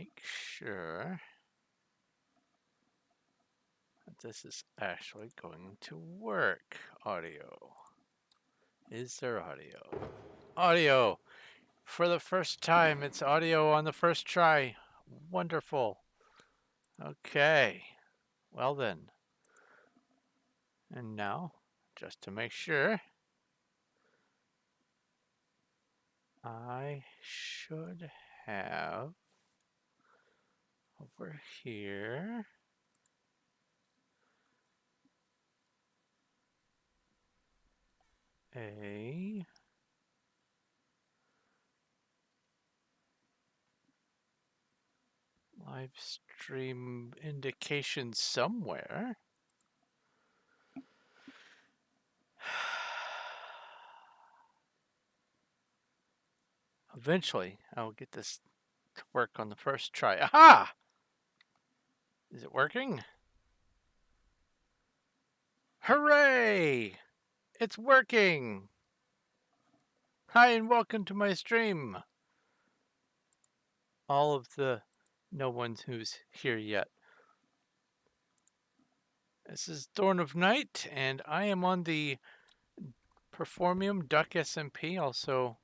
make sure that this is actually going to work. Audio. Is there audio? Audio! For the first time, it's audio on the first try. Wonderful. Okay. Well then. And now, just to make sure, I should have over here a live stream indication somewhere. Eventually, I'll get this to work on the first try. Aha! Is it working? Hooray! It's working! Hi and welcome to my stream. All of the no one's who's here yet. This is Dawn of Night, and I am on the Performium Duck SMP, also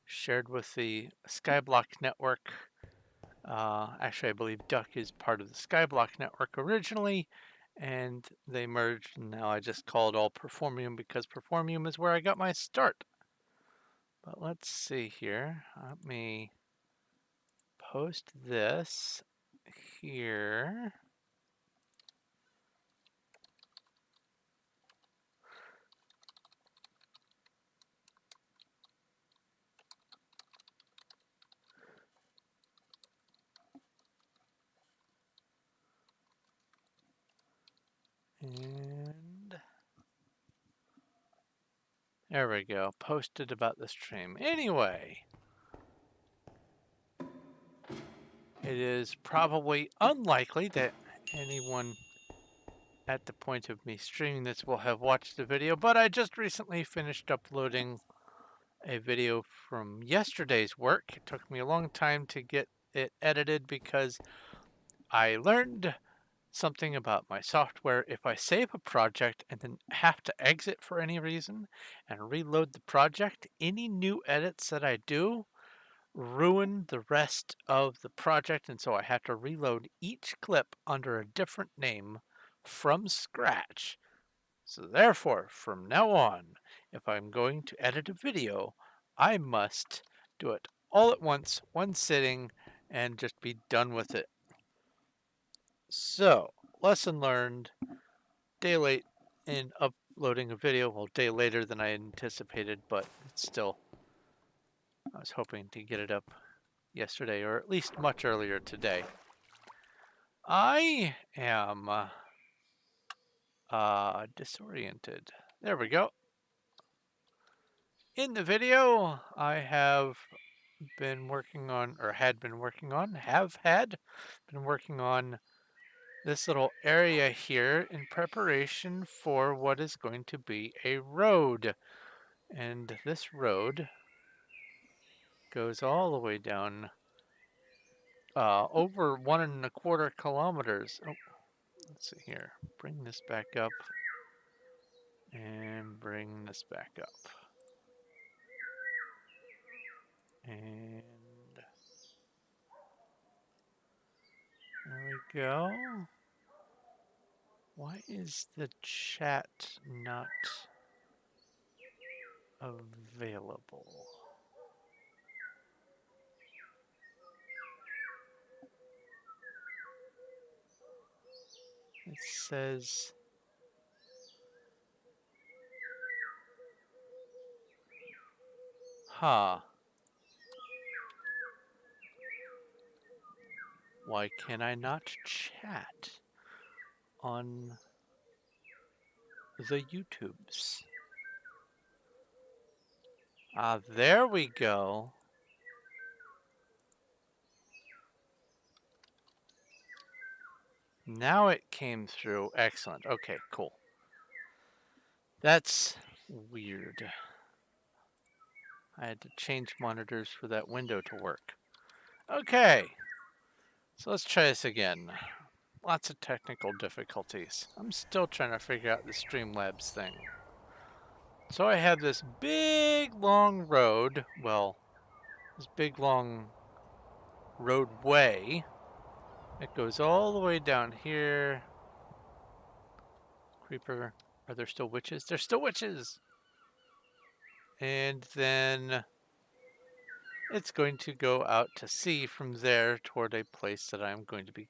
shared with the Skyblock network. Actually, I believe Duck is part of the Skyblock network originally, and they merged, and now I just call it all Performium because Performium is where I got my start. But let's see here. Let me post this here. And there we go. Posted about the stream. Anyway, it is probably unlikely that anyone at the point of me streaming this will have watched the video, but I just recently finished uploading a video from yesterday's work. It took me a long time to get it edited because I learned something about my software. If I save a project and then have to exit for any reason and reload the project, any new edits that I do ruin the rest of the project, and so I have to reload each clip under a different name from scratch. So therefore, from now on, if I'm going to edit a video, I must do it all at once, one sitting, and just be done with it. So, lesson learned, day late in uploading a video, well, day later than I anticipated, but it's still, I was hoping to get it up yesterday, or at least much earlier today. I am disoriented. There we go. In the video, I have been working on, or had been working on, been working on this little area here in preparation for what is going to be a road. And this road goes all the way down over 1.25 kilometers. Oh, let's see here. Bring this back up and bring this back up. And there we go. Why is the chat not available? It says why can I not chat on the YouTubes? There we go. Now it came through. Excellent. Okay, cool. That's weird. I had to change monitors for that window to work. Okay. So let's try this again. Lots of technical difficulties. I'm still trying to figure out the Streamlabs thing. So I have this big long road, well, this big long roadway. It goes all the way down here. Creeper, are there still witches? There's still witches! And then it's going to go out to sea from there toward a place that I'm going to be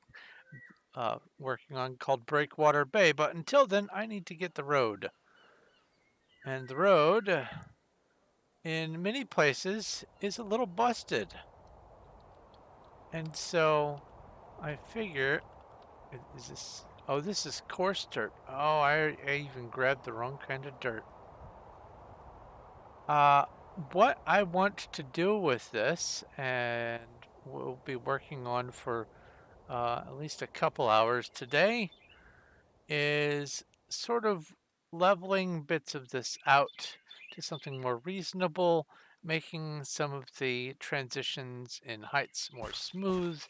working on called Breakwater Bay. But until then, I need to get the road. And the road, in many places, is a little busted. And so I figure, is this, oh, this is coarse dirt. Oh, I even grabbed the wrong kind of dirt. What I want to do with this, and we'll be working on for at least a couple hours today, is sort of leveling bits of this out to something more reasonable, making some of the transitions in heights more smooth,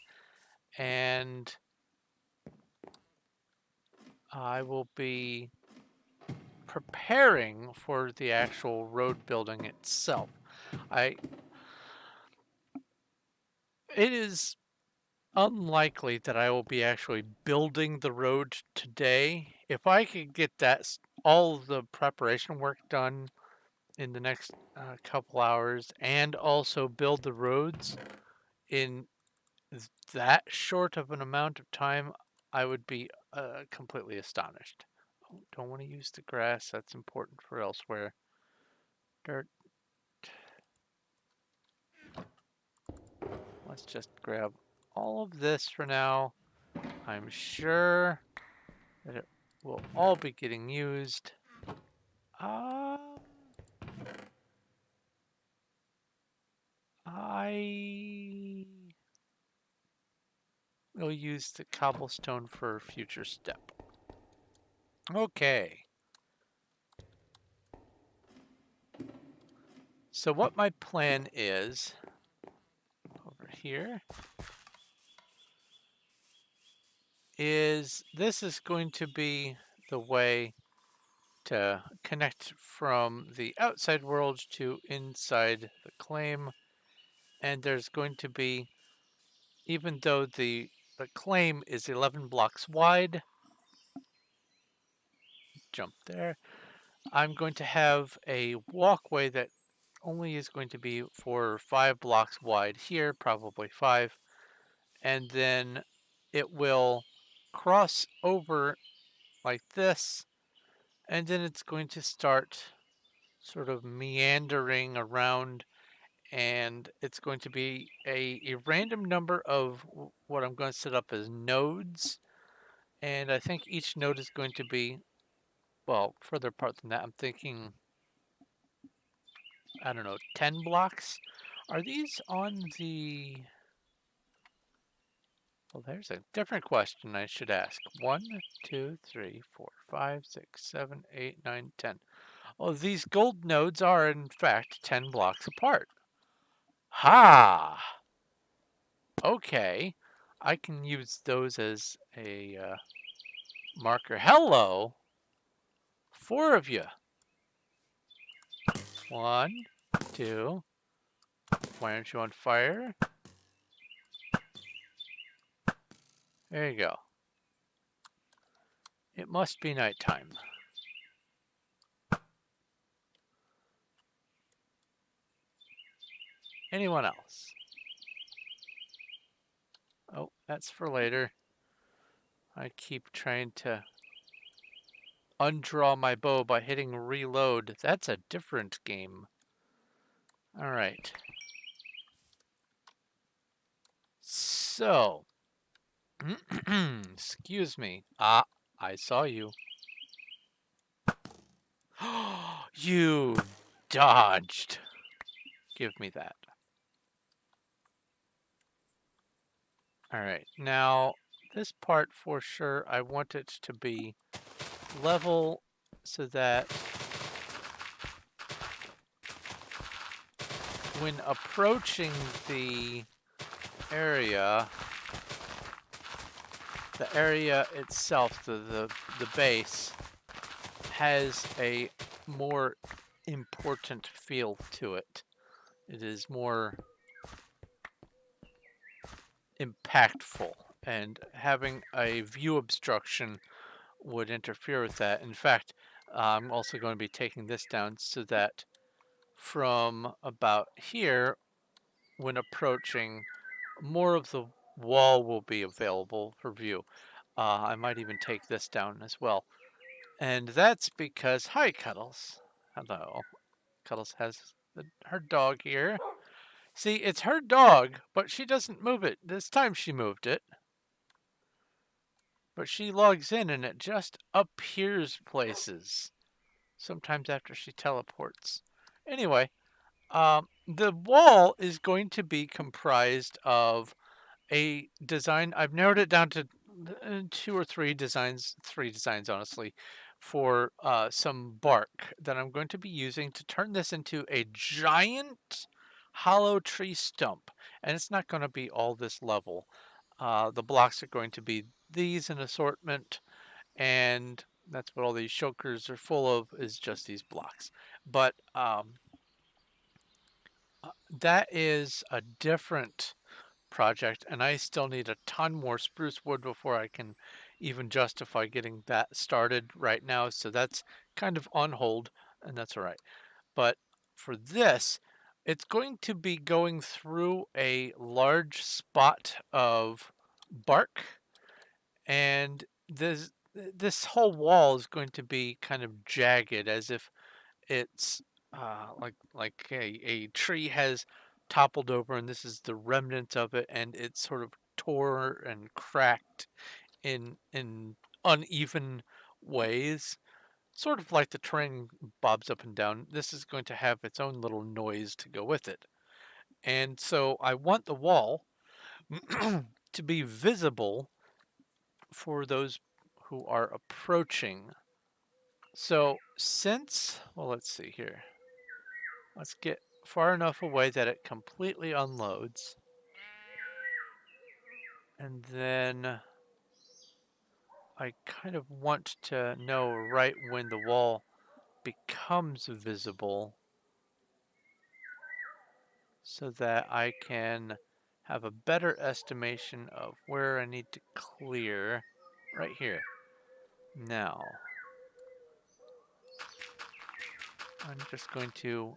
and I will be preparing for the actual road building itself. It is unlikely that I will be actually building the road today. If I could get all of the preparation work done in the next couple hours and also build the roads in that short of an amount of time, I would be completely astonished. Oh, don't want to use the grass. That's important for elsewhere. Dirt. Let's just grab all of this for now. I'm sure that it will all be getting used. I will use the cobblestone for a future step. Okay. So what my plan is over here is this is going to be the way to connect from the outside world to inside the claim. And there's going to be, even though the claim is 11 blocks wide, jump there, I'm going to have a walkway that only is going to be for 5 blocks wide here, probably 5, and then it will cross over like this, and then it's going to start sort of meandering around, and it's going to be a random number of what I'm going to set up as nodes, and I think each node is going to be, well, further apart than that, I'm thinking, I don't know, 10 blocks? Are these on the... Well, there's a different question I should ask. 1, 2, 3, 4, 5, 6, 7, 8, 9, 10. Oh, these gold nodes are, in fact, 10 blocks apart. Ha! Okay. I can use those as a marker. Hello! 4 of you. 1, 2. Why aren't you on fire? There you go. It must be nighttime. Anyone else? Oh, that's for later. I keep trying to undraw my bow by hitting reload. That's a different game. All right. So, excuse me. Ah, I saw you. You dodged. Give me that. All right. Now, this part for sure, I want it to be level so that when approaching the area, the area itself, the base, has a more important feel to it. It is more impactful, and having a view obstruction would interfere with that. In fact, I'm also going to be taking this down so that from about here, when approaching, more of the wall will be available for view. I might even take this down as well. And that's because, hi Cuddles. Hello. Cuddles has her dog here. See, it's her dog, but she doesn't move it. This time she moved it. But she logs in and it just appears places. Sometimes after she teleports. Anyway, the wall is going to be comprised of a design. I've narrowed it down to two or three designs, honestly, for some bark that I'm going to be using to turn this into a giant hollow tree stump. And it's not going to be all this level. The blocks are going to be these in assortment, and that's what all these shulkers are full of, is just these blocks. But that is a different project, and I still need a ton more spruce wood before I can even justify getting that started right now. So that's kind of on hold, and that's all right. But for this, it's going to be going through a large spot of bark, and this whole wall is going to be kind of jagged, as if it's like a tree has toppled over, and this is the remnant of it, and it's sort of tore and cracked in uneven ways, sort of like the terrain bobs up and down. This is going to have its own little noise to go with it, and so I want the wall to be visible for those who are approaching. So since, well, let's see here. Let's get far enough away that it completely unloads. And then I kind of want to know right when the wall becomes visible so that I can have a better estimation of where I need to clear right here. Now, I'm just going to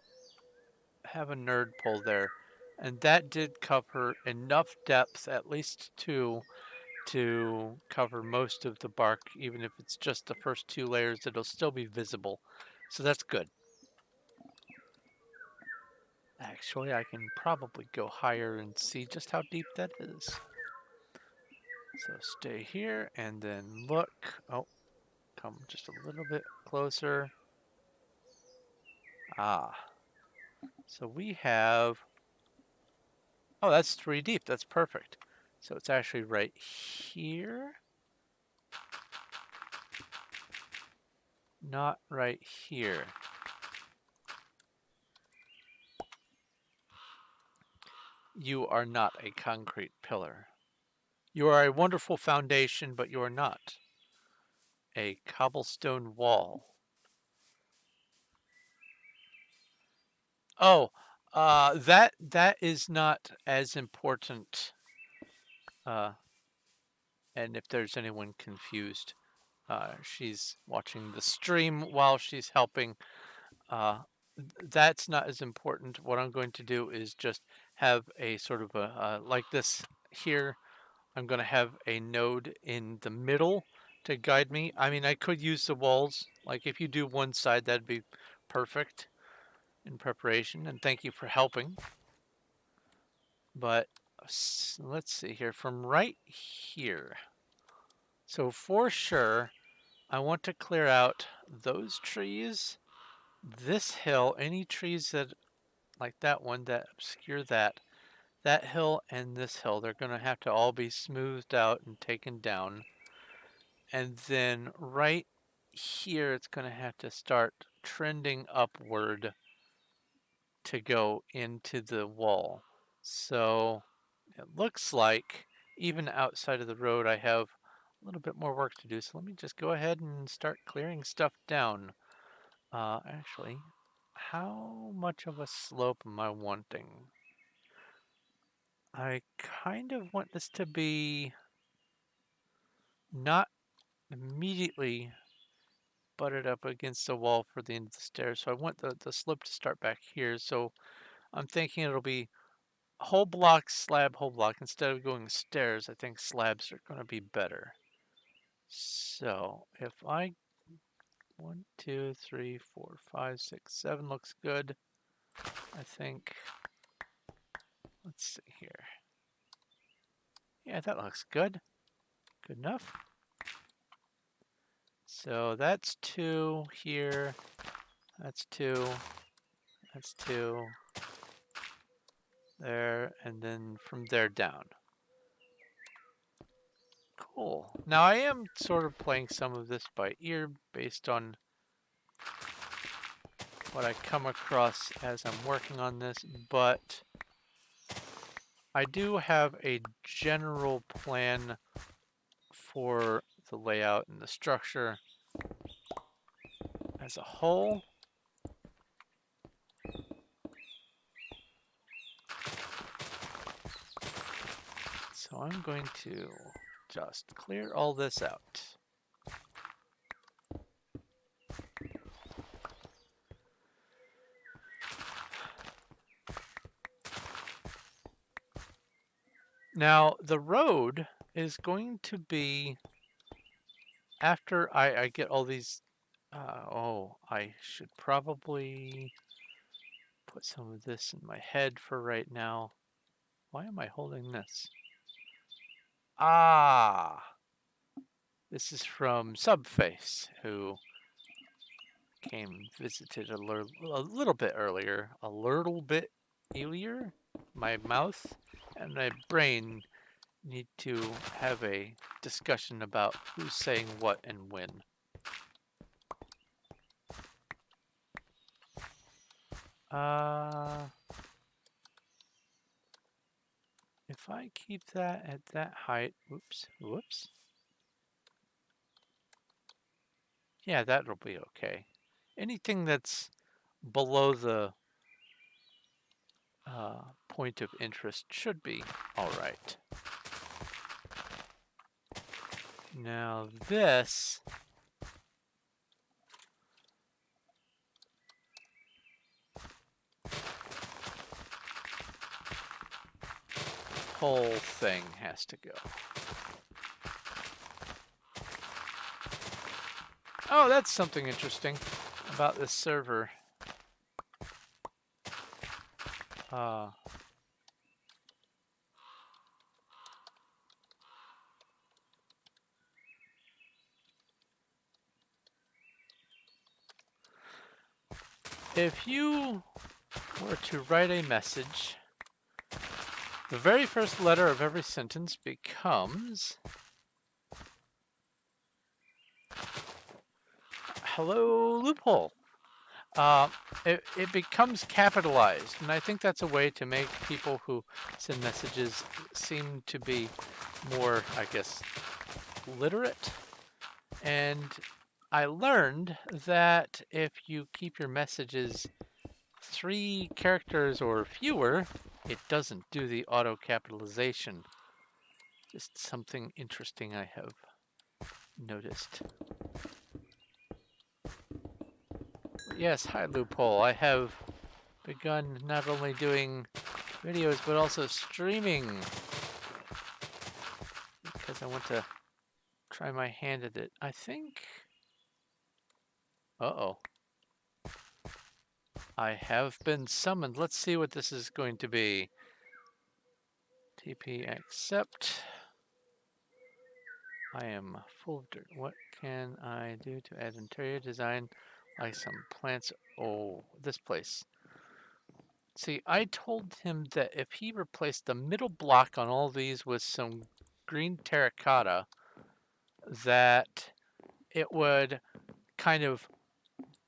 have a nerd pull there. And that did cover enough depth, at least to cover most of the bark. Even if it's just the first two layers, it'll still be visible. So that's good. Actually, I can probably go higher and see just how deep that is. So stay here and then look. Oh, come just a little bit closer. Ah, so we have, oh, that's 3 deep. That's perfect. So it's actually right here. Not right here. You are not a concrete pillar. You are a wonderful foundation, but you are not a cobblestone wall. Oh, that is not as important. Uh, and if there's anyone confused, she's watching the stream while she's helping. Uh, that's not as important. What I'm going to do is just have a sort of a like this here. I'm going to have a node in the middle to guide me. I mean, I could use the walls. Like if you do one side, that'd be perfect in preparation. And thank you for helping. But let's see here, from right here. So for sure, I want to clear out those trees, this hill, any trees that, like that one, that obscure that hill and this hill. They're going to have to all be smoothed out and taken down. And then right here, it's going to have to start trending upward to go into the wall. So it looks like even outside of the road, I have little bit more work to do, so let me just go ahead and start clearing stuff down. Actually, how much of a slope am I wanting? I kind of want this to be not immediately butted up against the wall for the end of the stairs, so I want the slope to start back here. So I'm thinking it'll be whole block, slab, whole block. Instead of going stairs, I think slabs are going to be better. So if I 1, 2, 3, 4, 5, 6, 7 looks good. I think, let's see here. Yeah, that looks good. Good enough. So that's 2 here. That's 2. That's 2. There, and then from there down. Cool. Now I am sort of playing some of this by ear based on what I come across as I'm working on this, but I do have a general plan for the layout and the structure as a whole. So I'm going to just clear all this out. Now, the road is going to be, after I get all these, I should probably put some of this in my head for right now. Why am I holding this? Ah, this is from Subface, who came visited a little bit earlier. A little bit earlier? My mouth and my brain need to have a discussion about who's saying what and when. If I keep that at that height, whoops. Yeah, that'll be okay. Anything that's below the point of interest should be all right. Now this whole thing has to go. Oh, that's something interesting about this server. If you were to write a message, the very first letter of every sentence becomes hello loophole. It becomes capitalized, and I think that's a way to make people who send messages seem to be more, I guess, literate. And I learned that if you keep your messages 3 characters or fewer, it doesn't do the auto capitalization. Just something interesting I have noticed. Yes, hi Loophole. I have begun not only doing videos but also streaming because I want to try my hand at it. I think... Uh-oh. I have been summoned. Let's see what this is going to be. TP accept. I am full of dirt. What can I do to add interior design like some plants? Oh, this place. See, I told him that if he replaced the middle block on all these with some green terracotta, that it would kind of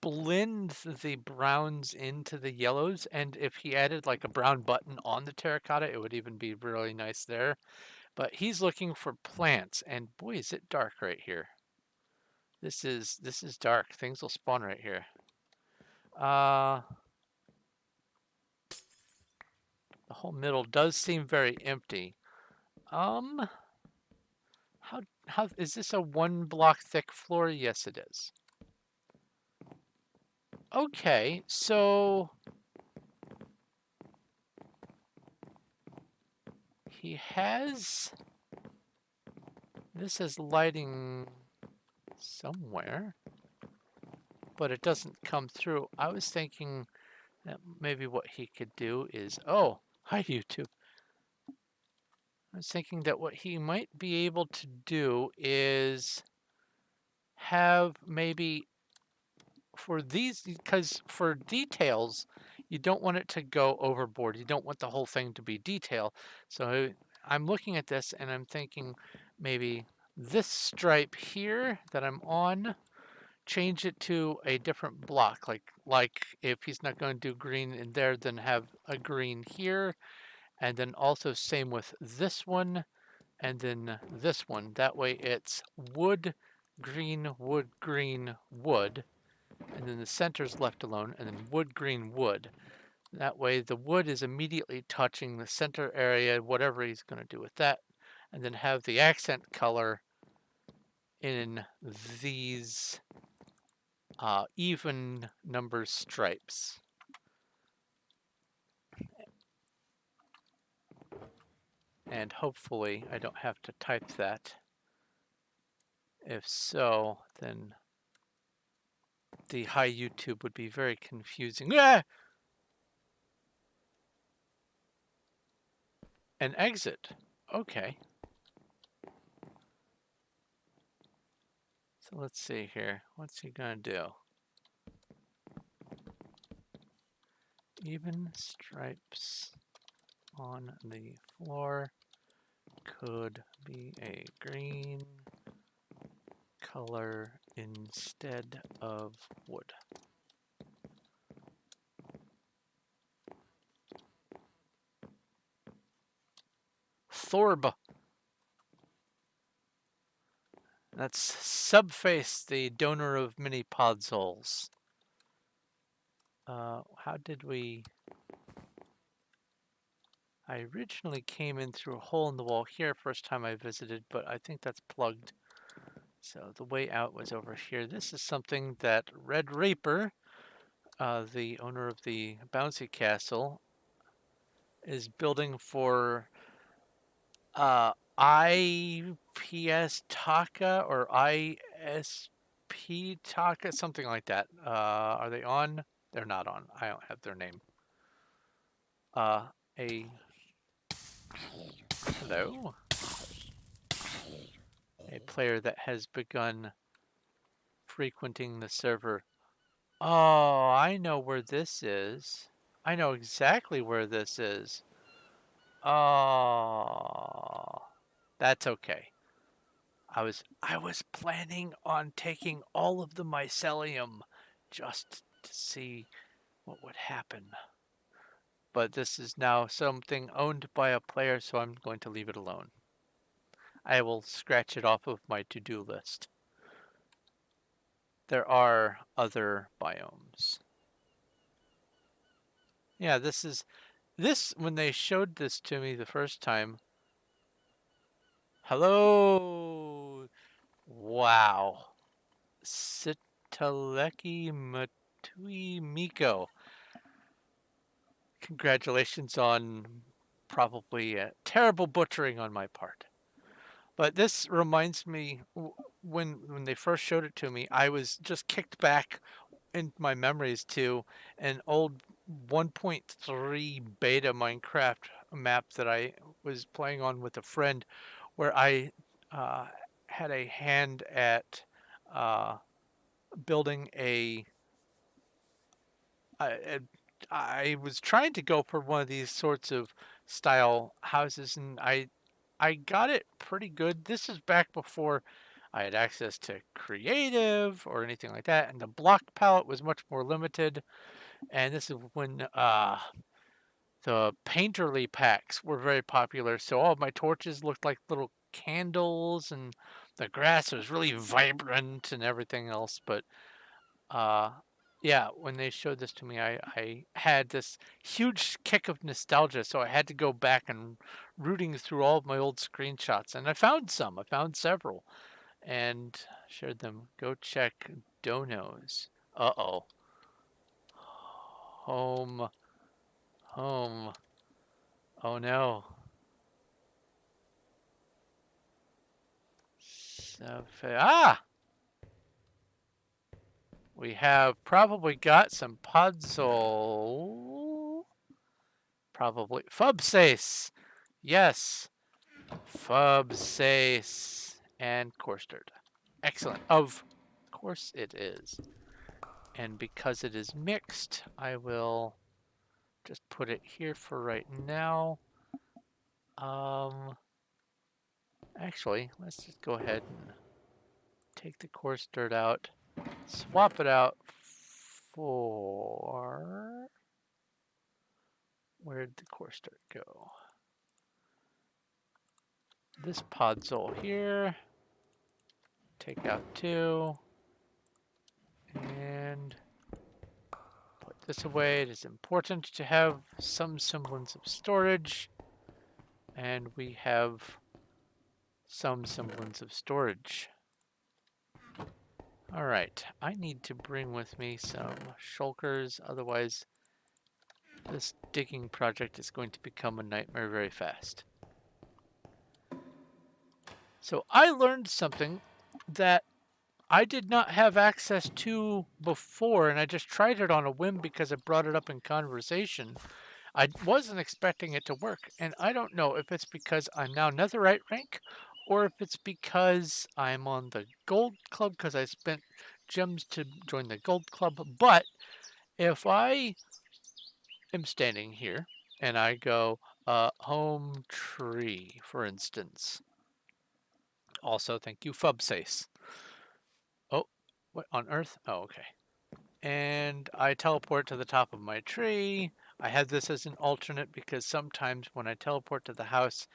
blend the browns into the yellows, and if he added like a brown button on the terracotta, it would even be really nice there. But he's looking for plants, and boy, is it dark right here. This is dark. Things will spawn right here. The whole middle does seem very empty. How is this a 1 block thick floor? Yes, it is. Okay, so he has this as lighting somewhere, but it doesn't come through. I was thinking that maybe what he could do is, oh, hi YouTube. I was thinking that what he might be able to do is have maybe for these, because for details, you don't want it to go overboard. You don't want the whole thing to be detail. So I'm looking at this and I'm thinking maybe this stripe here that I'm on, change it to a different block. Like if he's not going to do green in there, then have a green here. And then also same with this one and then this one. That way it's wood, green, wood, green, wood. And then the center's left alone, and then wood, green, wood. That way the wood is immediately touching the center area, whatever he's going to do with that. And then have the accent color in these even number stripes. And hopefully I don't have to type that. If so, then the hi YouTube would be very confusing. Ah! An exit. Okay. So let's see here. What's he gonna do? Even stripes on the floor could be a green color instead of wood. Thorb. That's Subface, the donor of many podzoles. How did we... I originally came in through a hole in the wall here first time I visited, but I think that's plugged. So the way out was over here. This is something that Red Reaper, the owner of the bouncy castle, is building for IPS Taka or ISP Taka, something like that. Are they on? They're not on. I don't have their name. Hello? A player that has begun frequenting the server. Oh, I know where this is. I know exactly where this is. Oh, that's okay. I was planning on taking all of the mycelium just to see what would happen. But this is now something owned by a player, so I'm going to leave it alone. I will scratch it off of my to-do list. There are other biomes. Yeah, this when they showed this to me the first time. Hello. Wow. Sitaleki Matui Miko. Congratulations on probably a terrible butchering on my part. But this reminds me, when they first showed it to me, I was just kicked back in my memories to an old 1.3 beta Minecraft map that I was playing on with a friend, where I had a hand at building I was trying to go for one of these sorts of style houses, and I got it pretty good. This is back before I had access to creative or anything like that, and the block palette was much more limited. And this is when the the painterly packs were very popular. So all of my torches looked like little candles, and the grass was really vibrant and everything else. But uh, yeah, when they showed this to me, I had this huge kick of nostalgia. So I had to go back and rooting through all of my old screenshots, and I found some. I found several, and shared them. Go check donos. Uh-oh. Home. Home. Oh no. Ah! We have probably got some podzol. Probably. Fubsace! Yes. Fubsace. And coarse dirt. Excellent. Of course it is. And because it is mixed, I will just put it here for right now. Actually, let's just go ahead and take the coarse dirt out, swap it out for, where'd the coarse dirt go? This podzol here, take out 2, and put this away. It is important to have some semblance of storage, and we have some semblance of storage. All right, I need to bring with me some shulkers, otherwise this digging project is going to become a nightmare very fast. So I learned something that I did not have access to before, and I just tried it on a whim because it brought it up in conversation. I wasn't expecting it to work, and I don't know if it's because I'm now netherite rank, or if it's because I'm on the gold club because I spent gems to join the gold club. But if I am standing here and I go home tree, for instance. Also, thank you, Fubsace. Oh, what on Earth? Oh, okay. And I teleport to the top of my tree. I have this as an alternate because sometimes when I teleport to the house,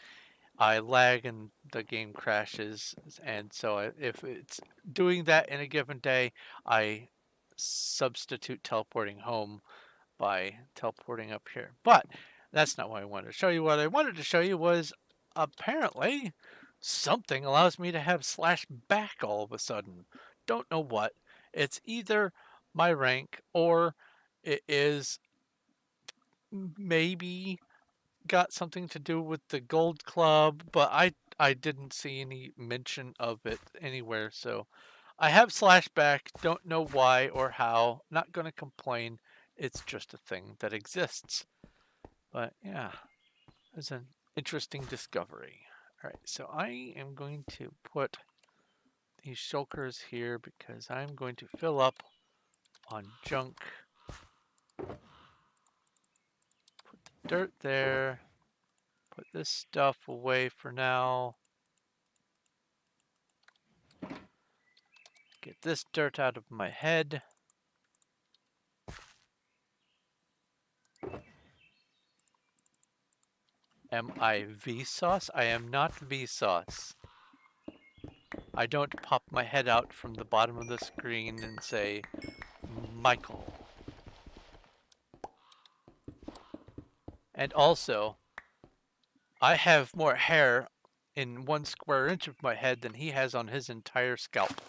I lag and the game crashes. And so if it's doing that in a given day, I substitute teleporting home by teleporting up here. But that's not what I wanted to show you. What I wanted to show you was apparently something allows me to have slash back all of a sudden. Don't know what. It's either my rank or it is maybe got something to do with the gold club, but I didn't see any mention of it anywhere. So I have slash back, don't know why or how, not going to complain. It's just a thing that exists. But yeah, it's an interesting discovery. All right, so I am going to put these shulkers here because I'm going to fill up on junk. Put the dirt there. Put this stuff away for now. Get this dirt out of my head. Am I Vsauce? I am not Vsauce. I don't pop my head out from the bottom of the screen and say, Michael. And also, I have more hair in 1 square inch of my head than he has on his entire scalp.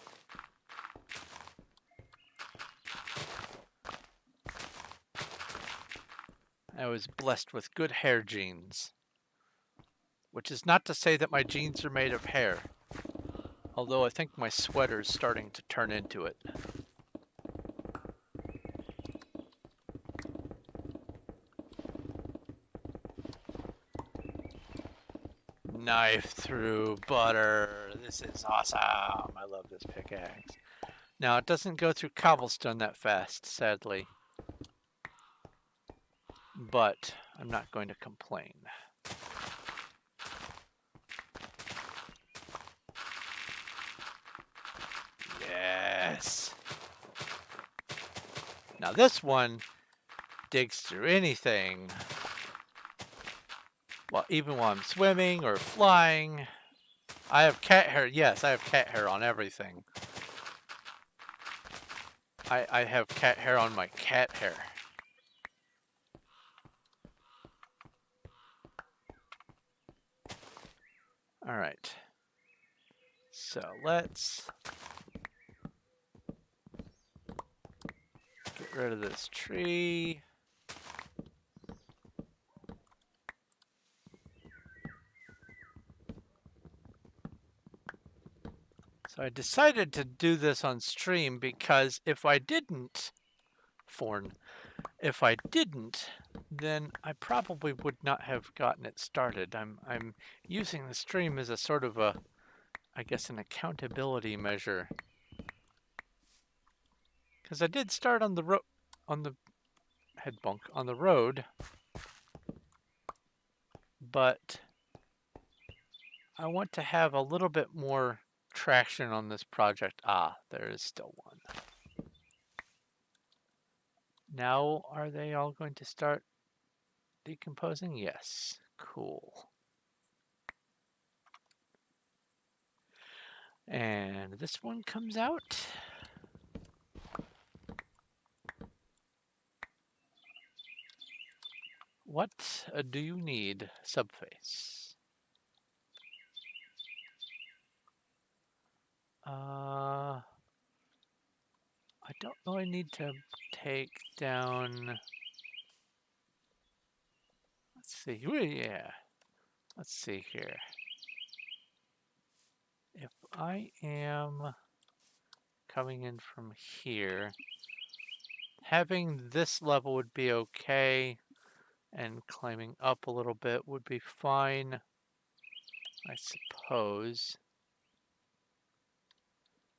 I was blessed with good hair genes. Which is not to say that my jeans are made of hair. Although I think my sweater is starting to turn into it. Knife through butter. This is awesome. I love this pickaxe. Now, it doesn't go through cobblestone that fast, sadly. But I'm not going to complain. Yes. Now this one digs through anything. Well, even while I'm swimming or flying. I have cat hair. Yes, I have cat hair on everything. I have cat hair on my cat hair. All right. So let's get rid of this tree. So I decided to do this on stream because if I didn't, then I probably would not have gotten it started. I'm using the stream as a sort of a, I guess, an accountability measure. Because I did start on the head bunk on the road, but I want to have a little bit more traction on this project. Ah, there is still one. Now, are they all going to start decomposing? Yes. Cool. And this one comes out. What do you need, subface? I don't really need to take down. Let's see. Yeah. Let's see here. If I am coming in from here, having this level would be okay, and climbing up a little bit would be fine, I suppose.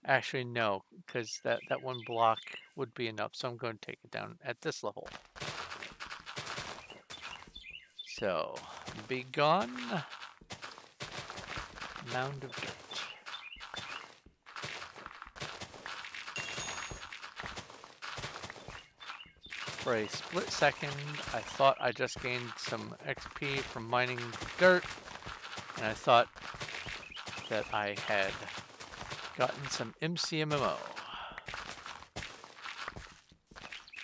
Actually, no, because that one block would be enough, so I'm going to take it down at this level. So, be gone, mound of dirt. For a split second, I thought I just gained some XP from mining dirt, and I thought that I had gotten some MCMMO.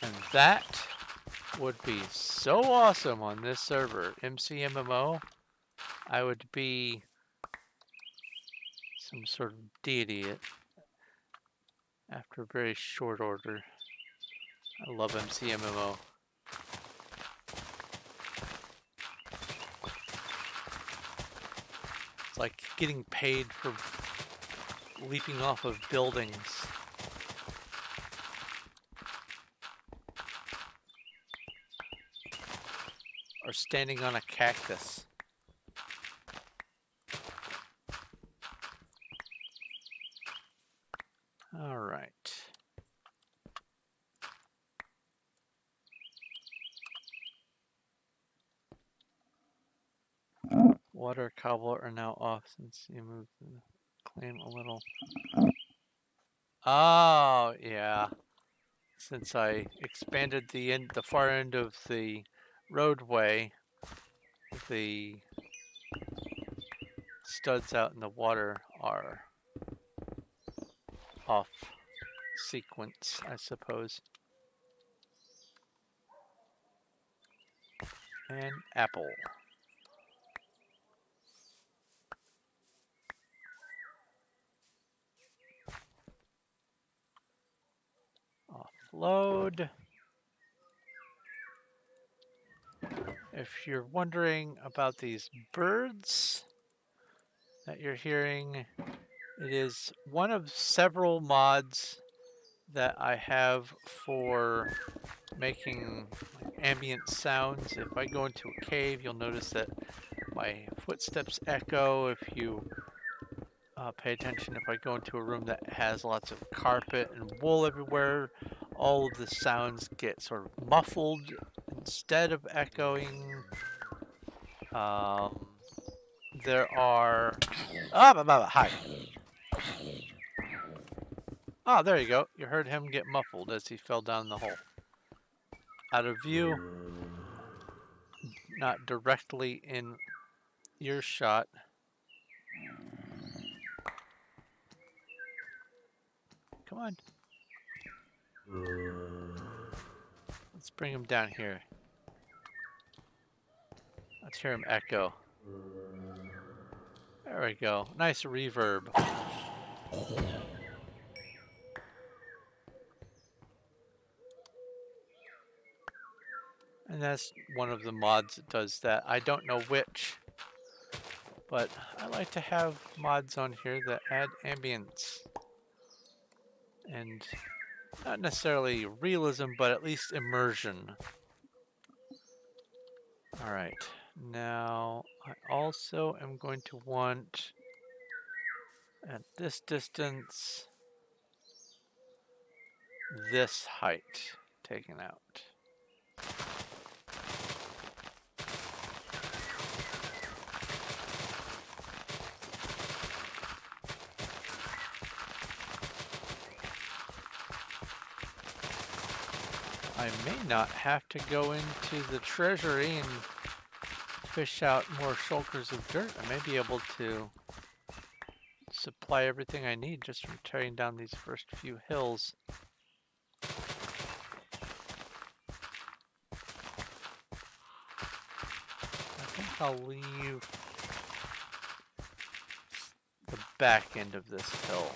And that would be so awesome on this server. MCMMO, I would be some sort of deity after a very short order. I love MCMMO. It's like getting paid for leaping off of buildings. Or standing on a cactus. All right. Water cobble are now off since you moved the claim a little. Oh, yeah. Since I expanded the far end of the roadway, the studs out in the water are off sequence, I suppose. And apple. Offload. If you're wondering about these birds that you're hearing, it is one of several mods that I have for making ambient sounds. If I go into a cave, you'll notice that my footsteps echo. If you pay attention, if I go into a room that has lots of carpet and wool everywhere, all of the sounds get sort of muffled instead of echoing. There are... hi. Ah, there you go. You heard him get muffled as he fell down the hole. Out of view. Not directly in earshot. Come on. Let's bring him down here. Let's hear him echo. There we go. Nice reverb. And that's one of the mods that does that. I don't know which, but I like to have mods on here that add ambience. And not necessarily realism, but at least immersion. All right. Now, I also am going to want, at this distance, this height taken out. I may not have to go into the treasury and fish out more shulkers of dirt. I may be able to supply everything I need just from tearing down these first few hills. I think I'll leave the back end of this hill.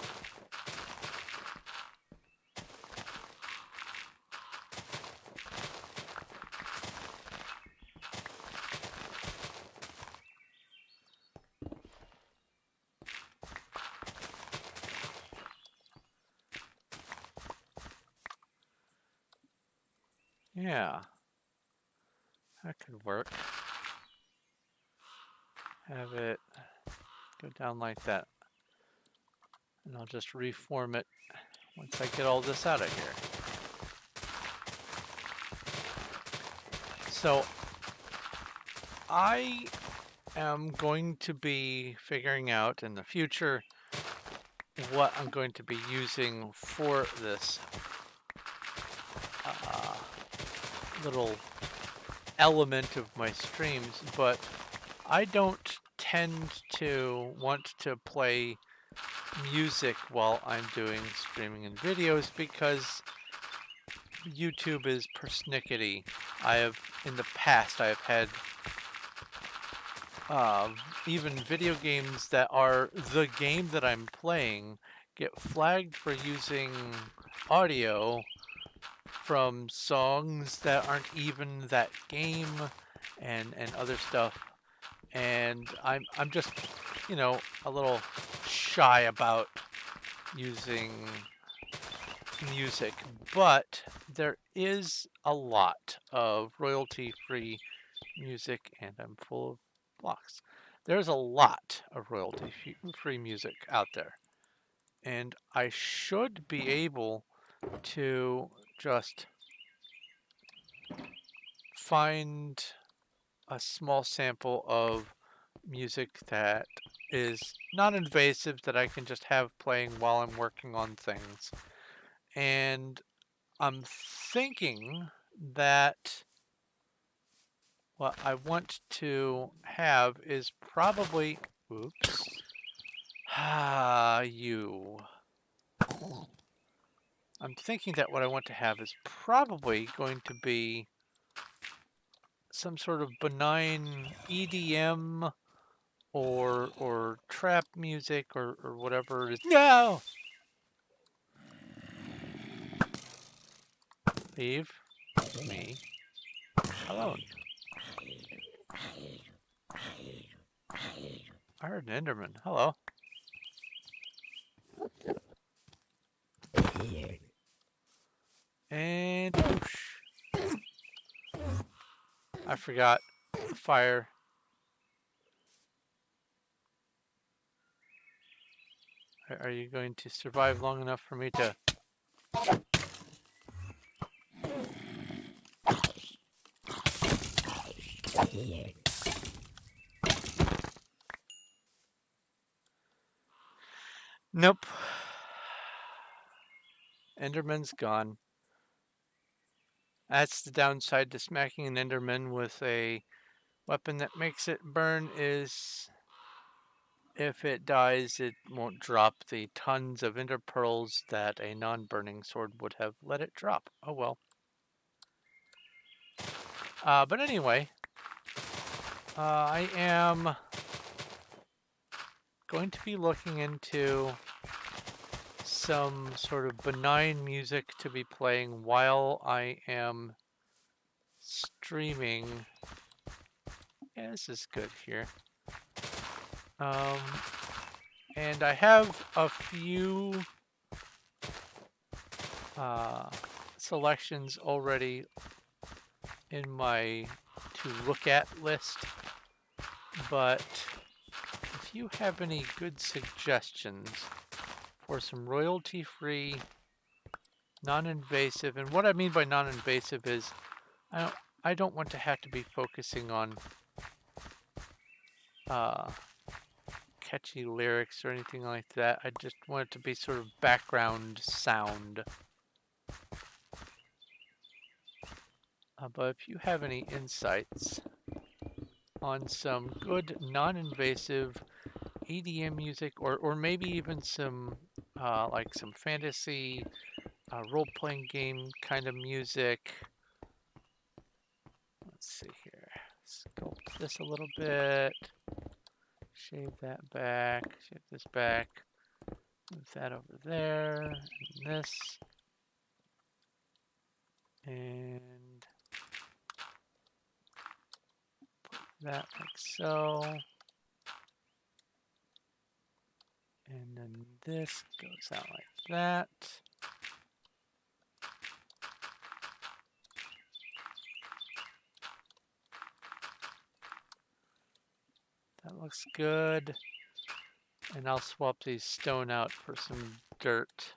Yeah, that could work. Have it go down like that. And I'll just reform it once I get all this out of here. So I am going to be figuring out in the future what I'm going to be using for this little element of my streams, but I don't tend to want to play music while I'm doing streaming and videos because YouTube is persnickety. In the past, I have had even video games that are the game that I'm playing get flagged for using audio from songs that aren't even that game and other stuff. And I'm just, you know, a little shy about using music, but there is a lot of royalty-free music, and I'm full of blocks. There's a lot of royalty-free music out there, and I should be able to just find a small sample of music that is non-invasive that I can just have playing while I'm working on things. And I'm thinking that what I want to have is probably, oops, you. I'm thinking that what I want to have is probably going to be some sort of benign EDM or trap music or whatever it is. No! Leave me alone. I heard an Enderman. Hello. And whoosh. I forgot fire. Are you going to survive long enough for me to... Nope. Enderman's gone. That's the downside to smacking an Enderman with a weapon that makes it burn is if it dies, it won't drop the tons of ender pearls that a non-burning sword would have let it drop. Oh well. But anyway, I am going to be looking into some sort of benign music to be playing while I am streaming. Yeah, this is good here. And I have a few selections already in my to look at list, but if you have any good suggestions for some royalty-free, non-invasive, and what I mean by non-invasive is I don't want to have to be focusing on catchy lyrics or anything like that. I just want it to be sort of background sound. But if you have any insights on some good non-invasive EDM music, or maybe even some like some fantasy role-playing game kind of music. Let's see here. Sculpt this a little bit. Shave that back. Shave this back. Move that over there. And this. And put that like so. And then this goes out like that. That looks good. And I'll swap these stone out for some dirt.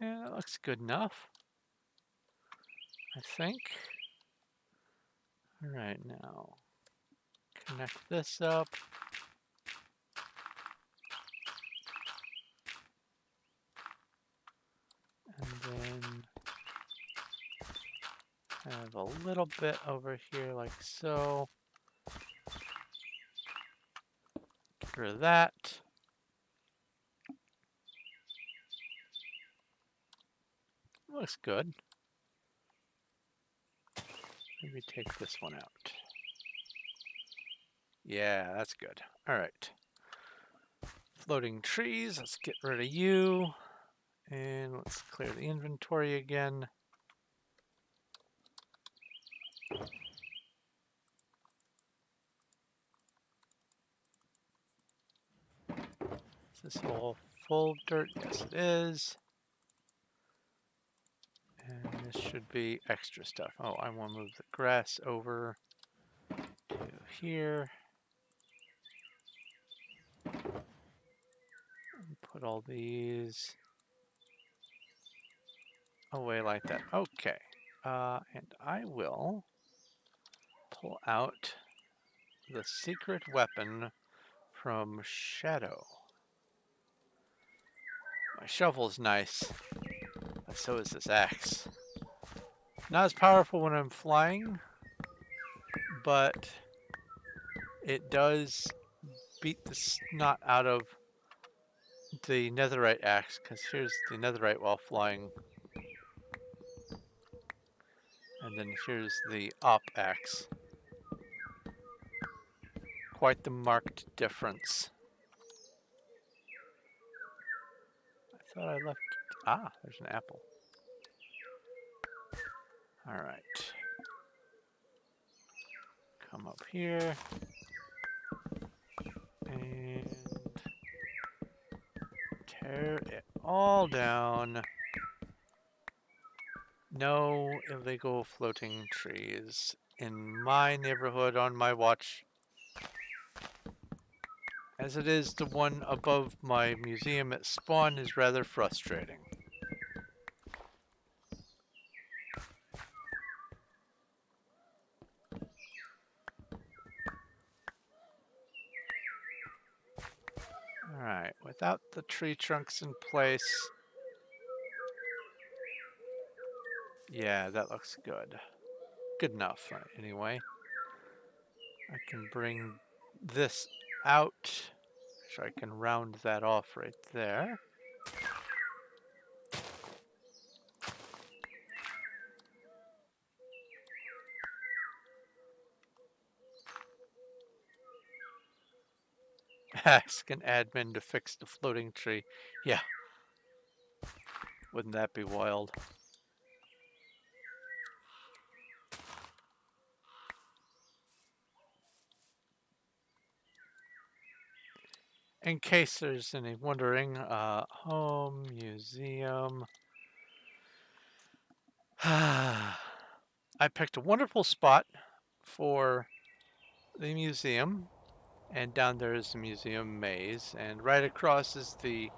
Yeah, that looks good enough, I think. All right, now connect this up. And then have a little bit over here like so. Get rid of that. Looks good. Maybe take this one out. Yeah, that's good. All right. Floating trees, let's get rid of you. And let's clear the inventory again. Is this all full of dirt? Yes, it is. And this should be extra stuff. Oh, I want to move the grass over to here. And put all these away like that. Okay. And I will pull out the secret weapon from Shadow. My shovel's nice, but so is this axe. Not as powerful when I'm flying, but it does beat the snot out of the netherite axe, because here's the netherite while flying. And then here's the op axe. Quite the marked difference. I thought I left... Ah, there's an apple. Alright. Come up here. And tear it all down. No illegal floating trees in my neighborhood on my watch. As it is, the one above my museum at Spawn is rather frustrating. Alright, without the tree trunks in place. Yeah, that looks good. Good enough, anyway. I can bring this out, so I can round that off right there. Ask an admin to fix the floating tree. Yeah. Wouldn't that be wild? In case there's any wondering, home, museum. I picked a wonderful spot for the museum. And down there is the museum maze, and right across is the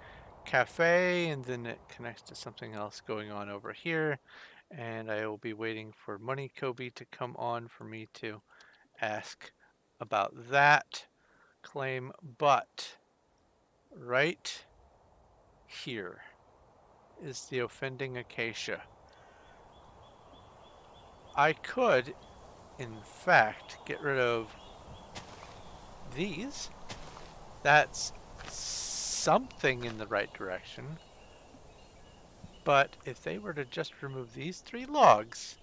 cafe, and then it connects to something else going on over here. And I will be waiting for Money Kobe to come on for me to ask about that claim. But right here is the offending acacia. I could, in fact, get rid of these. That's something in the right direction. But if they were to just remove these 3 logs,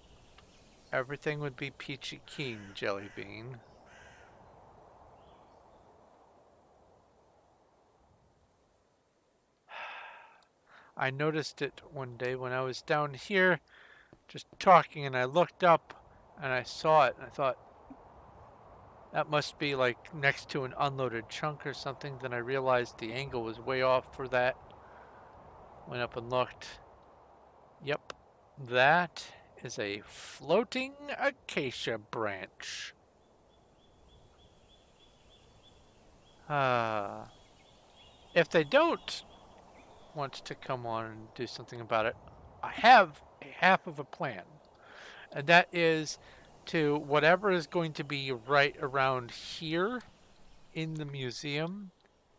everything would be peachy keen, Jelly Bean. I noticed it one day when I was down here just talking, and I looked up and I saw it and I thought, that must be like next to an unloaded chunk or something. Then I realized the angle was way off for that. Went up and looked. Yep, that is a floating acacia branch. If they don't want to come on and do something about it, I have a half of a plan. And that is to whatever is going to be right around here in the museum,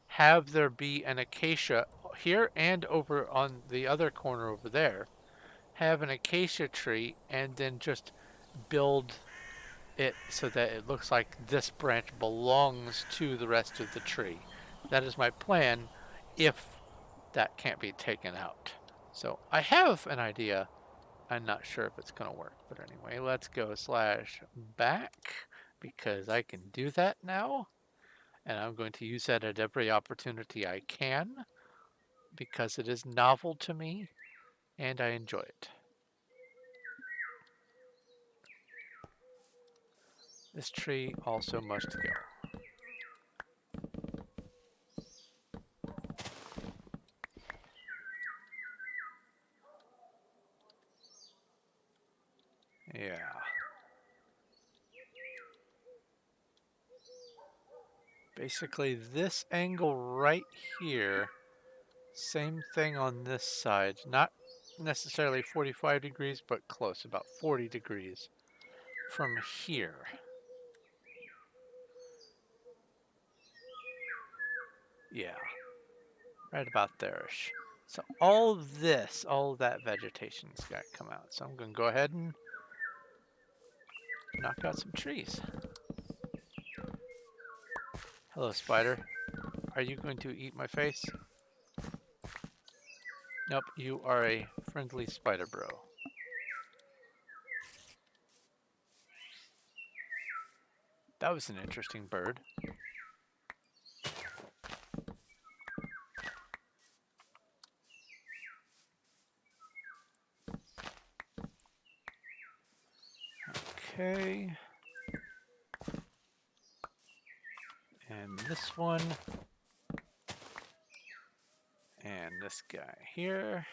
have there be an acacia here and over on the other corner over there. Have an acacia tree and then just build it so that it looks like this branch belongs to the rest of the tree. That is my plan if that can't be taken out. So I have an idea. I'm not sure if it's going to work, but anyway, let's go /back because I can do that now. And I'm going to use that at every opportunity I can because it is novel to me and I enjoy it. This tree also must go. Yeah. Basically this angle right here, same thing on this side. Not necessarily 45 degrees, but close, about 40 degrees from here. Yeah, right about there-ish. So all this, all of that vegetation's got to come out. So I'm going to go ahead and knock out some trees. Hello, spider. Are you going to eat my face? Nope, you are a friendly spider bro. That was an interesting bird. Okay. And this one. And this guy here.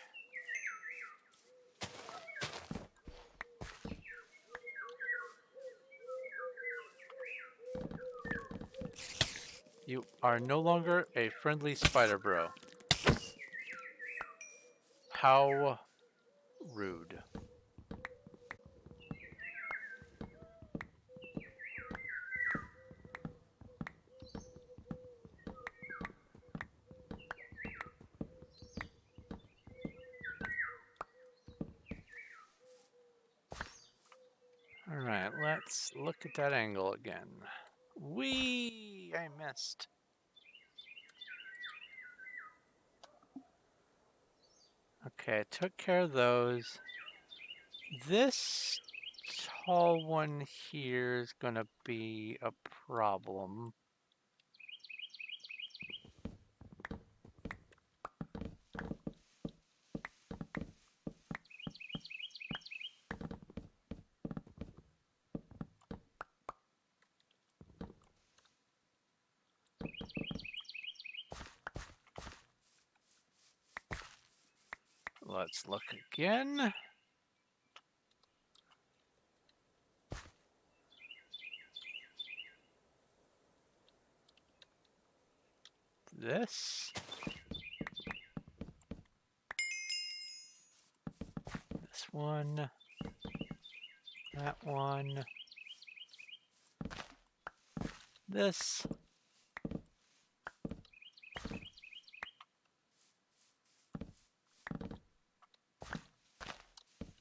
You are no longer a friendly spider bro. How rude. Let's look at that angle again. Whee! I missed. Okay, I took care of those. This tall one here is gonna be a problem. Let's look again. This one, that one, this.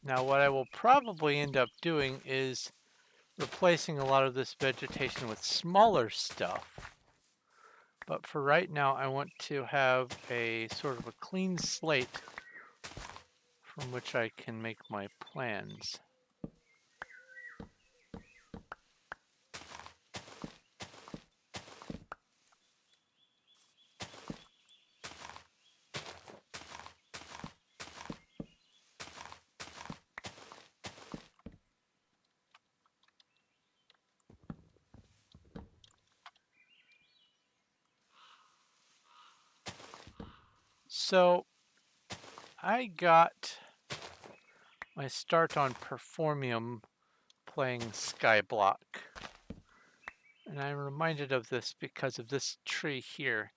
Now what I will probably end up doing is replacing a lot of this vegetation with smaller stuff. But for right now, I want to have a sort of a clean slate from which I can make my plans. So I got my start on Performium playing Skyblock. And I'm reminded of this because of this tree here.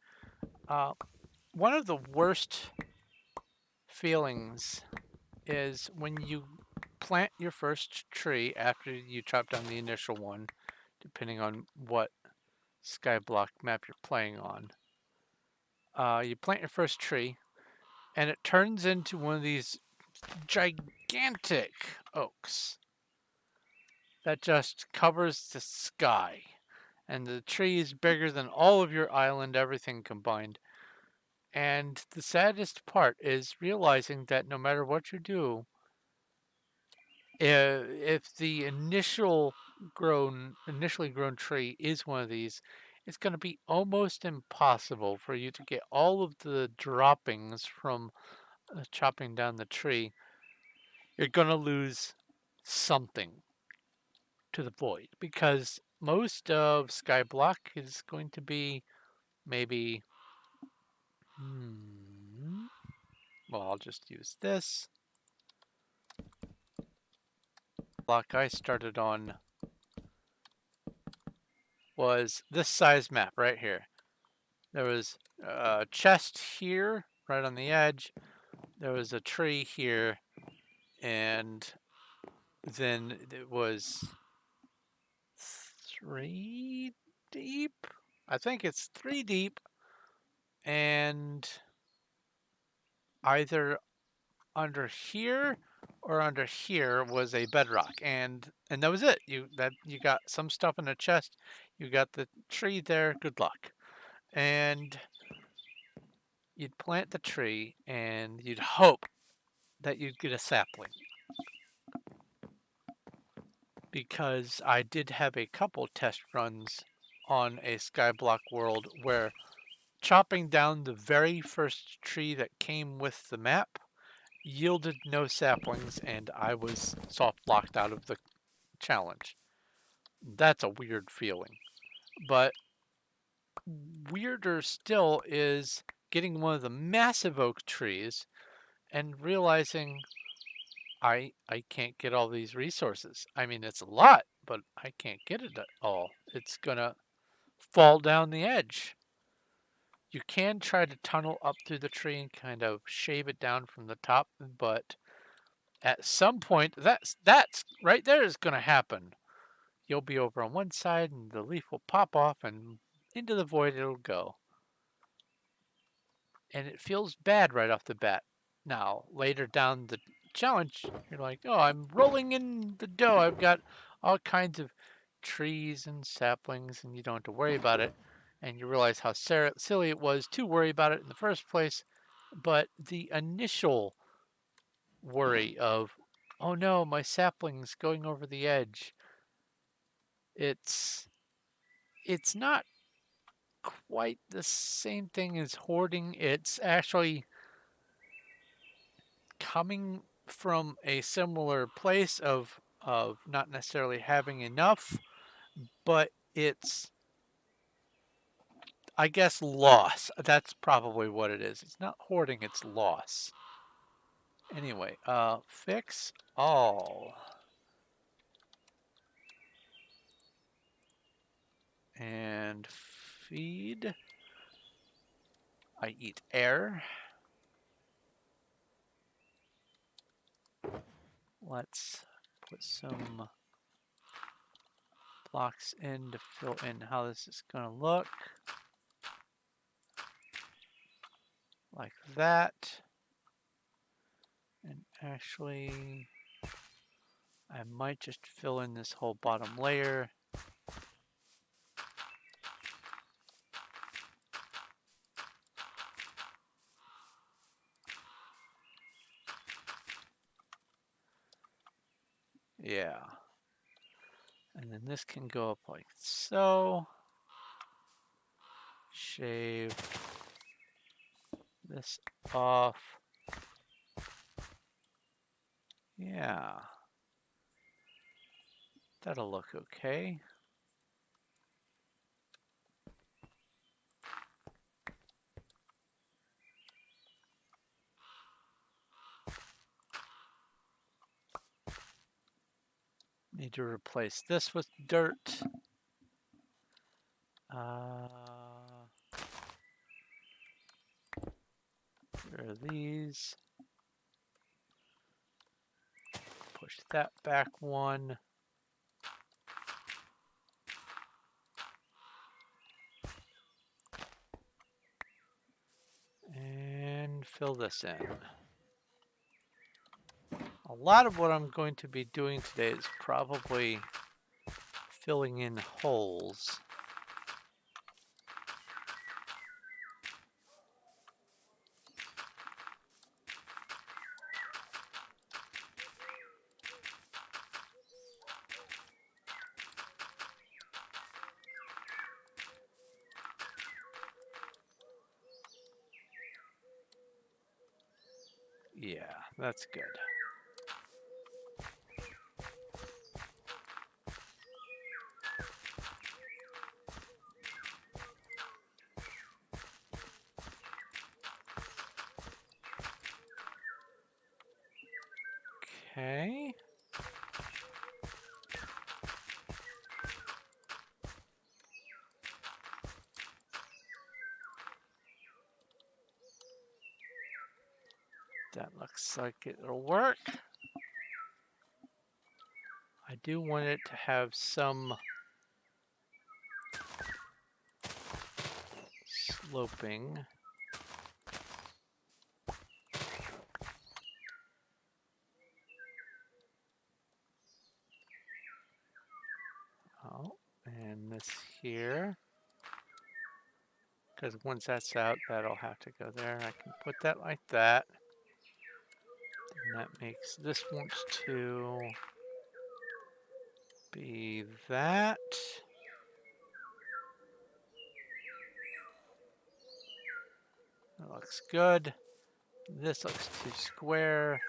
One of the worst feelings is when you plant your first tree after you chop down the initial one, depending on what Skyblock map you're playing on. You plant your first tree, and it turns into one of these gigantic oaks that just covers the sky. And the tree is bigger than all of your island, everything combined. And the saddest part is realizing that no matter what you do, if the initially grown tree is one of these, it's going to be almost impossible for you to get all of the droppings from chopping down the tree. You're going to lose something to the void because most of Skyblock is going to be maybe, well, I'll just use this. Block I started on was this size map right here. There was a chest here, right on the edge. There was a tree here, and then it was 3 deep. I think it's 3 deep, and either under here or under here was a bedrock, and that was it. You got some stuff in the chest. You got the tree there. Good luck. And you'd plant the tree, and you'd hope that you'd get a sapling. Because I did have a couple test runs on a Skyblock world where chopping down the very first tree that came with the map yielded no saplings, and I was soft locked out of the challenge. That's a weird feeling. But weirder still is getting one of the massive oak trees and realizing I can't get all these resources. I mean, it's a lot, but I can't get it all. It's gonna fall down the edge. You can try to tunnel up through the tree and kind of shave it down from the top, but at some point, that's right there is gonna happen. You'll be over on one side and the leaf will pop off and into the void it'll go. And it feels bad right off the bat. Now, later down the challenge, you're like, oh, I'm rolling in the dough. I've got all kinds of trees and saplings and you don't have to worry about it. And you realize how silly it was to worry about it in the first place. But the initial worry of, oh no, my sapling's going over the edge. It's not quite the same thing as hoarding. It's actually coming from a similar place of not necessarily having enough, but it's, I guess, loss. That's probably what it is. It's not hoarding, it's loss. Anyway, fix all. And feed. I eat air. Let's put some blocks in to fill in how this is going to look. Like that. And actually, I might just fill in this whole bottom layer. Yeah. And then this can go up like so. Shave this off. Yeah. That'll look okay. Need to replace this with dirt. Where are these? Push that back one. And fill this in. A lot of what I'm going to be doing today is probably filling in holes. Yeah, that's good. Okay. That looks like it'll work. I do want it to have some sloping. Oh, and this here. Because once that's out, that'll have to go there. I can put that like that. And that makes this wants to be that. That looks good. This looks too square.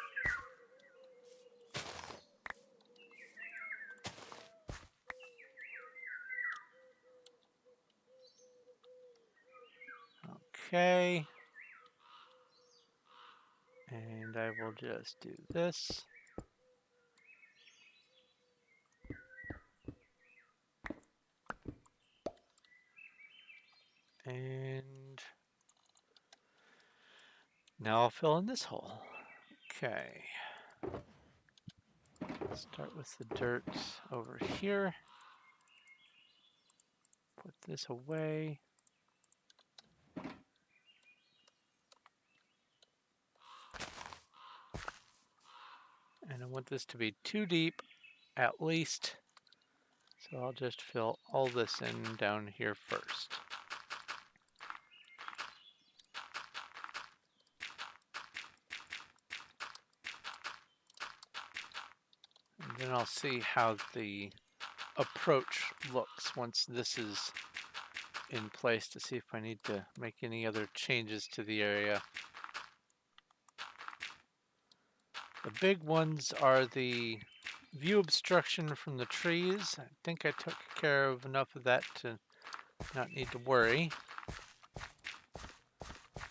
Okay. And I will just do this. And now I'll fill in this hole. Okay. Start with the dirt over here. Put this away. And I want this to be 2 deep, at least, So I'll just fill all this in down here first. And then I'll see how the approach looks once this is in place to see if I need to make any other changes to the area. The big ones are the view obstruction from the trees. I think I took care of enough of that to not need to worry.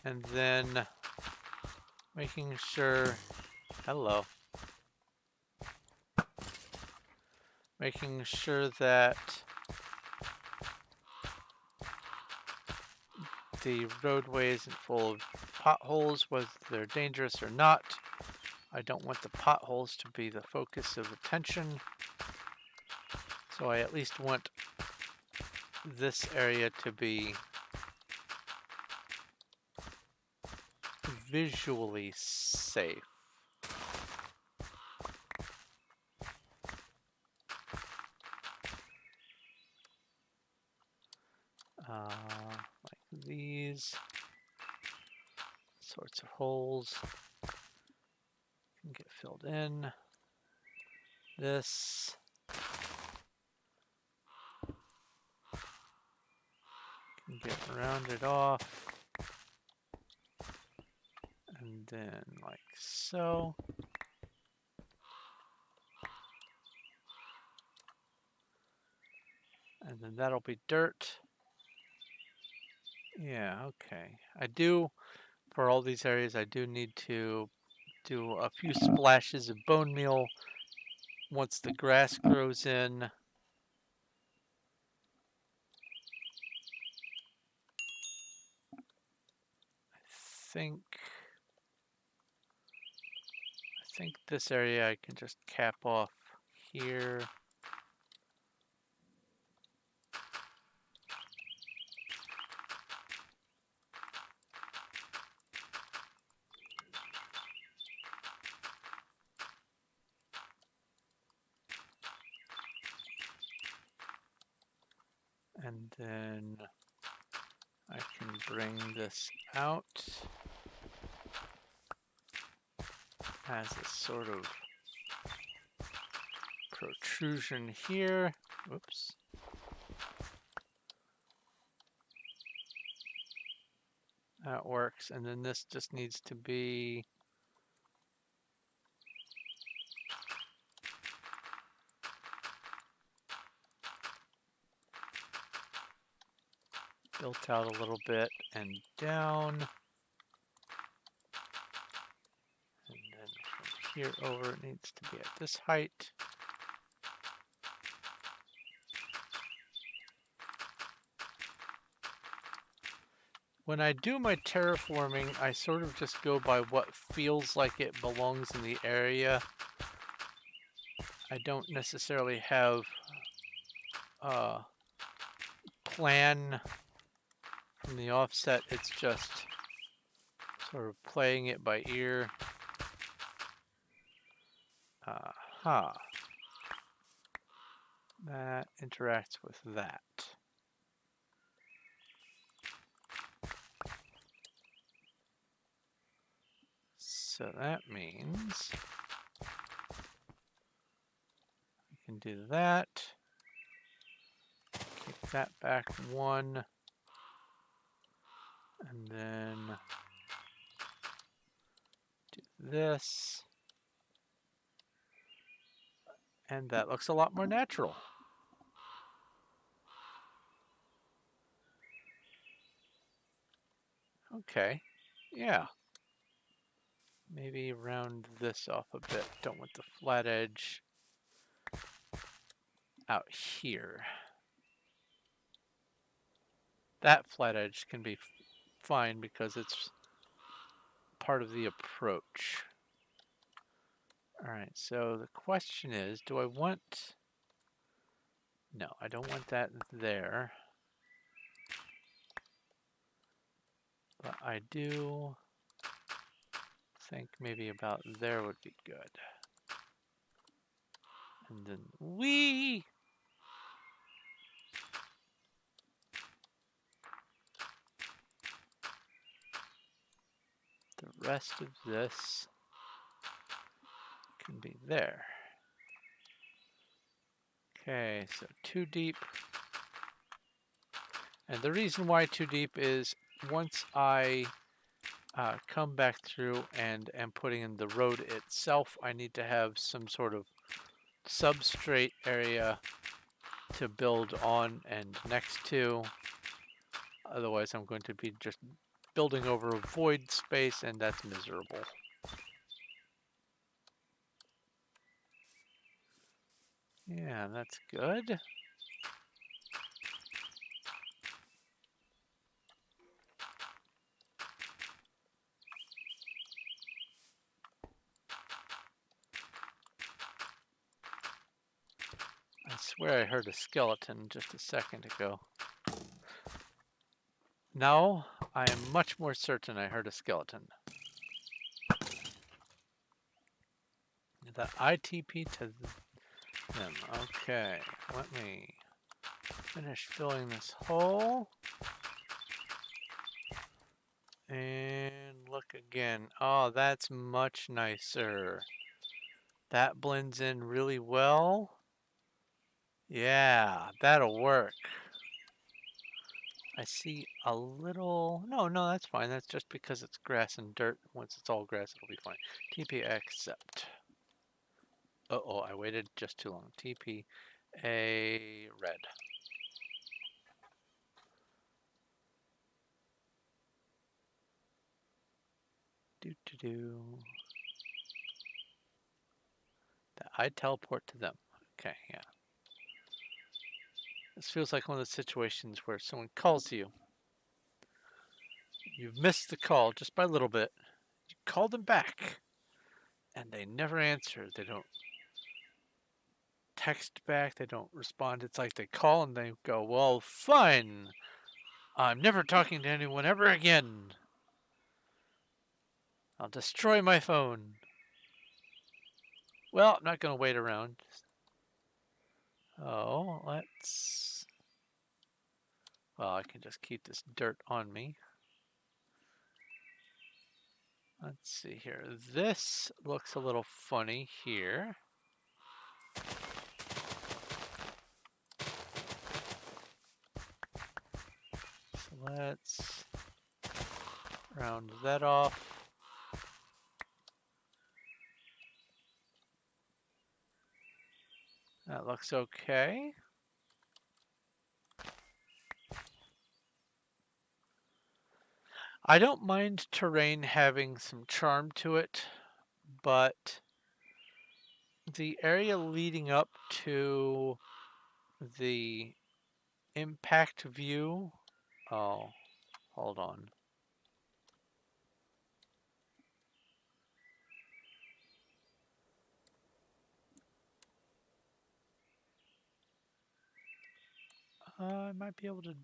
And then making sure, hello, making sure that the roadway isn't full of potholes, whether they're dangerous or not. I don't want the potholes to be the focus of attention. So I at least want this area to be visually safe. Like these sorts of holes can get filled in. This can get rounded off. And then like so. And then that'll be dirt. Yeah, okay. I do, for all these areas, I do need to do a few splashes of bone meal once the grass grows in. I think this area I can just cap off here. And then I can bring this out as a sort of protrusion here. Whoops. That works. And then this just needs to be built out a little bit and down. And then from here over it needs to be at this height. When I do my terraforming, I sort of just go by what feels like it belongs in the area. I don't necessarily have a plan from the offset. It's just sort of playing it by ear. Aha. That interacts with that. So that means we can do that. Kick that back one. And then do this. And that looks a lot more natural. Okay, yeah. Maybe round this off a bit. Don't want the flat edge out here. That flat edge can be fine because it's part of the approach. All right, so the question is, do I want... No, I don't want that there. But I do think maybe about there would be good. And then The rest of this can be there. Okay, so 2 deep. And the reason why 2 deep is once I come back through and am putting in the road itself, I need to have some sort of substrate area to build on and next to. Otherwise, I'm going to be just building over a void space, and that's miserable. Yeah, that's good. I swear I heard a skeleton just a second ago. Now, I am much more certain I heard a skeleton. That ITP to them. Okay, let me finish filling this hole. And look again. Oh, that's much nicer. That blends in really well. Yeah, that'll work. I see a little... No, that's fine. That's just because it's grass and dirt. Once it's all grass, it'll be fine. TP accept. Uh-oh, I waited just too long. TP a red. Do. I teleport to them. Okay, yeah. This feels like one of those situations where someone calls you. You've missed the call just by a little bit. You call them back, and they never answer. They don't text back. They don't respond. It's like they call and they go, well, fine. I'm never talking to anyone ever again. I'll destroy my phone. Well, I'm not going to wait around. Oh, let's... Well, I can just keep this dirt on me. Let's see here. This looks a little funny here. So let's round that off. That looks okay. I don't mind terrain having some charm to it, but the area leading up to the impact view... Oh, hold on. I might be able to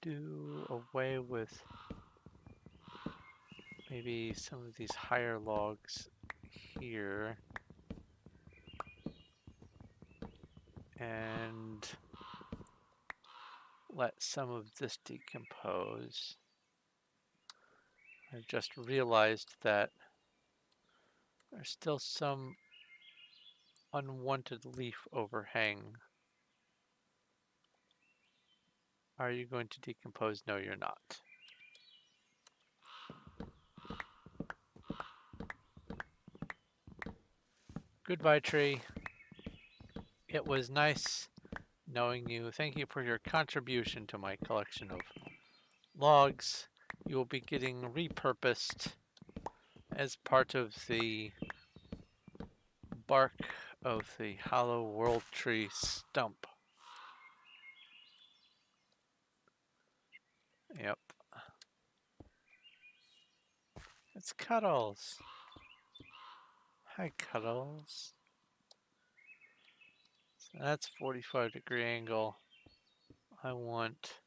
do away with maybe some of these higher logs here. And let some of this decompose. I just realized that there's still some unwanted leaf overhang. Are you going to decompose? No, you're not. Goodbye, tree. It was nice knowing you. Thank you for your contribution to my collection of logs. You will be getting repurposed as part of the bark of the hollow world tree stump. Yep. It's Cuddles. Hi, Cuddles. So that's 45-degree angle. I want...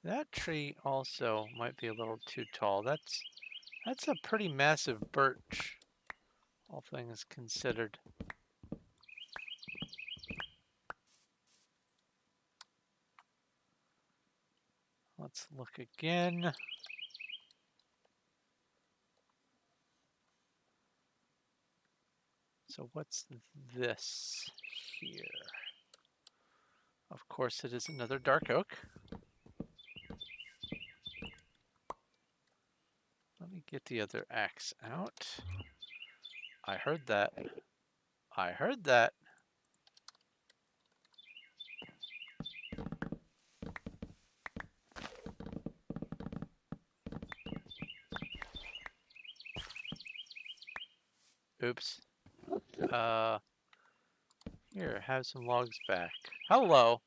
That tree also might be a little too tall. That's a pretty massive birch, all things considered. Let's look again. So what's this here? Of course it is another dark oak. Let me get the other axe out. I heard that. I heard that. Oops. Here, have some logs back. Hello.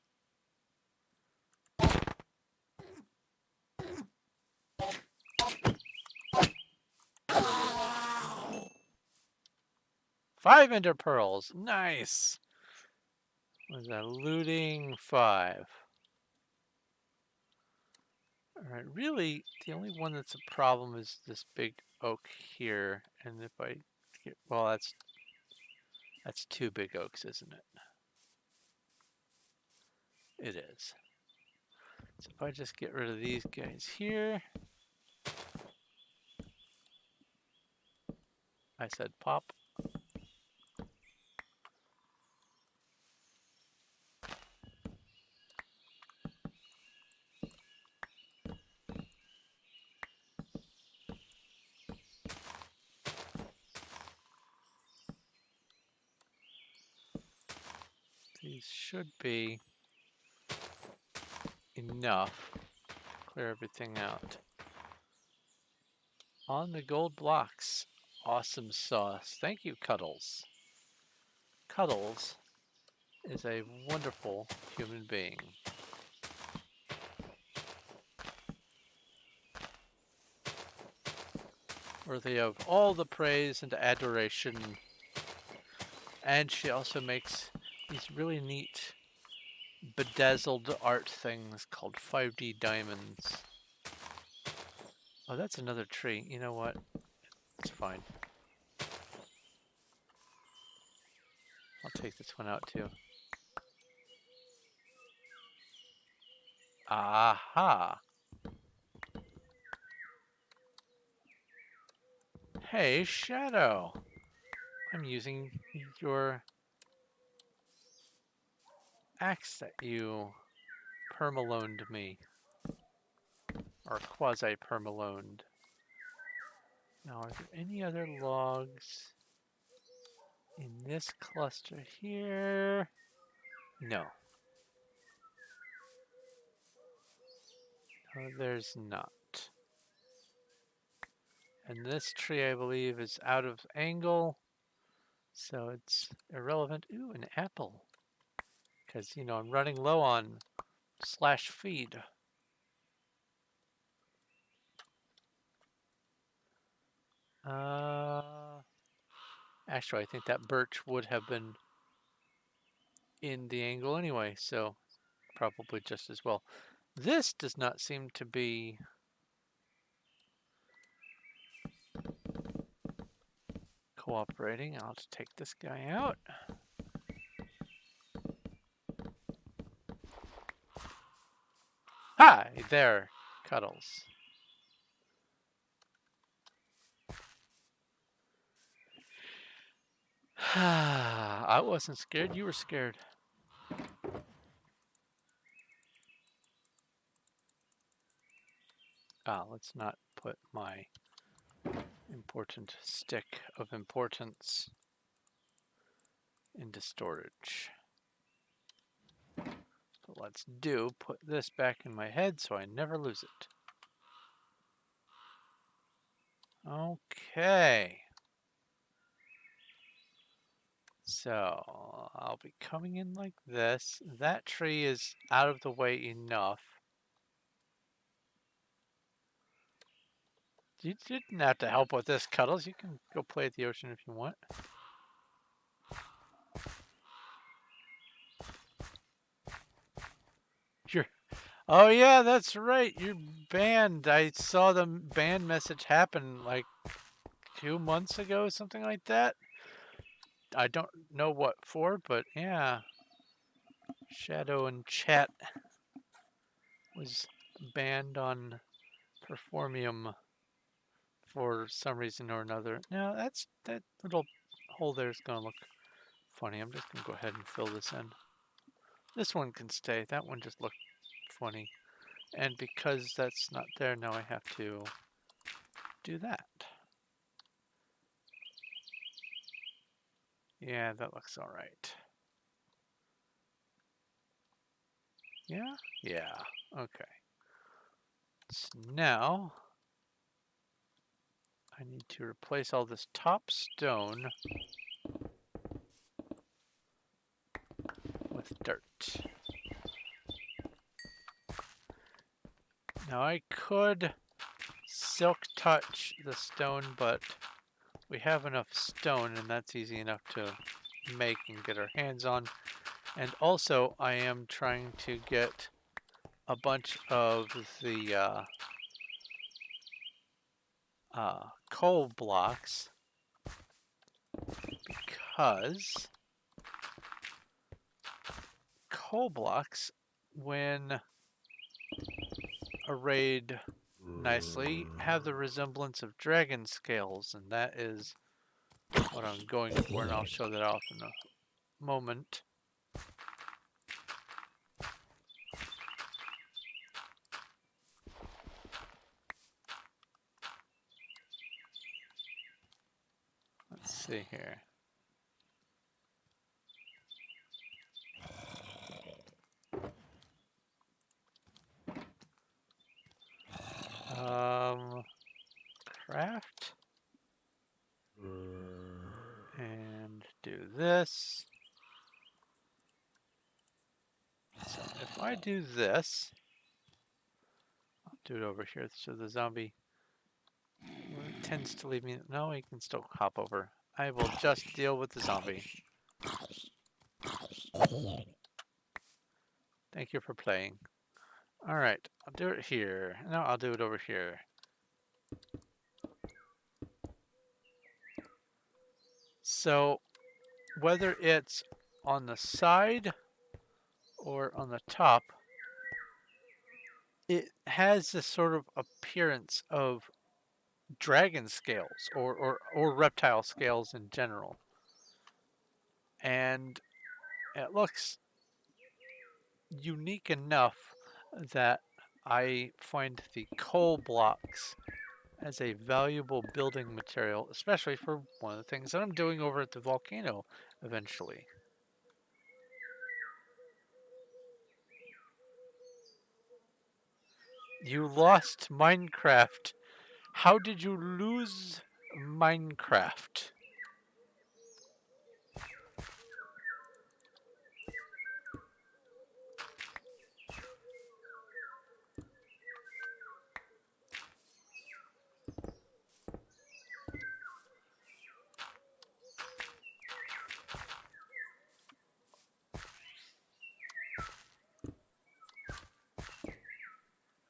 Five ender pearls. Nice. Was that looting? 5. Alright, really, the only one that's a problem is this big oak here. And if I get, well, that's 2 big oaks, isn't it? It is. So if I just get rid of these guys here. I said pop. These should be enough to clear everything out. On the gold blocks. Awesome sauce. Thank you, Cuddles. Cuddles is a wonderful human being. Worthy of all the praise and adoration. And she also makes these really neat bedazzled art things called 5D diamonds. Oh, that's another tree. You know what? It's fine. I'll take this one out too. Aha! Hey, Shadow! I'm using your axe that you permaloned me. Or quasi-permaloned. Now, are there any other logs in this cluster here? No. No, there's not. And this tree, I believe, is out of angle, so it's irrelevant. Ooh, an apple. Because, you know, I'm running low on /feed. Actually, I think that birch would have been in the angle anyway, so probably just as well. This does not seem to be cooperating. I'll just take this guy out. Hi there, Cuddles. I wasn't scared. You were scared. Let's not put my important stick of importance into storage. So let's put this back in my head so I never lose it. Okay. So I'll be coming in like this. That tree is out of the way enough. You didn't have to help with this, Cuddles. You can go play at the ocean if you want. Oh yeah, that's right. You're banned. I saw the ban message happen like 2 months ago, something like that. I don't know what for, but yeah. Shadow and Chat was banned on Performium for some reason or another. Now that little hole there is going to look funny. I'm just going to go ahead and fill this in. This one can stay. That one just looked funny. And because that's not there, now I have to do that. Yeah, that looks all right. Yeah? Yeah. Okay. So now I need to replace all this top stone with dirt. Now I could silk touch the stone, but we have enough stone and that's easy enough to make and get our hands on. And also I am trying to get a bunch of the coal blocks because coal blocks, when arrayed nicely, have the resemblance of dragon scales, and that is what I'm going for, and I'll show that off in a moment. Let's see here. Craft. And do this. So if I do this, I'll do it over here so the zombie tends to leave me. No, he can still hop over. I will just deal with the zombie. Thank you for playing. Alright, I'll do it here. No, I'll do it over here. So, whether it's on the side or on the top, it has this sort of appearance of dragon scales or reptile scales in general. And it looks unique enough that I find the coal blocks as a valuable building material, especially for one of the things that I'm doing over at the volcano eventually. You lost Minecraft. How did you lose Minecraft?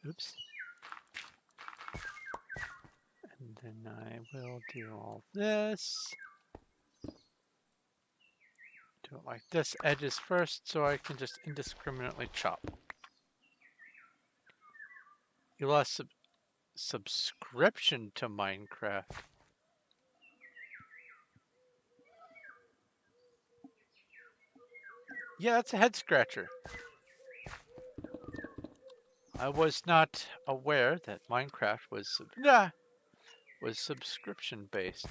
Oops. And then I will do all this. Do it like this, edges first, so I can just indiscriminately chop. You lost subscription to Minecraft. Yeah, that's a head scratcher. I was not aware that Minecraft was subscription based.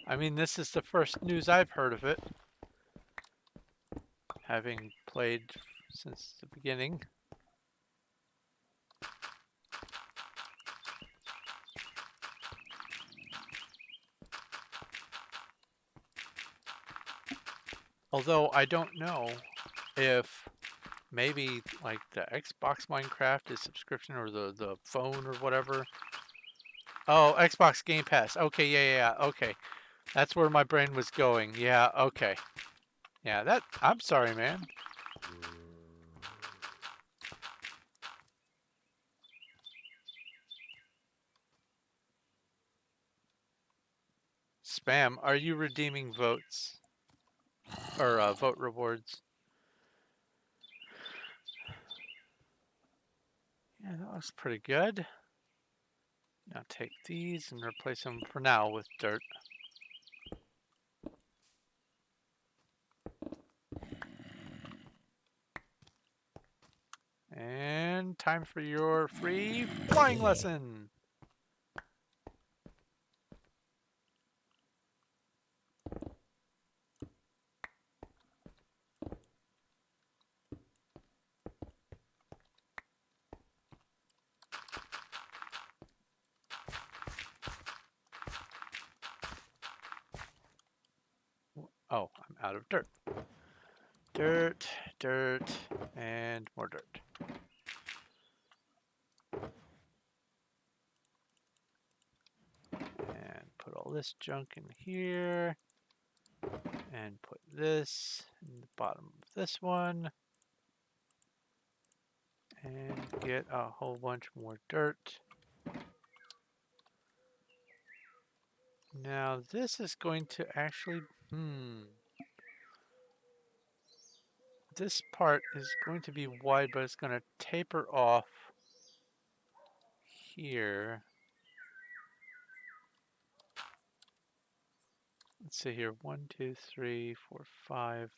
I mean, this is the first news I've heard of it, having played since the beginning. Although I don't know if maybe like the Xbox Minecraft is subscription or the phone or whatever. Oh, Xbox Game Pass. Okay, yeah, okay. That's where my brain was going. Yeah, okay. Yeah, I'm sorry, man. Spam, are you redeeming votes? Or vote rewards? Yeah, that looks pretty good. Now take these and replace them for now with dirt. And time for your free flying lesson. Oh, I'm out of dirt. Dirt, dirt, and more dirt. And put all this junk in here. And put this in the bottom of this one. And get a whole bunch more dirt. Now this is going to actually, this part is going to be wide, but it's going to taper off here. Let's see here, 1, 2, 3, 4, 5.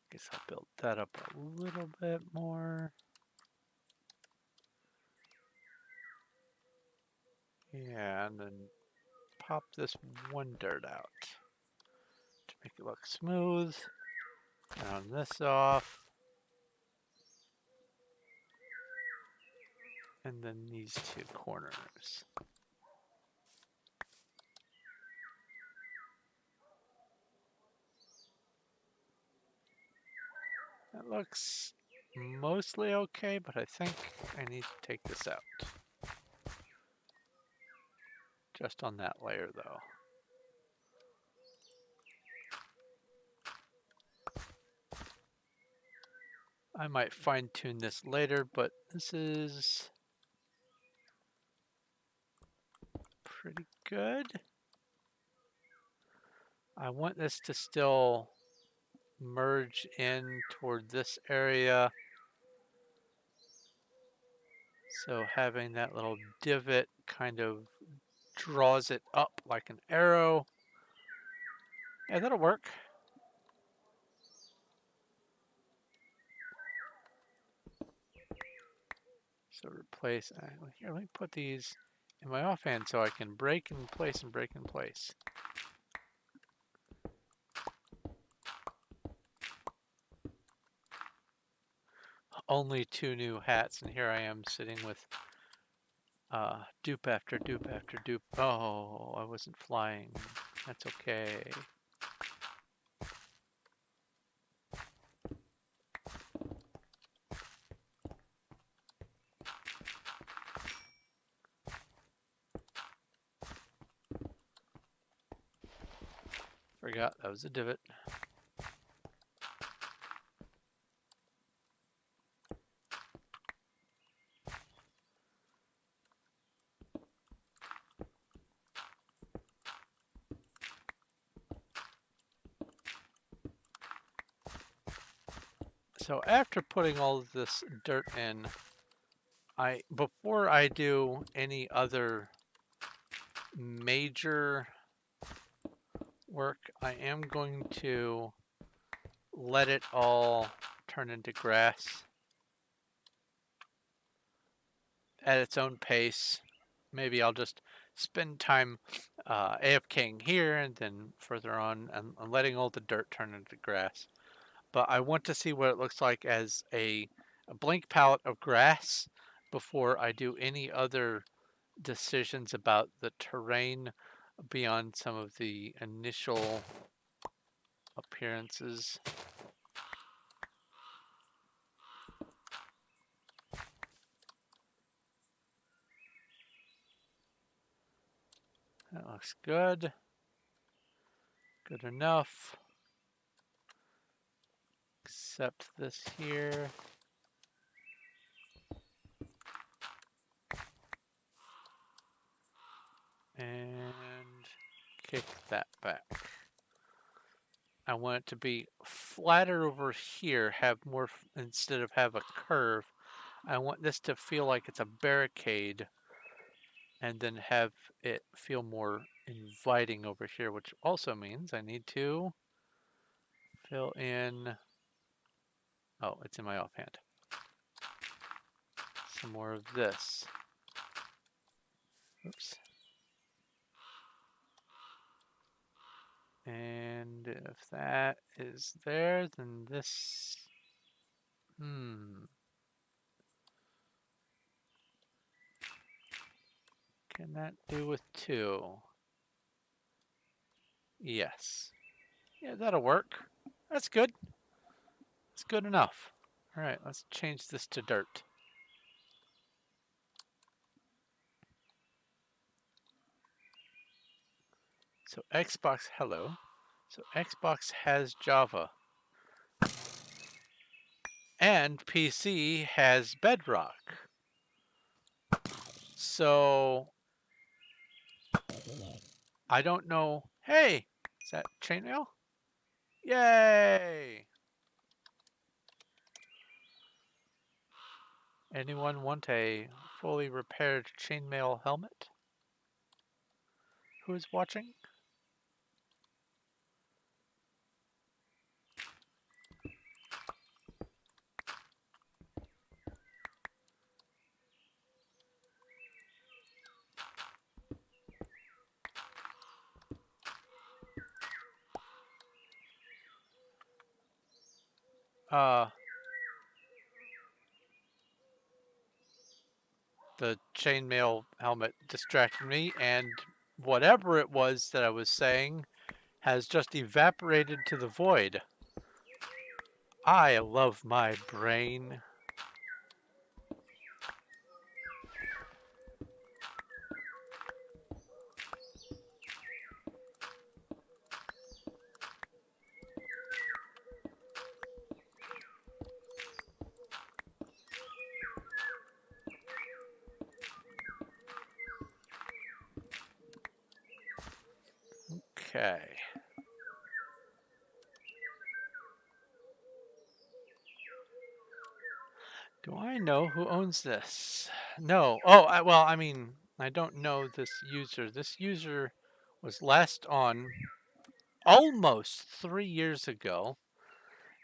Guess I'll build that up a little bit more. Yeah, and then pop this one dirt out to make it look smooth. Round this off. And then these two corners. That looks mostly okay, but I think I need to take this out. Just on that layer though. I might fine tune this later, but this is pretty good. I want this to still merge in toward this area. So having that little divot kind of draws it up like an arrow. Yeah, that'll work. So replace, here, let me put these in my offhand so I can break in place and break in place. Only 2 new hats, and here I am sitting with dupe after dupe after dupe. Oh, I wasn't flying. That's okay. Forgot that was a divot. So after putting all of this dirt in, before I do any other major work, I am going to let it all turn into grass at its own pace. Maybe I'll just spend time AFKing here and then further on and letting all the dirt turn into grass. But I want to see what it looks like as a blank palette of grass before I do any other decisions about the terrain beyond some of the initial appearances. That looks good. Good enough. accept this here. And kick that back. I want it to be flatter over here, have more, instead of have a curve. I want this to feel like it's a barricade and then have it feel more inviting over here, which also means I need to fill in, oh, it's in my offhand. Some more of this. Oops. And if that is there, then this, can that do with 2? Yes. Yeah, that'll work. That's good. It's good enough. All right, let's change this to dirt. So Xbox, hello. So Xbox has Java. And PC has Bedrock. So I don't know. Hey, is that chainmail? Yay! Anyone want a fully repaired chainmail helmet? Who is watching? The chainmail helmet distracted me, and whatever it was that I was saying has just evaporated to the void. I love my brain. Okay. Do I know who owns this? No. Oh, well, I mean, I don't know this user. This user was last on almost 3 years ago.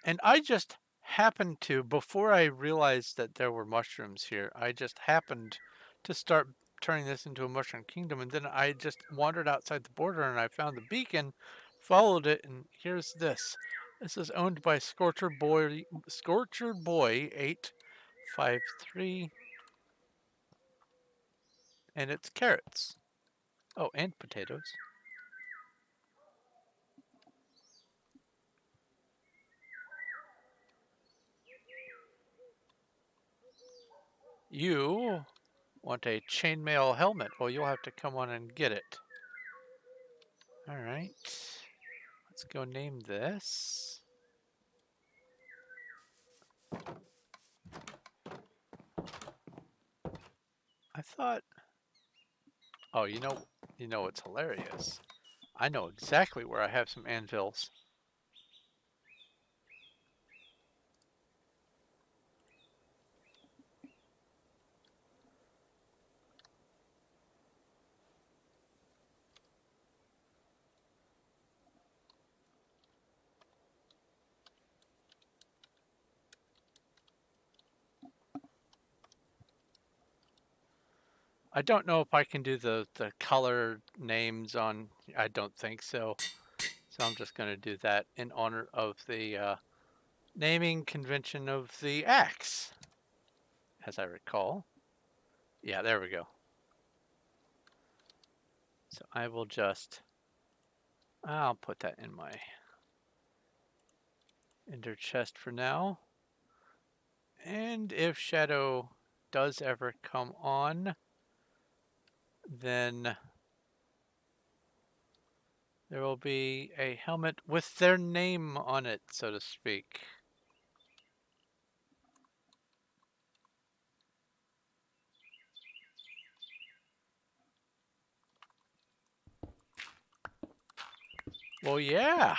And I just happened to, before I realized that there were mushrooms here, I just happened to start turning this into a mushroom kingdom. And then I just wandered outside the border and I found the beacon, followed it, and here's this. This is owned by Scorcher Boy 853, and it's carrots. Oh, and potatoes. You want a chainmail helmet? Well, you'll have to come on and get it. All right. Let's go name this. I thought, oh, you know what's hilarious? I know exactly where I have some anvils. I don't know if I can do the color names on, I don't think so. So I'm just going to do that in honor of the naming convention of the axe, as I recall. Yeah, there we go. So I will just, I'll put that in my ender chest for now. And if Shadow does ever come on, then there will be a helmet with their name on it, so to speak. Well, yeah.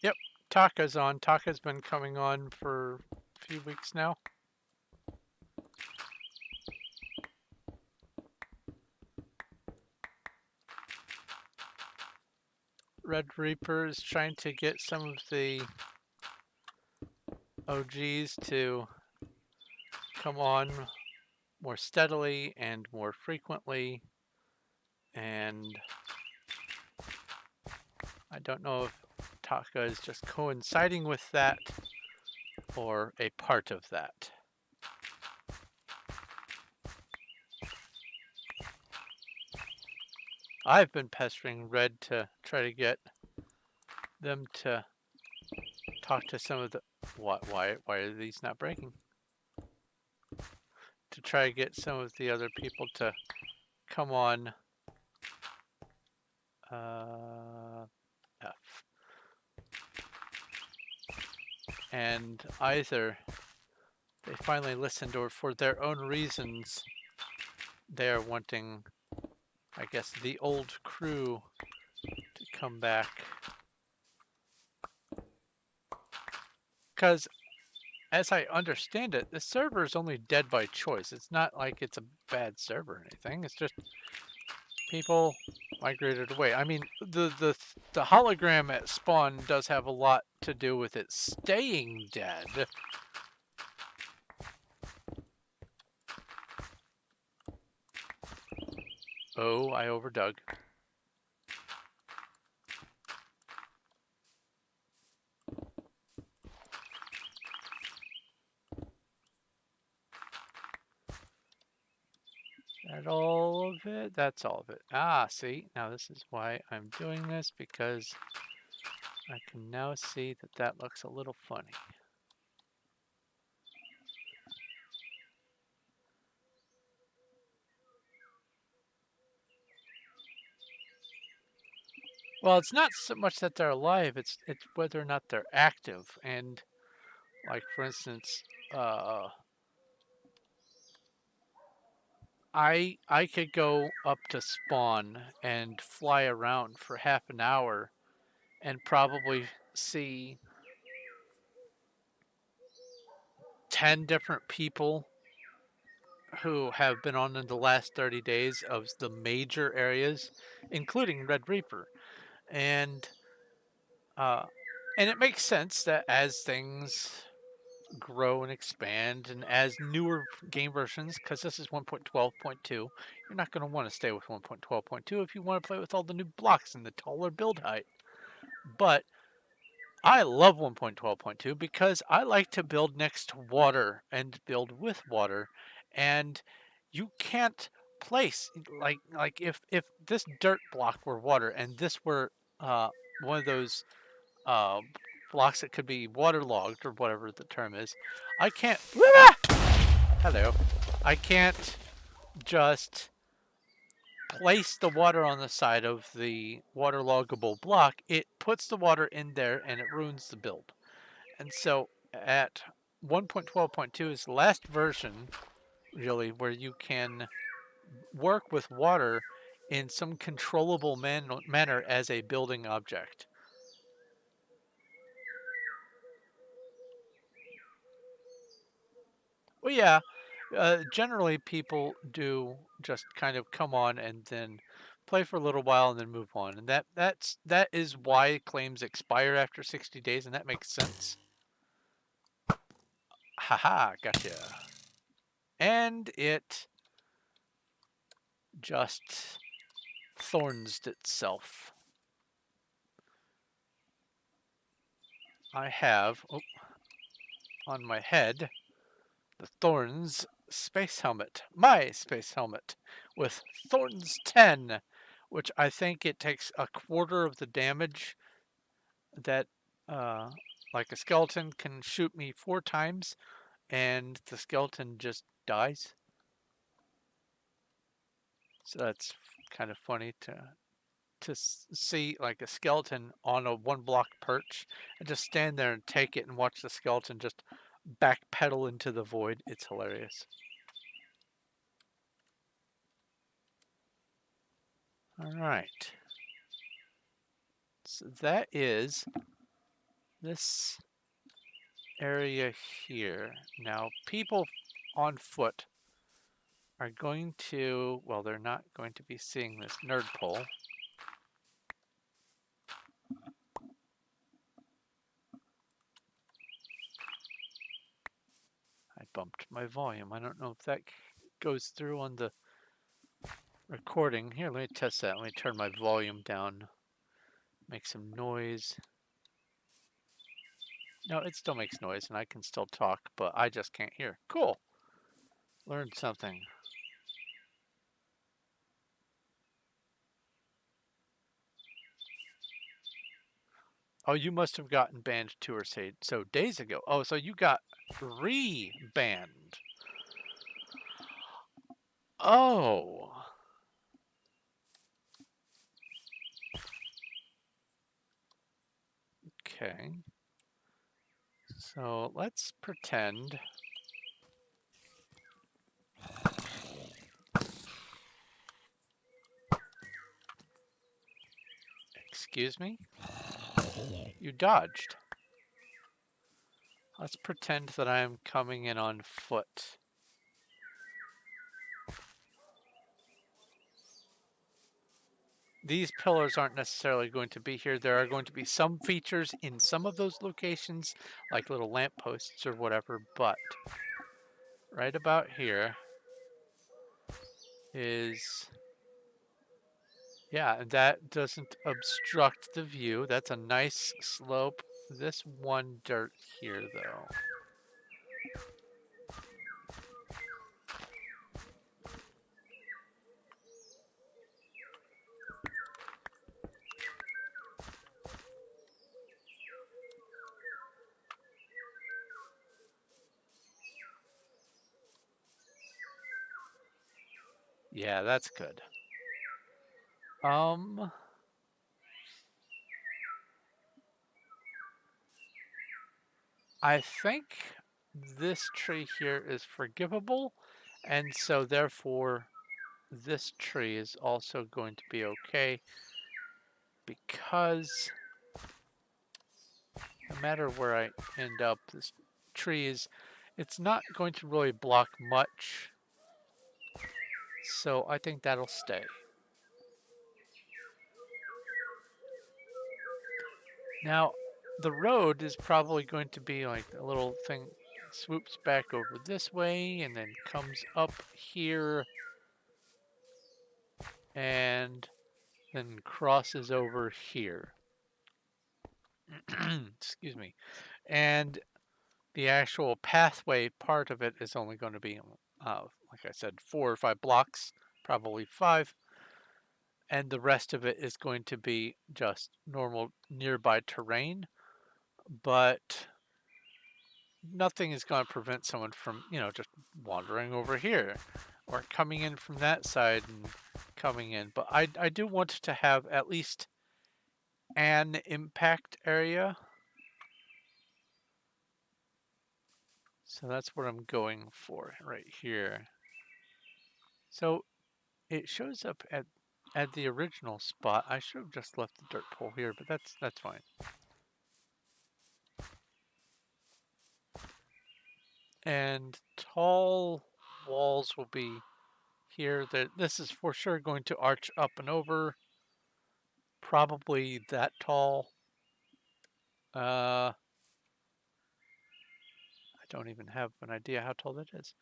Yep, Taka's on. Taka's been coming on for a few weeks now. Red Reaper is trying to get some of the OGs to come on more steadily and more frequently, and I don't know if Taka is just coinciding with that or a part of that. I've been pestering Red to try to get them to talk to some of the... Why are these not breaking? To try to get some of the other people to come on F. And either they finally listened or for their own reasons they are wanting, I guess, the old crew to come back. Because as I understand it, the server is only dead by choice. It's not like it's a bad server or anything. It's just people migrated away. I mean, the hologram at spawn does have a lot to do with it staying dead. Oh, I overdug. That all of it? That's all of it. Ah, see? Now this is why I'm doing this, because I can now see that that looks a little funny. Well, it's not so much that they're alive, it's whether or not they're active. And like, for instance, I could go up to spawn and fly around for half an hour and probably see 10 different people who have been on in the last 30 days of the major areas, including Red Reaper. And it makes sense that as things grow and expand, and as newer game versions, because this is 1.12.2, you're not going to want to stay with 1.12.2 if you want to play with all the new blocks and the taller build height. But I love 1.12.2 because I like to build next to water and build with water, and you can't place, like if this dirt block were water and this were one of those uh, blocks that could be waterlogged or whatever the term is, I can't. Hello, I can't just place the water on the side of the waterloggable block. It puts the water in there and it ruins the build. And so at 1.12.2 is the last version, really, where you can work with water in some controllable manner as a building object. Well, yeah, generally people do just kind of come on and then play for a little while and then move on, and that is why claims expire after 60 days, and that makes sense. Haha, gotcha. And it just thorns itself. I have on my head the Thorns space helmet, my space helmet, with Thorns 10, which I think it takes a quarter of the damage that, like a skeleton can shoot me 4 times, and the skeleton just dies. So that's kind of funny to to see like a skeleton on a 1 block perch and just stand there and take it and watch the skeleton just backpedal into the void. It's hilarious. All right. So that is this area here. Now, people on foot are going to, well, they're not going to be seeing this nerd pole. I bumped my volume. I don't know if that goes through on the recording. Here, let me test that. Let me turn my volume down. Make some noise. No, it still makes noise and I can still talk, but I just can't hear. Cool. Learned something. Oh, you must have gotten banned 2 or so days ago. Oh, so you got re-banned. Oh. Okay. So let's pretend. Excuse me? You dodged. Let's pretend that I am coming in on foot. These pillars aren't necessarily going to be here. There are going to be some features in some of those locations, like little lampposts or whatever, but right about here is, yeah, that doesn't obstruct the view. That's a nice slope. This one dirt here, though. Yeah, that's good. I think this tree here is forgivable, and so therefore this tree is also going to be okay, because no matter where I end up, this tree is, it's not going to really block much, so I think that'll stay. Now, the road is probably going to be like a little thing, swoops back over this way and then comes up here and then crosses over here. Excuse me. And the actual pathway part of it is only going to be, like I said, 4 or 5 blocks, probably 5. And the rest of it is going to be just normal nearby terrain. But nothing is going to prevent someone from, just wandering over here or coming in from that side and coming in. But I do want to have at least an impact area. So that's what I'm going for right here. So it shows up at the original spot. I should have just left the dirt pole here, but that's fine. And tall walls will be here. This is for sure going to arch up and over. Probably that tall. I don't even have an idea how tall that is.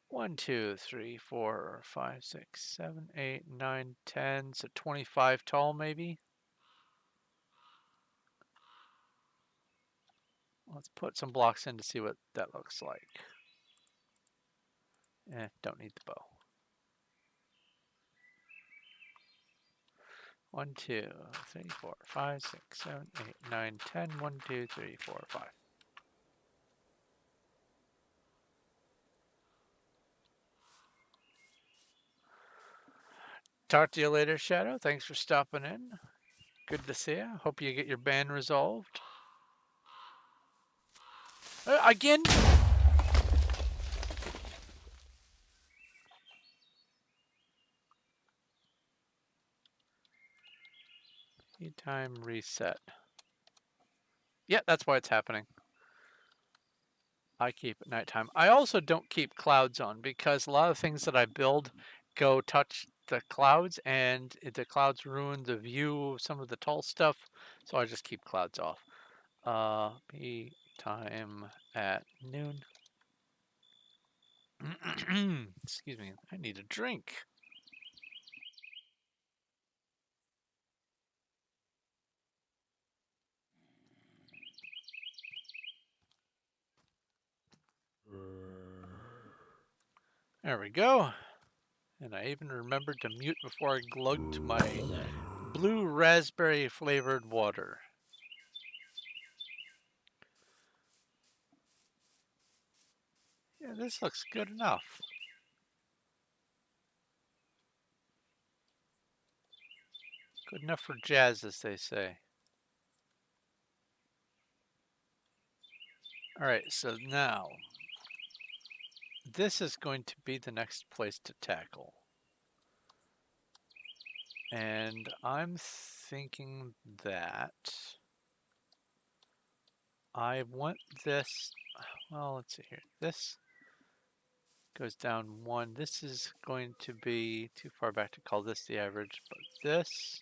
1, 2, 3, 4, 5, 6, 7, 8, 9, 10. So 25 tall, maybe. Let's put some blocks in to see what that looks like. Don't need the bow. 1, 2, 3, 4, 5, 6, 7, 8, 9, 10. 1, 2, 3, 4, 5. Talk to you later, Shadow. Thanks for stopping in. Good to see you. Hope you get your ban resolved. Again? Time reset. Yeah, that's why it's happening. I keep at nighttime. I also don't keep clouds on because a lot of things that I build go touch the clouds and the clouds ruin the view of some of the tall stuff. So I just keep clouds off. Be time at noon. Excuse me. I need a drink. There we go. And I even remembered to mute before I glugged my blue raspberry flavored water. Yeah, this looks good enough. Good enough for jazz, as they say. All right, so now this is going to be the next place to tackle. And I'm thinking that I want this, well, let's see here. This goes down 1. This is going to be too far back to call this the average, but this,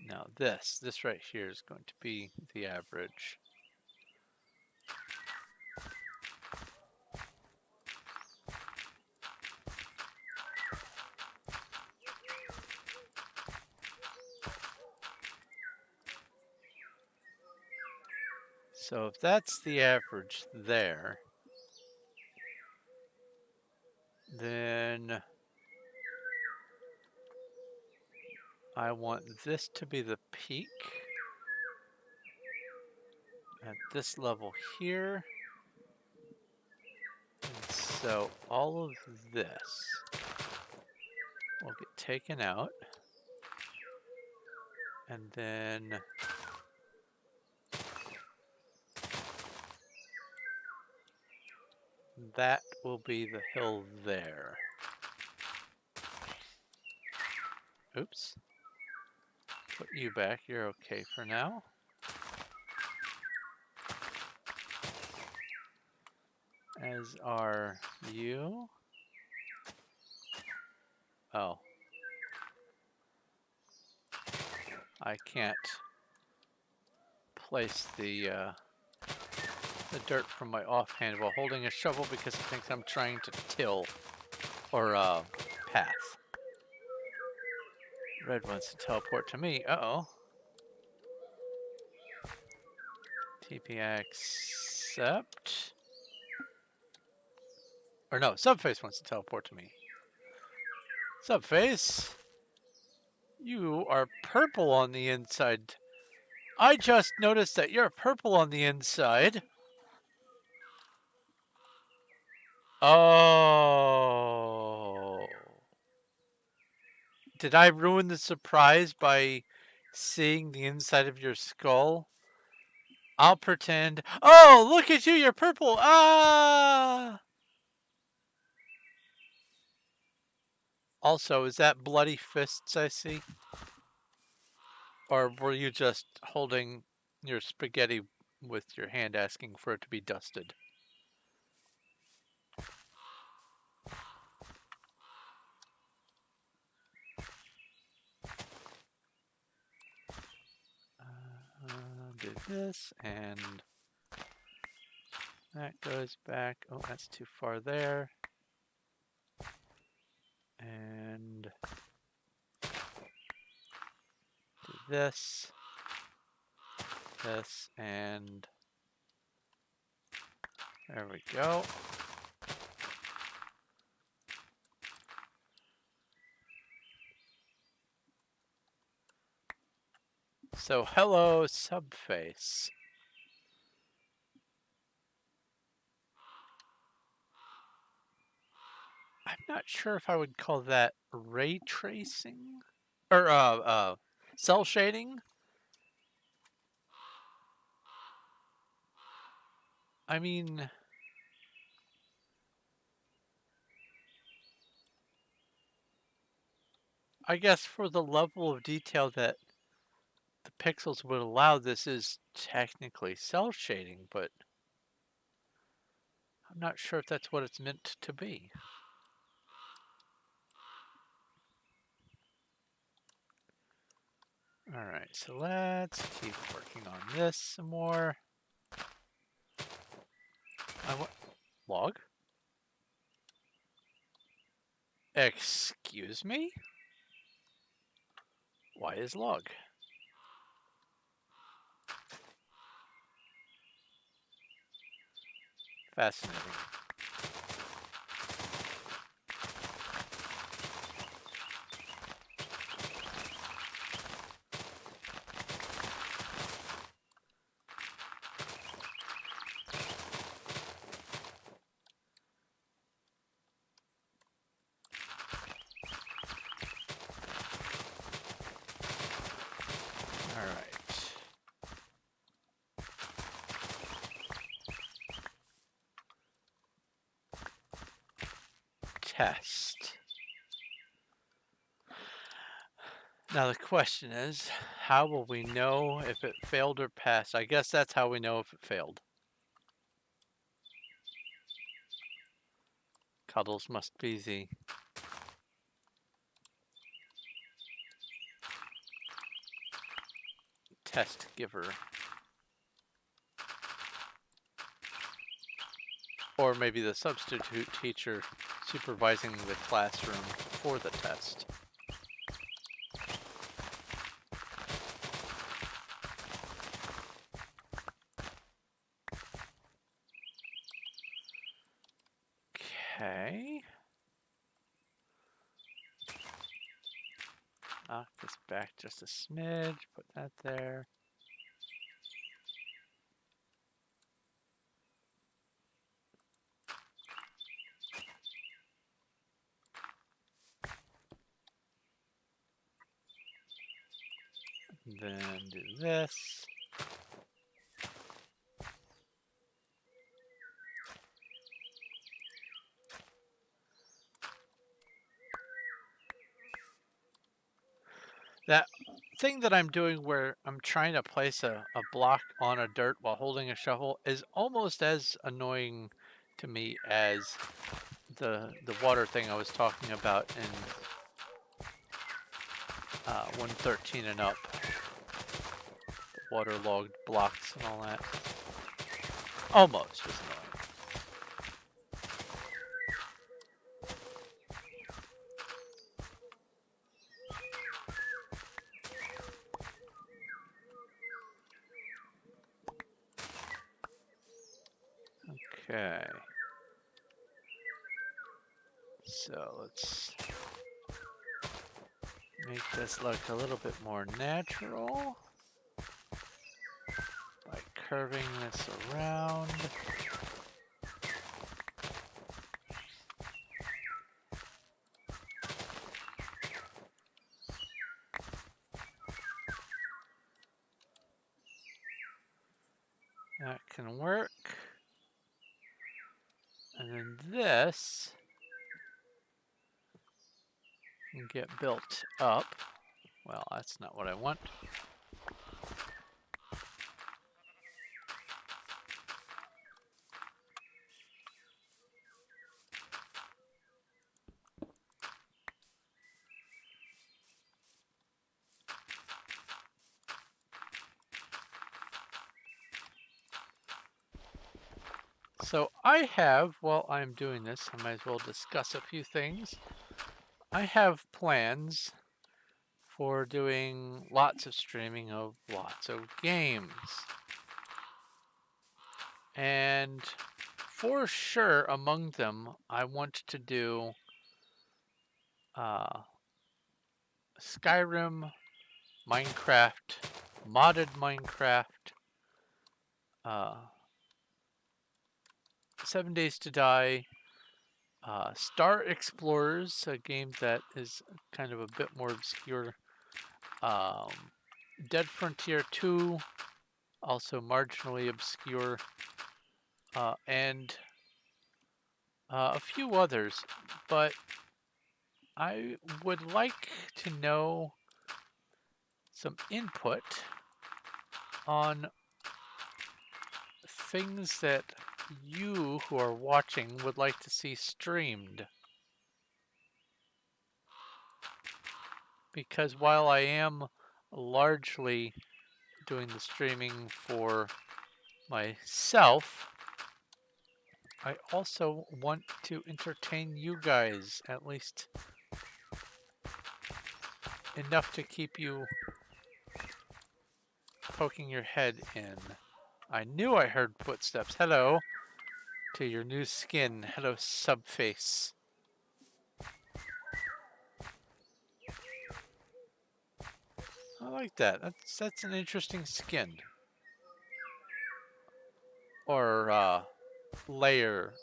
now this right here is going to be the average. So if that's the average there, then I want this to be the peak at this level here. And so all of this will get taken out. And then that will be the hill there. Oops. Put you back. You're okay for now. As are you. Oh. I can't place the dirt from my offhand while holding a shovel because it thinks I'm trying to till or path. Red wants to teleport to me. Uh-oh. TP accept. Or no, Subface wants to teleport to me. Subface, you are purple on the inside. I just noticed that you're purple on the inside. Oh. Did I ruin the surprise by seeing the inside of your skull? I'll pretend. Oh, look at you, you're purple. Ah! Also, is that bloody fists I see? Or were you just holding your spaghetti with your hand asking for it to be dusted? Do this, and that goes back. Oh, that's too far there. And do this, and there we go. So, hello, Subface. Not sure if I would call that ray tracing or cell shading. I mean, I guess for the level of detail that the pixels would allow, this is technically cell shading, but I'm not sure if that's what it's meant to be. All right, so let's keep working on this some more. Log? Excuse me? Why is log? Fascinating. All right. Test. Now the question is, how will we know if it failed or passed? I guess that's how we know if it failed. Cuddles must be the test giver. Or maybe the substitute teacher supervising the classroom for the test. Okay. Knock this back just a smidge, put that there. Then do this. That thing that I'm doing where I'm trying to place a block on a dirt while holding a shovel is almost as annoying to me as the water thing I was talking about in 113 and up. The waterlogged blocks and all that. Almost as annoying. Okay. So let's make this look a little bit more natural by curving this around. That can work. And then this can get built up. Well, that's not what I want. So I have, while I'm doing this, I might as well discuss a few things. I have plans for doing lots of streaming of lots of games. And for sure, among them, I want to do Skyrim, Minecraft, modded Minecraft, 7 Days to Die, Star Explorers, a game that is kind of a bit more obscure. Um, Dead Frontier 2, also marginally obscure. And a few others. But I would like to know some input on things that you who are watching would like to see streamed. Because while I am largely doing the streaming for myself, I also want to entertain you guys, at least enough to keep you poking your head in. I knew I heard footsteps. Hello to your new skin. Hello, Subface. I like that. That's an interesting skin. Or layer.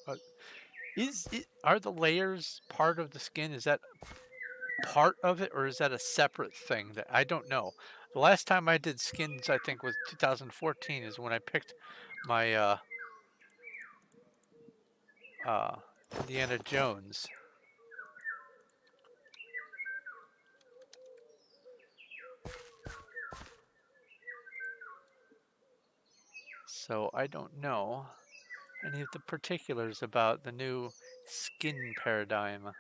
Are the layers part of the skin? Is that part of it, or is that a separate thing that I don't know? The last time I did skins, I think, was 2014, is when I picked my uh, Indiana Jones. So I don't know any of the particulars about the new skin paradigm.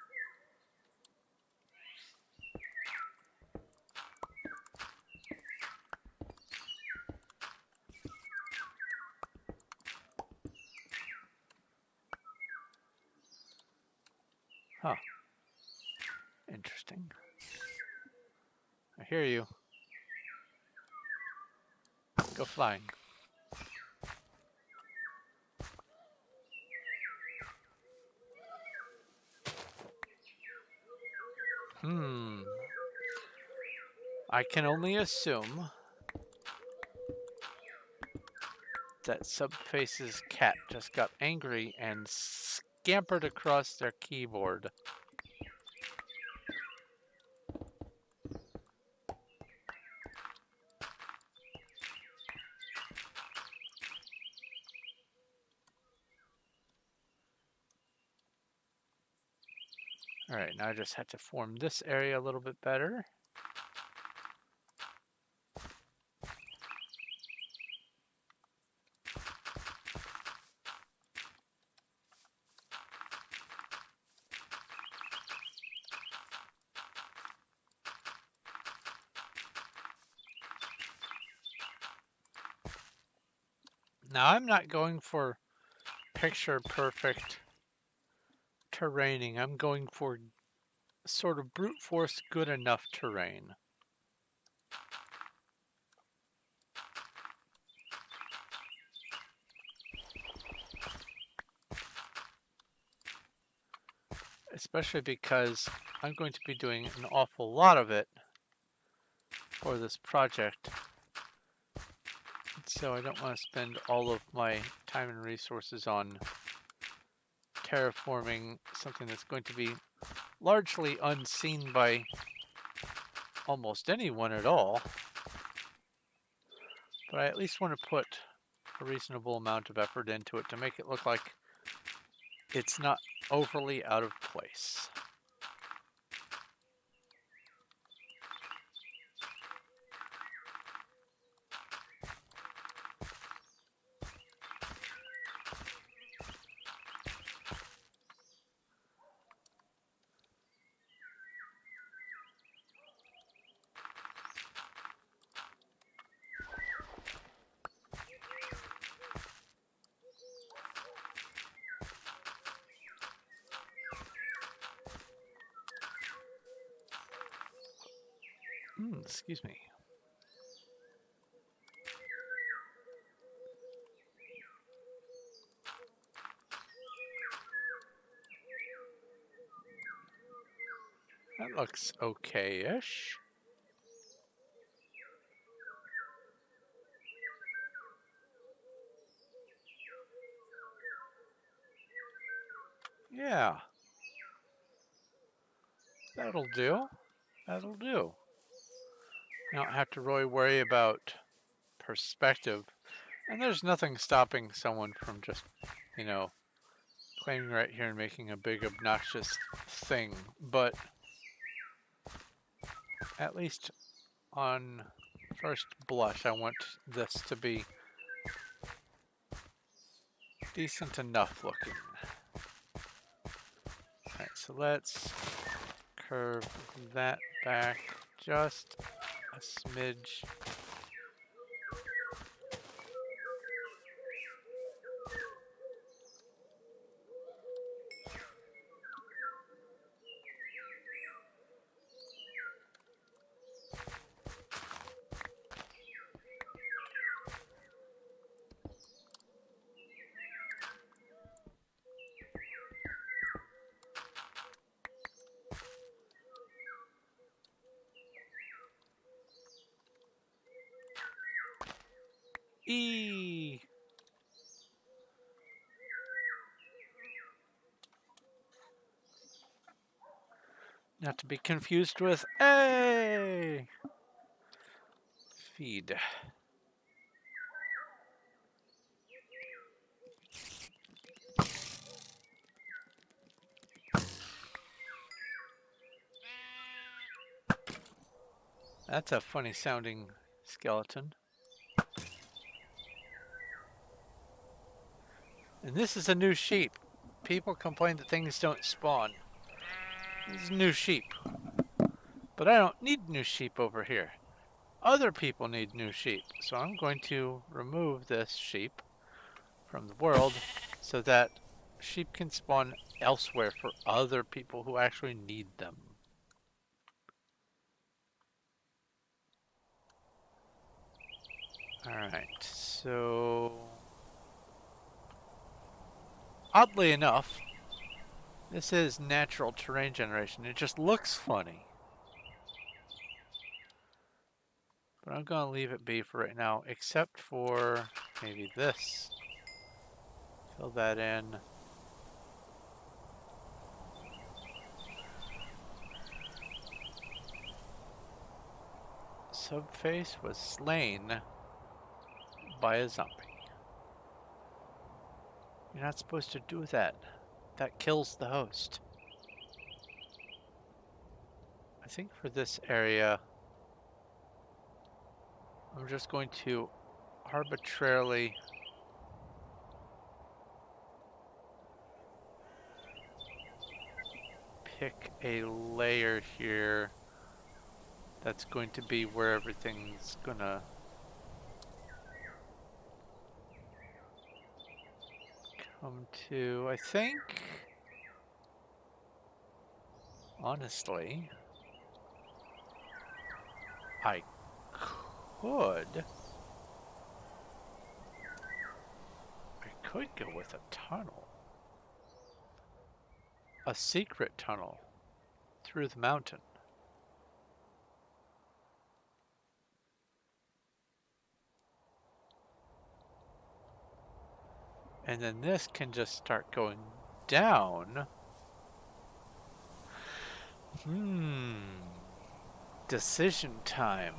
Huh. Interesting. I hear you. Go flying. I can only assume that Subface's cat just got angry and scampered across their keyboard. Alright, now I just had to form this area a little bit better. Now I'm not going for picture perfect terraining. I'm going for sort of brute force good enough terrain. Especially because I'm going to be doing an awful lot of it for this project. So I don't want to spend all of my time and resources on terraforming something that's going to be largely unseen by almost anyone at all. But I at least want to put a reasonable amount of effort into it to make it look like it's not overly out of place. Excuse me. That looks okay-ish. Yeah. That'll do. That'll do. You don't have to really worry about perspective. And there's nothing stopping someone from just, you know, claiming right here and making a big obnoxious thing. But at least on first blush, I want this to be decent enough looking. Alright, so let's curve that back just a smidge. E. Not to be confused with A. Feed. That's a funny sounding skeleton. And this is a new sheep. People complain that things don't spawn. This is new sheep. But I don't need new sheep over here. Other people need new sheep. So I'm going to remove this sheep from the world so that sheep can spawn elsewhere for other people who actually need them. Alright, so oddly enough, this is natural terrain generation. It just looks funny. But I'm going to leave it be for right now, except for maybe this. Fill that in. Subface was slain by a zombie. You're not supposed to do that. That kills the host. I think for this area, I'm just going to arbitrarily pick a layer here that's going to be where everything's gonna come to. I think, honestly, I could go with a tunnel. A secret tunnel through the mountain. And then this can just start going down. Decision time.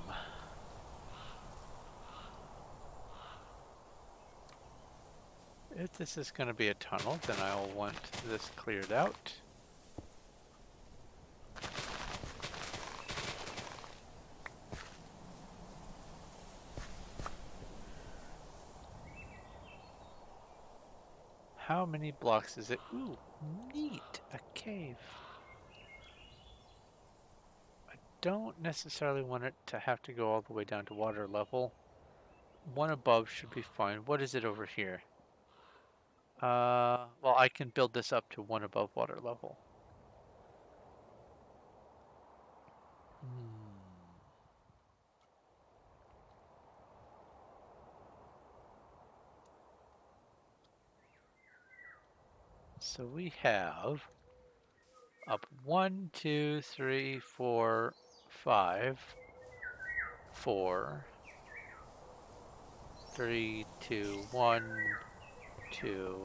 If this is going to be a tunnel, then I'll want this cleared out. How many blocks is it? Ooh, neat, a cave. I don't necessarily want it to have to go all the way down to water level. One above should be fine. What is it over here? Well, I can build this up to one above water level. So we have up 1, 2, 3, 4, 5, 4, 3, 2, 1, 2,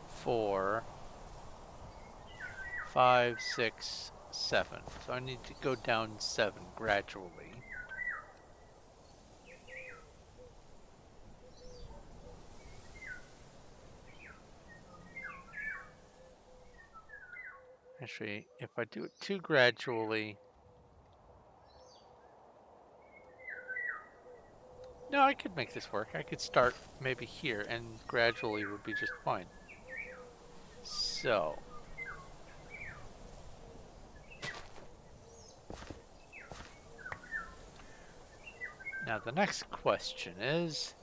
4, 5, 6, 7. So I need to go down 7 gradually. Actually, if I do it too gradually... No, I could make this work. I could start maybe here and gradually would be just fine. So... Now the next question is,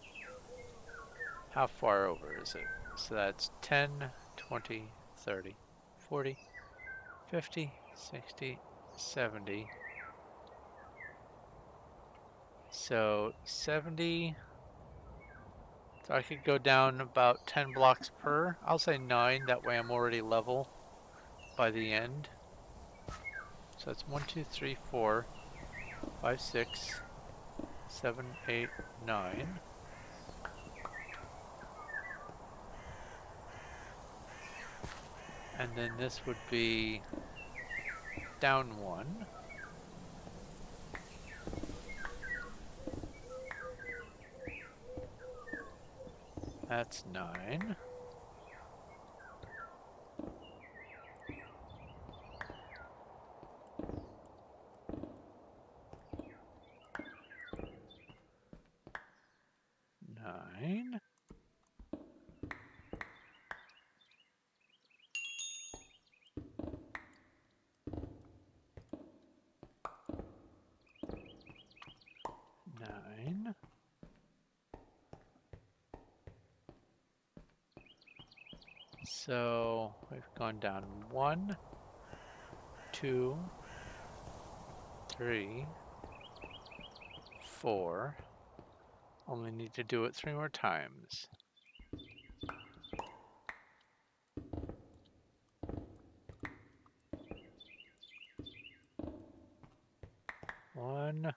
how far over is it? So that's 10, 20, 30, 40, 50, 60, 70. So 70, so I could go down about 10 blocks per. I'll say 9, that way I'm already level by the end. So it's 1, 2, 3, 4, 5, 6, 7, 8, 9. And then this would be down 1. That's 9. Nine. Nine. So we've gone down 1, 2, 3, 4. Only need to do it 3 more times. 1,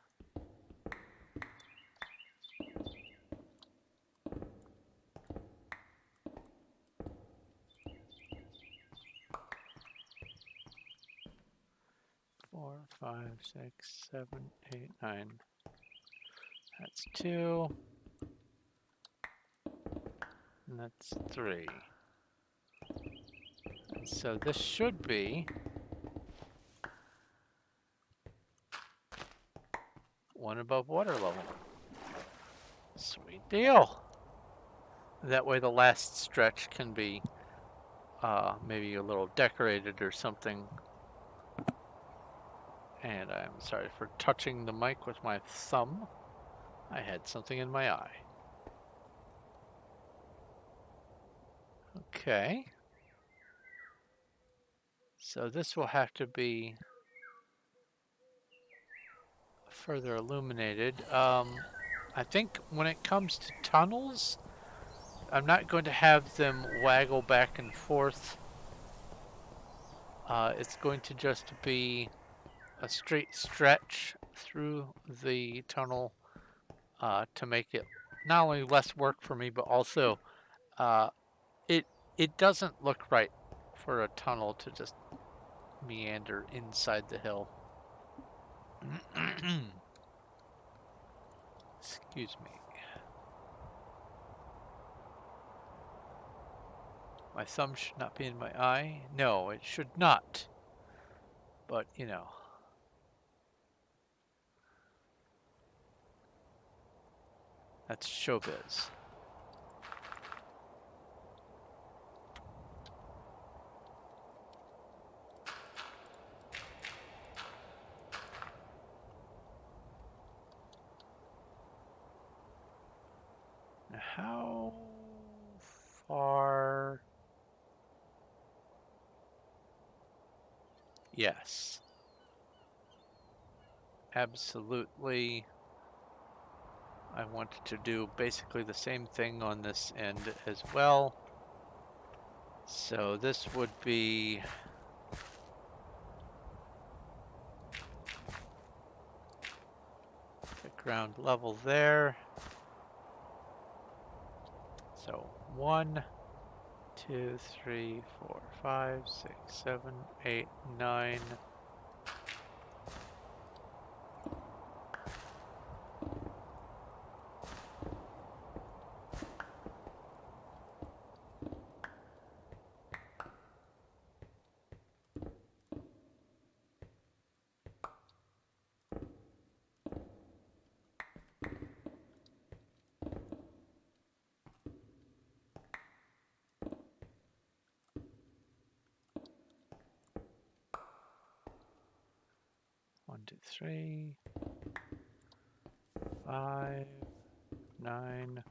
4, 5, 6, 7, 8, 9. That's 2. And that's 3. And so this should be 1 above water level. Sweet deal. That way the last stretch can be maybe a little decorated or something. And I'm sorry for touching the mic with my thumb. I had something in my eye. Okay. So this will have to be further illuminated. I think when it comes to tunnels, I'm not going to have them waggle back and forth. It's going to just be a straight stretch through the tunnel to make it not only less work for me, but also it doesn't look right for a tunnel to just meander inside the hill. Excuse me. My thumb should not be in my eye. No, it should not. But, you know. That's showbiz. Now, how far? Yes. Absolutely. I wanted to do basically the same thing on this end as well. So this would be the ground level there. So 1, 2, 3, 4, 5, 6, 7, 8, 9. One, 2, 3, 5, 9.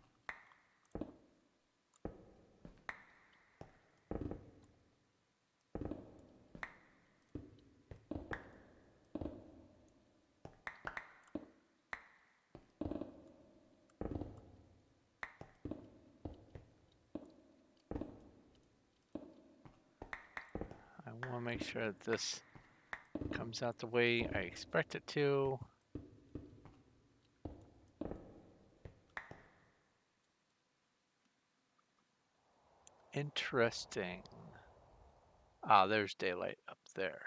I want to make sure that this comes out the way I expect it to. Interesting. Ah, there's daylight up there.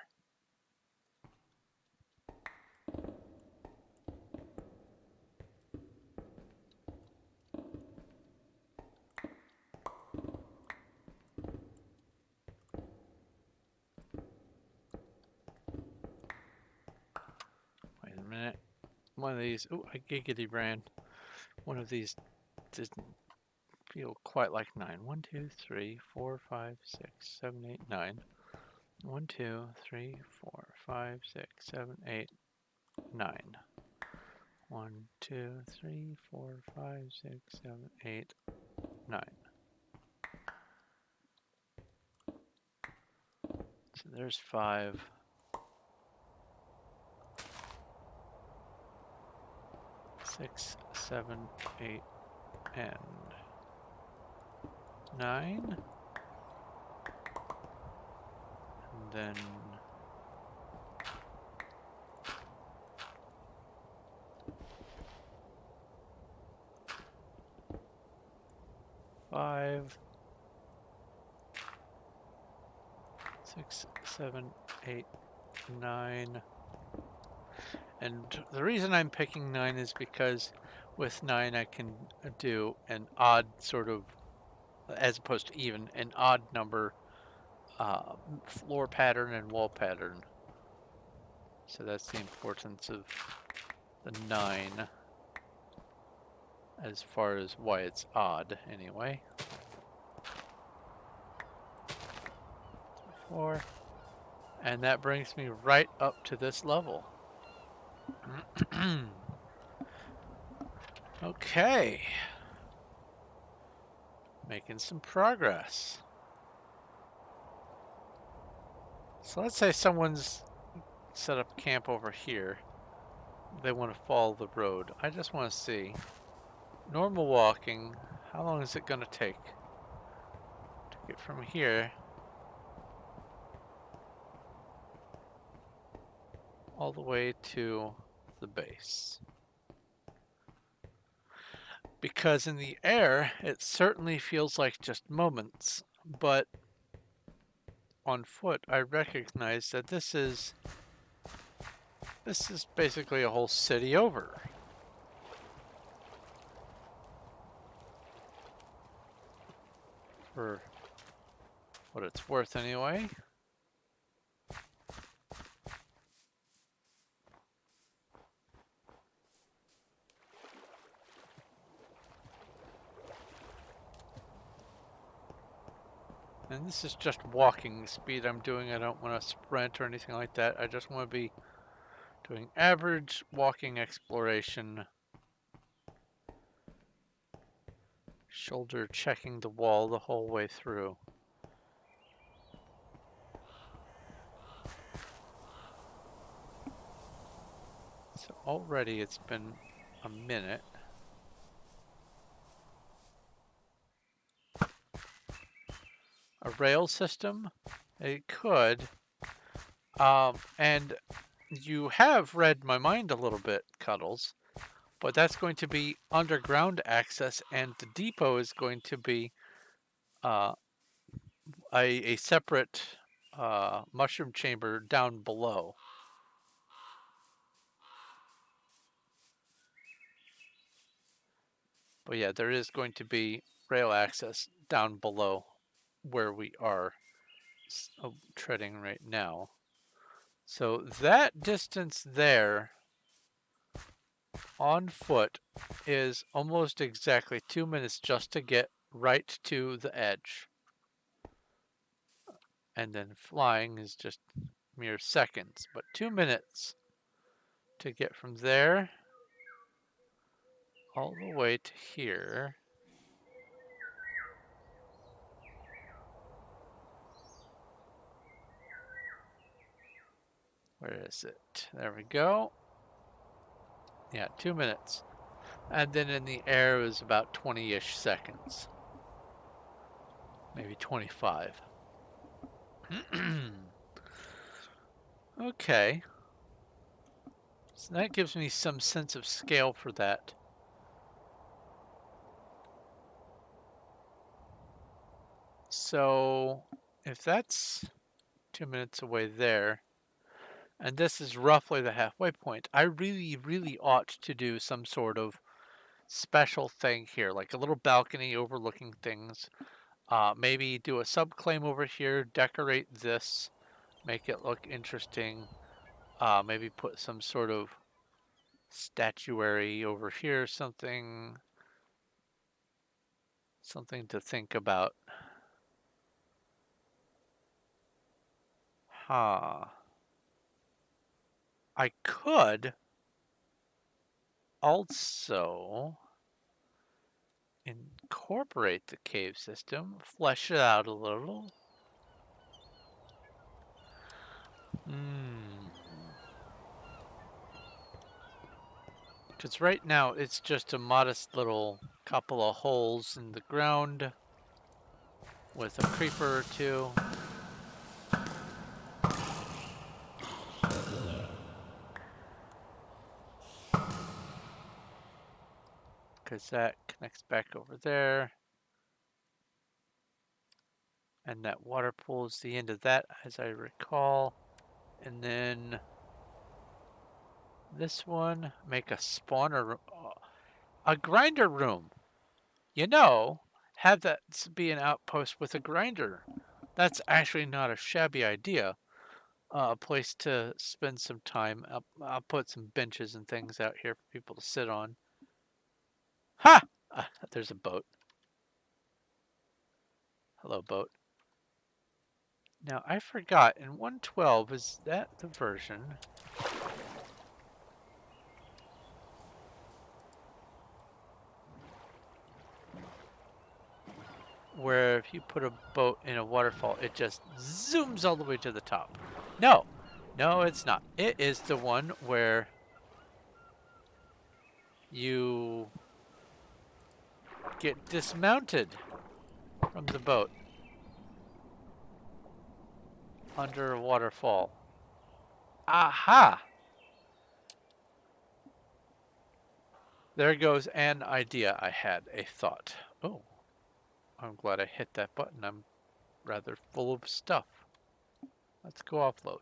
Wait a minute. One of these, oh, I giggity ran. One of these didn't feel quite like 9. 1, 2, 3, 4, 5, 6, 7, 8, 9. 1, 2, 3, 4, 5, 6, 7, 8, 9. 1, 2, 3, 4, 5, 6, 7, 8, 9. So there's 5. 6, 7, 8, and 9. And then 5, 6, 7, 8, 9. And the reason I'm picking 9 is because with 9 I can do an odd sort of, as opposed to even, an odd number floor pattern and wall pattern. So that's the importance of the 9 as far as why it's odd anyway. 4. And that brings me right up to this level. Okay. Making some progress. So let's say someone's set up camp over here. They want to follow the road. I just want to see. Normal walking, how long is it going to take to get from here all the way to the base? Because in the air, it certainly feels like just moments, but on foot, I recognize that this is basically a whole city over. For what it's worth anyway. And this is just walking speed I'm doing. I don't want to sprint or anything like that. I just want to be doing average walking exploration. Shoulder checking the wall the whole way through. So already it's been a minute. A rail system? It could. And you have read my mind a little bit, Cuddles. But that's going to be underground access, and the depot is going to be a separate mushroom chamber down below. But yeah, there is going to be rail access down below where we are treading right now. So that distance there on foot is almost exactly 2 minutes just to get right to the edge. And then flying is just mere seconds, but 2 minutes to get from there all the way to here. Where is it? There we go. Yeah, 2 minutes. And then in the air it was about 20-ish seconds. Maybe 25. Okay. So that gives me some sense of scale for that. So if that's 2 minutes away there, and this is roughly the halfway point, I really, really ought to do some sort of special thing here, like a little balcony overlooking things. Maybe do a subclaim over here, decorate this, make it look interesting. Maybe put some sort of statuary over here, something to think about. Huh. I could also incorporate the cave system, flesh it out a little. Because right now it's just a modest little couple of holes in the ground with a creeper or two. Because that connects back over there. And that water pool is the end of that, as I recall. And then this one, make a spawner room. A grinder room. You know, have that be an outpost with a grinder. That's actually not a shabby idea. A place to spend some time. I'll put some benches and things out here for people to sit on. Ha! There's a boat. Hello, boat. Now, I forgot, in 112, is that the version where if you put a boat in a waterfall, it just zooms all the way to the top? No, no, it's not. It is the one where you get dismounted from the boat under a waterfall. Aha! There goes an idea I had, a thought. Oh, I'm glad I hit that button. I'm rather full of stuff. Let's go offload.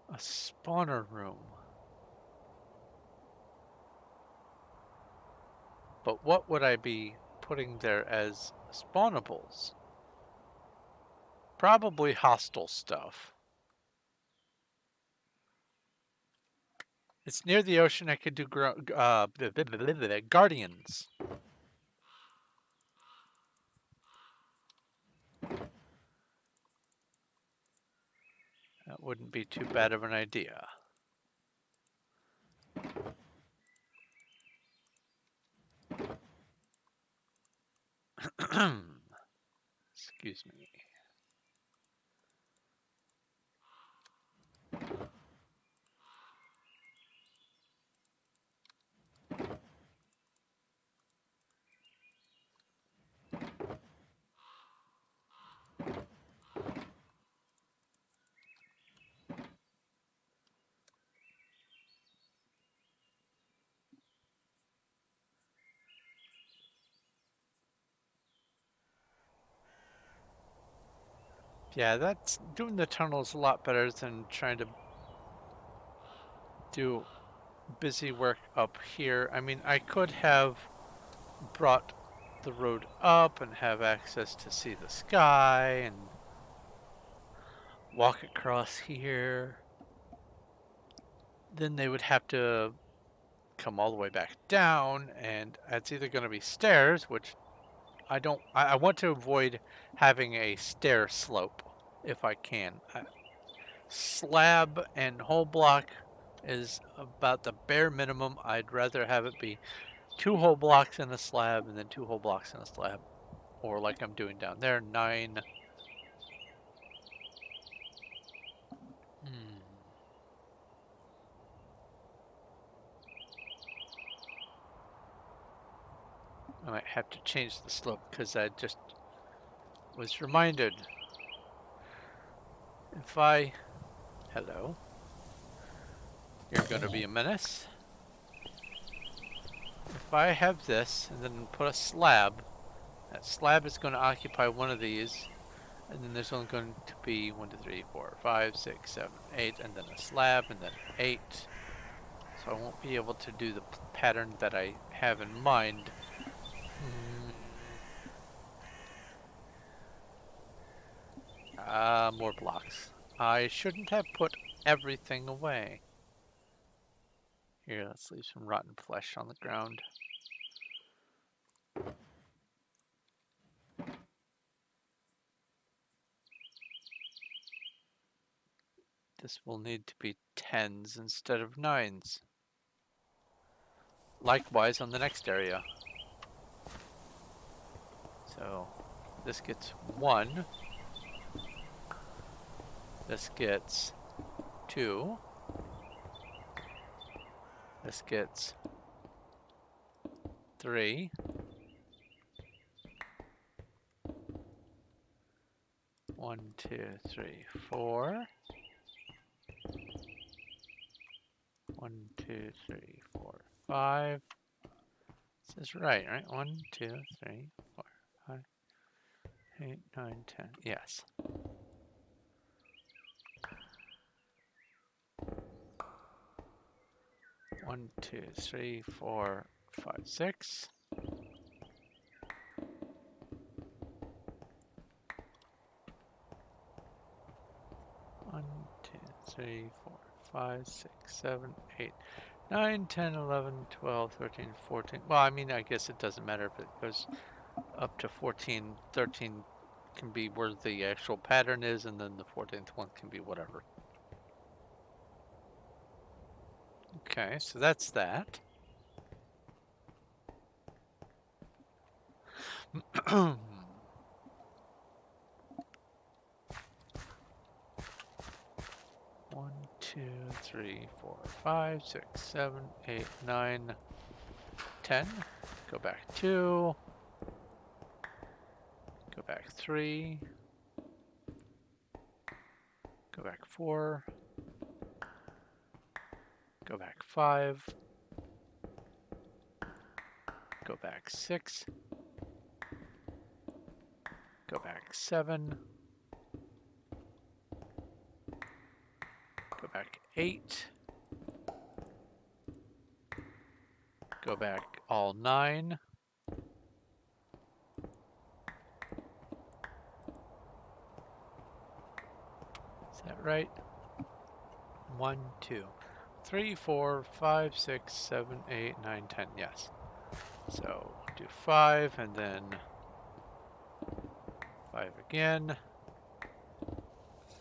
A spawner room. But what would I be putting there as spawnables? Probably hostile stuff. It's near the ocean. I could do guardians. That wouldn't be too bad of an idea. Excuse me. Yeah, that's doing the tunnels a lot better than trying to do busy work up here. I mean, I could have brought the road up and have access to see the sky and walk across here. Then they would have to come all the way back down, and it's either going to be stairs, which I want to avoid having a stair slope if I can. Slab and whole block is about the bare minimum. I'd rather have it be 2 whole blocks in a slab and then 2 whole blocks in a slab. Or like I'm doing down there, 9. I might have to change the slope because I just was reminded. If I... Hello. You're going to be a menace. If I have this and then put a slab, that slab is going to occupy one of these. And then there's only going to be 1, 2, 3, 4, 5, 6, 7, 8, and then a slab, and then 8. So I won't be able to do the pattern that I have in mind. More blocks. I shouldn't have put everything away. Here, let's leave some rotten flesh on the ground. This will need to be 10s instead of 9s. Likewise on the next area. So this gets 1. This gets 2. This gets 3. 1, 2, 3, 4. 1, 2, 3, 4, 5. This is right? 1, 2, 3, 4, 5, 8, 9, 10. Yes. One, 2, 3, 4, 5, 6. 1, 2, 3, 4, 5, 6, 7, 8, 9, 10, 11, 12, 13, 14. Well, I mean, I guess it doesn't matter if it goes up to 14. 13 can be where the actual pattern is, and then the 14th one can be whatever. Okay, so that's that. 1, 2, 3, 4, 5, 6, 7, 8, 9, 10. Go back 2. Go back 3. Go back 4. Go back 5. Go back 6. Go back 7. Go back 8. Go back all 9. Is that right? 1, 2, 3, 4, 5, 6, 7, 8, 9, 10. Yes. So do 5 and then 5 again.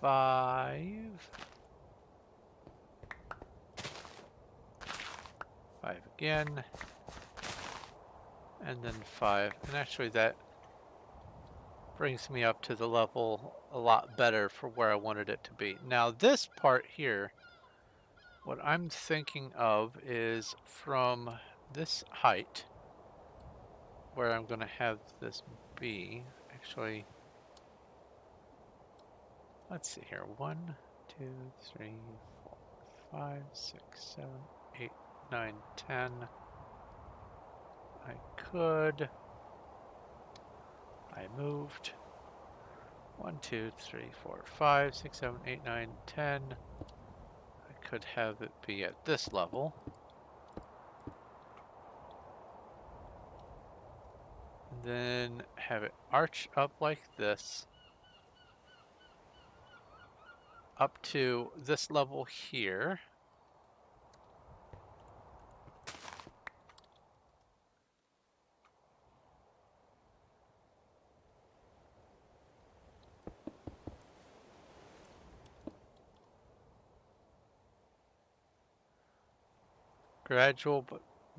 5. 5 again. And then 5. And actually that brings me up to the level a lot better for where I wanted it to be. Now this part here, what I'm thinking of is from this height, where I'm going to have this be, actually, let's see here, 1, 2, 3, 4, 5, 6, 7, 8, 9, 10. I moved. 1, 2, 3, 4, 5, 6, 7, 8, 9, 10. I could have it be at this level. And then have it arch up like this. Up to this level here. Gradual,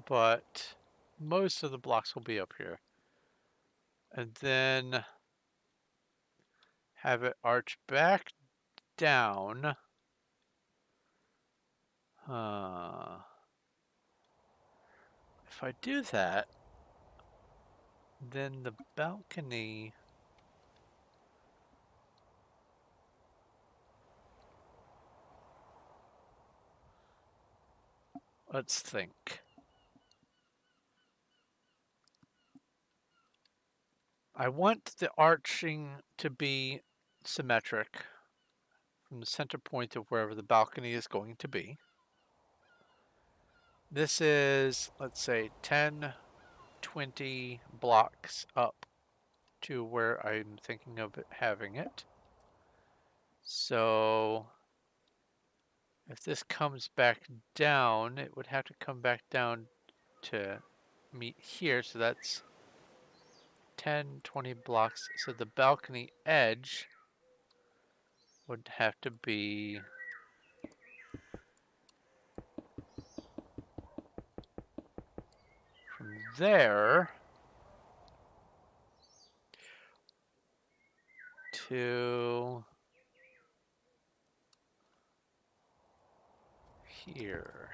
but most of the blocks will be up here. And then have it arch back down. If I do that, then the balcony... Let's think. I want the arching to be symmetric from the center point of wherever the balcony is going to be. This is, let's say, 10, 20 blocks up to where I'm thinking of having it. So if this comes back down, it would have to come back down to meet here. So that's 10, 20 blocks. So the balcony edge would have to be from there to here.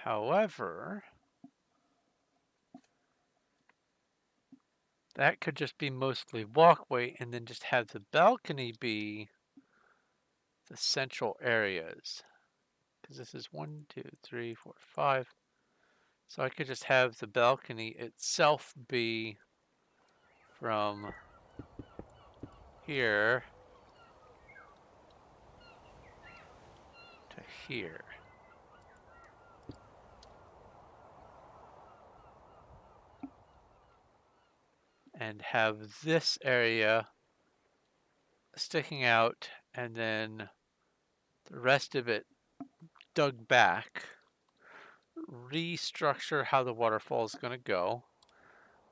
However, that could just be mostly walkway and then just have the balcony be the central areas. Because this is 1, 2, 3, 4, 5. So I could just have the balcony itself be from here to here. And have this area sticking out and then the rest of it dug back. Restructure how the waterfall is going to go.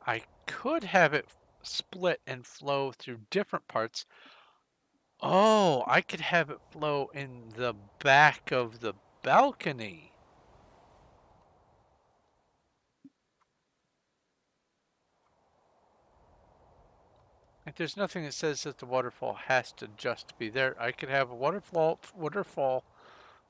I could have it split and flow through different parts. Oh, I could have it flow in the back of the balcony. Like, there's nothing that says that the waterfall has to just be there. I could have a waterfall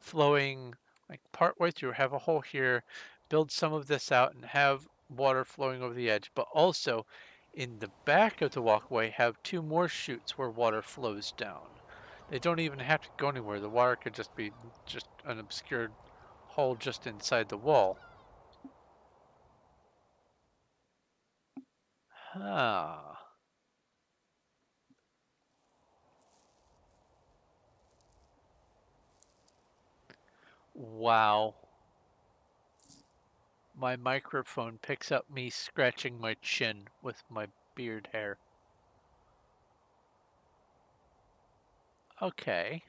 flowing like part way through, have a hole here, build some of this out and have water flowing over the edge, but also in the back of the walkway have 2 more chutes where water flows down. They don't even have to go anywhere. The water could just be just an obscured hole just inside the wall. Huh. Wow. My microphone picks up me scratching my chin with my beard hair. Okay.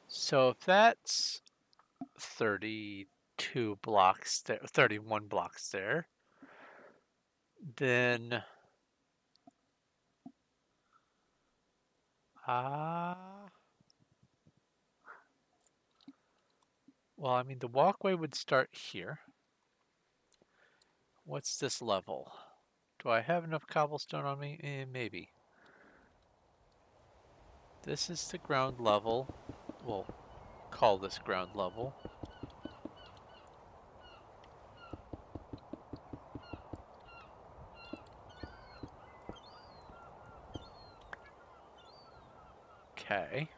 So if that's 32 blocks there, 31 blocks there, then well, I mean, the walkway would start here. What's this level? Do I have enough cobblestone on me? Maybe. This is the ground level. We'll call this ground level. Okay.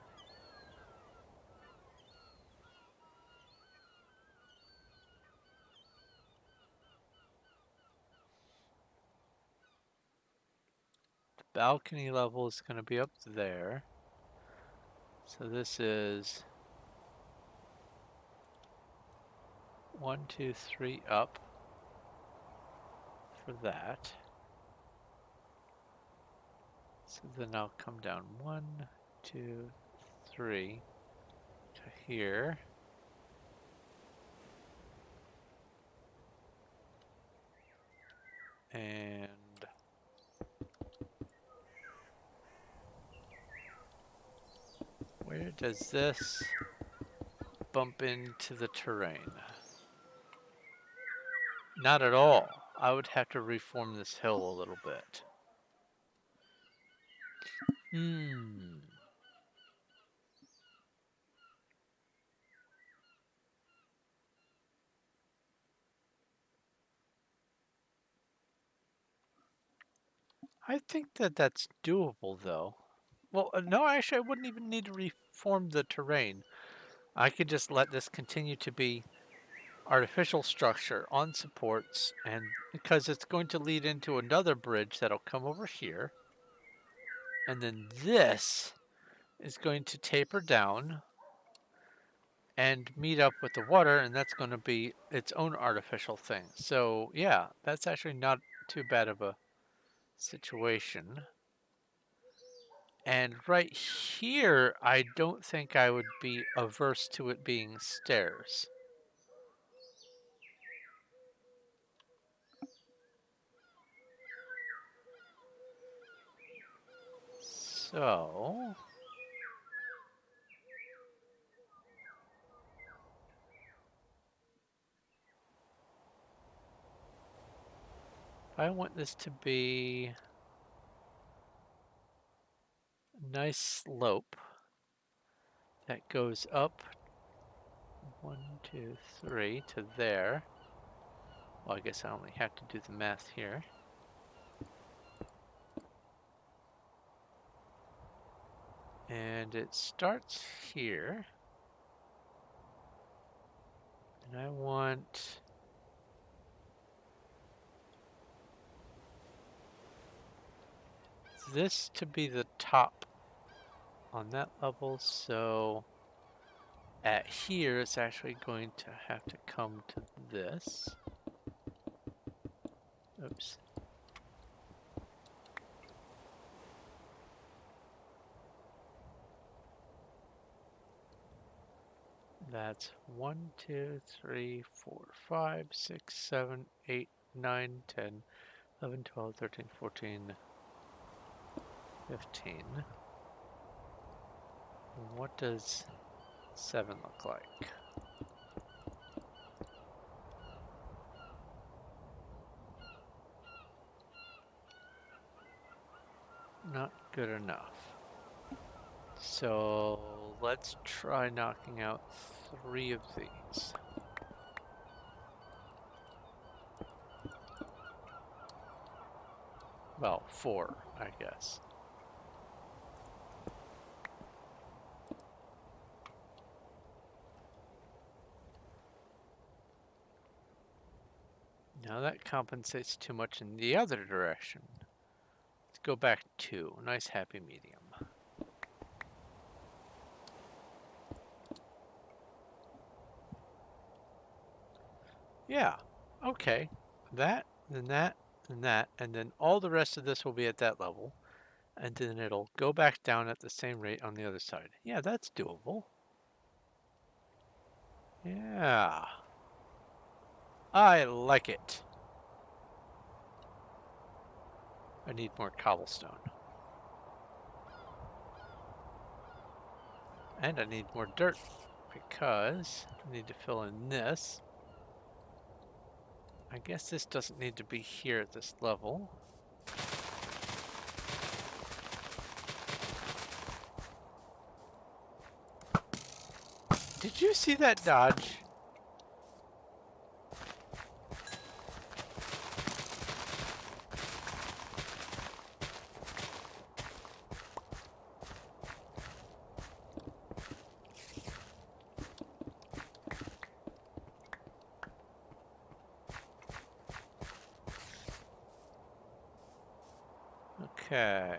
balcony level is going to be up there. So this is 1, 2, 3 up for that. So then I'll come down 1, 2, 3 to here. And where does this bump into the terrain? Not at all. I would have to reform this hill a little bit. I think that that's doable, though. Well, no, actually, I wouldn't even need to reform the terrain. I could just let this continue to be artificial structure on supports, and because it's going to lead into another bridge that'll come over here. And then this is going to taper down and meet up with the water, and that's going to be its own artificial thing. So yeah, that's actually not too bad of a situation. And right here, I don't think I would be averse to it being stairs. So I want this to be a nice slope that goes up 1, 2, 3 to there. Well, I guess I only have to do the math here. And it starts here. And I want this to be the top on that level. So at here, it's actually going to have to come to this. Oops. That's 1, 2, 3, 4, 5, 6, 7, 8, 9, 10, 11, 12, 13, 14, 15. What does 7 look like? Not good enough. So let's try knocking out 3 of these. Well, 4, I guess. Now that compensates too much in the other direction. Let's go back 2. Nice happy medium. Yeah, okay. That, then that, and that, and then all the rest of this will be at that level. And then it'll go back down at the same rate on the other side. Yeah, that's doable. Yeah. I like it. I need more cobblestone. And I need more dirt because I need to fill in this. I guess this doesn't need to be here at this level. Did you see that dodge? Okay.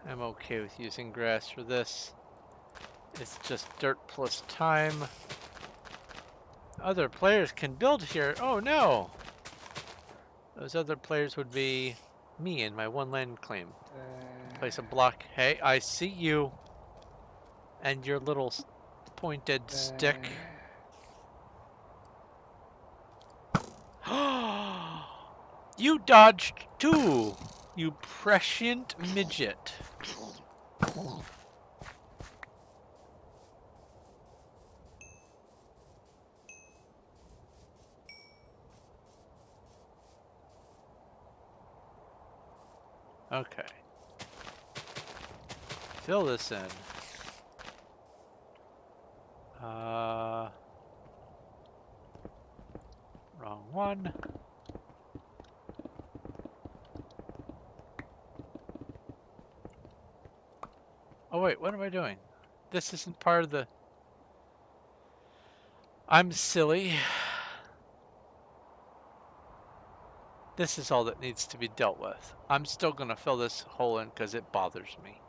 I'm okay with using grass for this. It's just dirt plus time. Other players can build here. Oh no! Those other players would be me and my one land claim. Place a block. Hey, I see you. And your little pointed stick. You dodged too, you prescient midget. Okay. Fill this in. Wrong one. Oh wait, what am I doing? This isn't part of the... I'm silly. This is all that needs to be dealt with. I'm still gonna fill this hole in because it bothers me.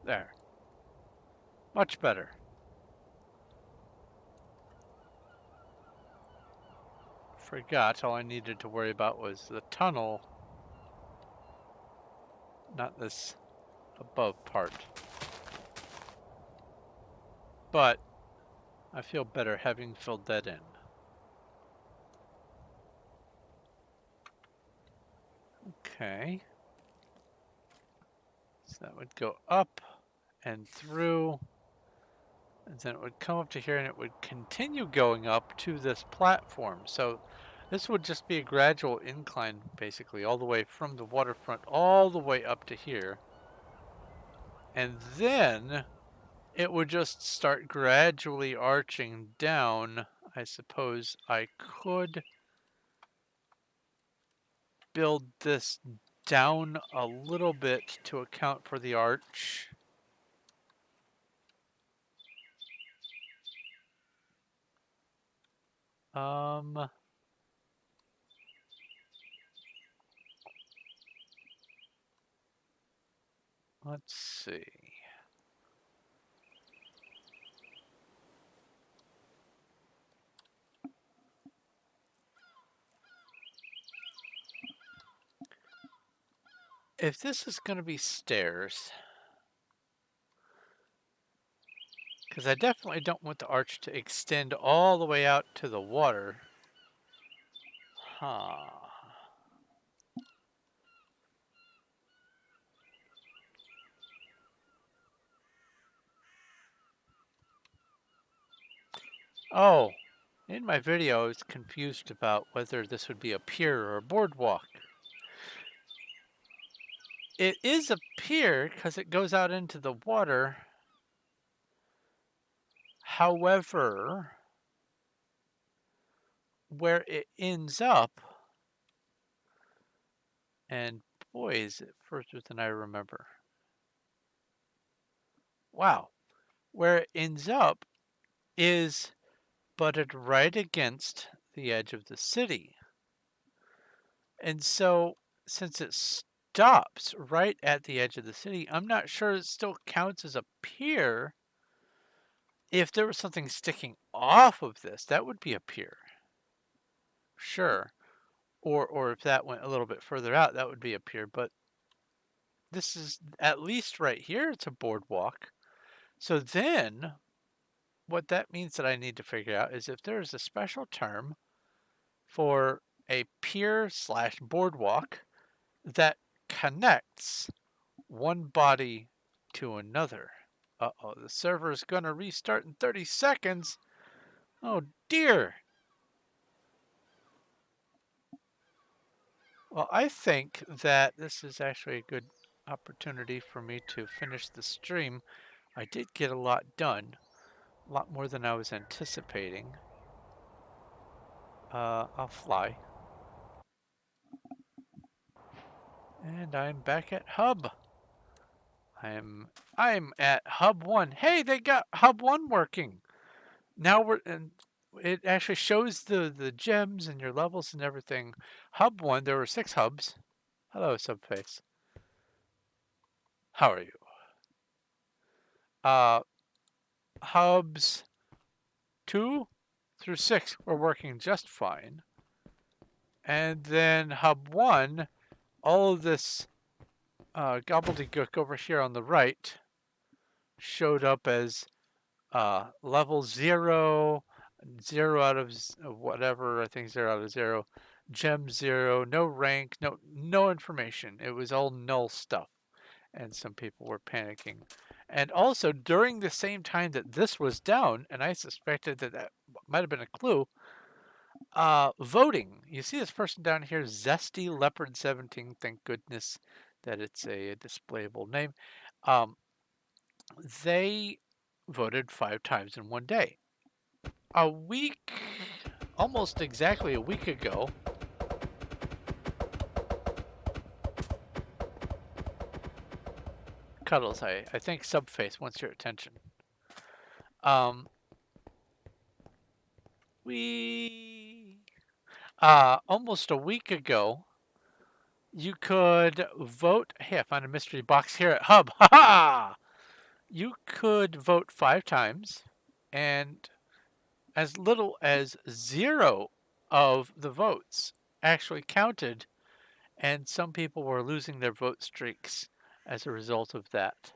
There. Much better. Forgot all I needed to worry about was the tunnel, not this above part. But I feel better having filled that in. Okay. So that would go up and through, and then it would come up to here and it would continue going up to this platform. So this would just be a gradual incline, basically, all the way from the waterfront all the way up to here. And then it would just start gradually arching down. I suppose I could build this down a little bit to account for the arch. Let's see. If this is going to be stairs, because I definitely don't want the arch to extend all the way out to the water. Huh. Oh, in my video I was confused about whether this would be a pier or a boardwalk. It is a pier because it goes out into the water. However, where it ends up, and boy, is it further than I remember. Wow. Where it ends up is butted right against the edge of the city. And so, since it stops right at the edge of the city, I'm not sure it still counts as a pier. If there was something sticking off of this, that would be a pier. Sure. Or if that went a little bit further out, that would be a pier. But this is, at least right here, it's a boardwalk. So then, what that means that I need to figure out is if there is a special term for a pier / boardwalk that connects one body to another. Uh-oh, the server is going to restart in 30 seconds. Oh dear. Well, I think that this is actually a good opportunity for me to finish the stream. I did get a lot done, a lot more than I was anticipating. I'll fly. And I'm back at Hub. I'm at Hub 1. Hey, they got Hub 1 working. Now and it actually shows the gems and your levels and everything. Hub 1, there were 6 hubs. Hello, Subface. How are you? Uh, Hubs 2 through 6 were working just fine. And then Hub 1, all of this gobbledygook over here on the right showed up as level 0, 0 out of whatever, I think 0 out of 0, gem 0, no rank, no information. It was all null stuff. And some people were panicking. And also, during the same time that this was down, and I suspected that that might have been a clue, voting. You see this person down here, Zesty Leopard 17. Thank goodness that it's a displayable name. They voted 5 times in one day. A week, almost exactly a week ago, Cuddles, I think Subface wants your attention. Almost a week ago, you could vote. Hey, I found a mystery box here at Hub. Ha ha! You could vote 5 times, and as little as 0 of the votes actually counted, and some people were losing their vote streaks as a result of that.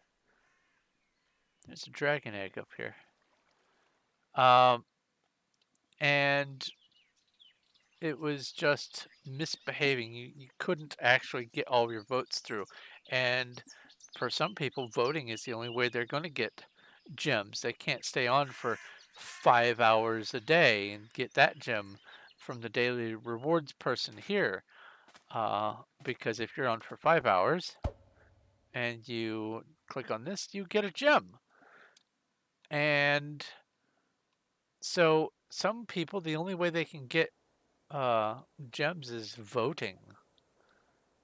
There's a dragon egg up here. And it was just misbehaving. You couldn't actually get all your votes through. And for some people, voting is the only way they're going to get gems. They can't stay on for 5 hours a day and get that gem from the daily rewards person here. Because if you're on for 5 hours and you click on this, you get a gem. And so some people, the only way they can get gems is voting,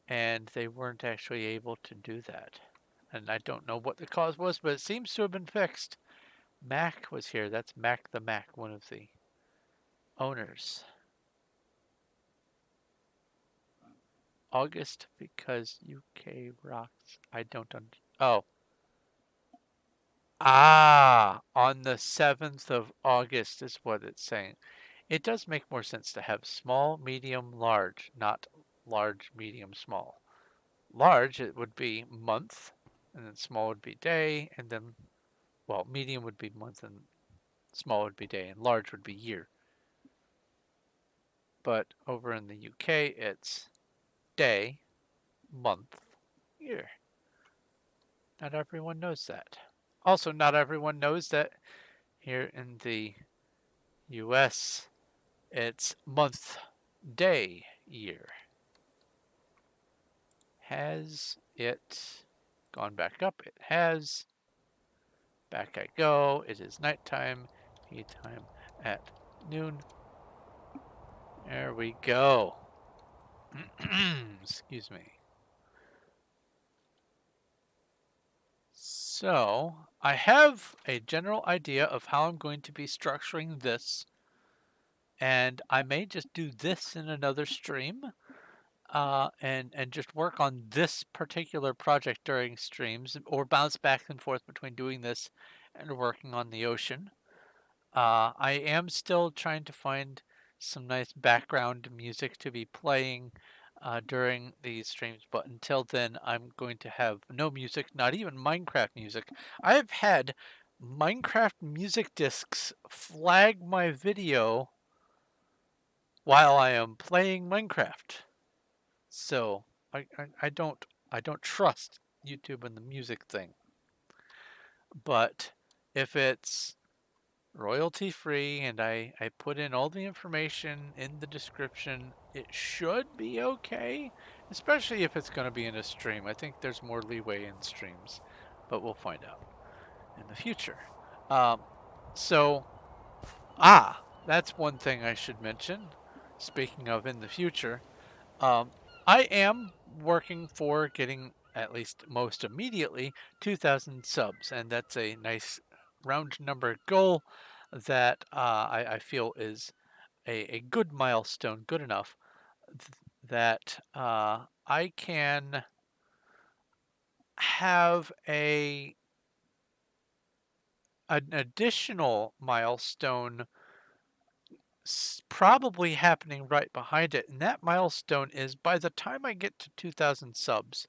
and they weren't actually able to do that. And I don't know what the cause was, but it seems to have been fixed. Mac was here. That's Mac the Mac, one of the owners. August because UK rocks. I don't Oh. On the 7th of August is what it's saying. It does make more sense to have small, medium, large, not large, medium, small. Large, it would be month, and then small would be day, and then, well, medium would be month, and small would be day, and large would be year. But over in the UK, it's day, month, year. Not everyone knows that. Also, not everyone knows that here in the US, it's month, day, year. Has it gone back up? It has. Back I go. It is nighttime. Tea time at noon. There we go. Excuse me. So, I have a general idea of how I'm going to be structuring this. And I may just do this in another stream. And just work on this particular project during streams, or bounce back and forth between doing this and working on the ocean. I am still trying to find some nice background music to be playing during these streams, but until then, I'm going to have no music, not even Minecraft music. I've had Minecraft music discs flag my video while I am playing Minecraft. So I don't trust YouTube and the music thing. But if it's royalty free, and I put in all the information in the description. It should be okay, especially if it's going to be in a stream. I think there's more leeway in streams, but we'll find out in the future. Um, so, that's one thing I should mention. Speaking of in the future, um, I am working for getting at least most immediately 2,000 subs, and that's a nice round number goal that I feel is a good milestone, good enough that I can have an additional milestone probably happening right behind it, and that milestone is by the time I get to 2,000 subs,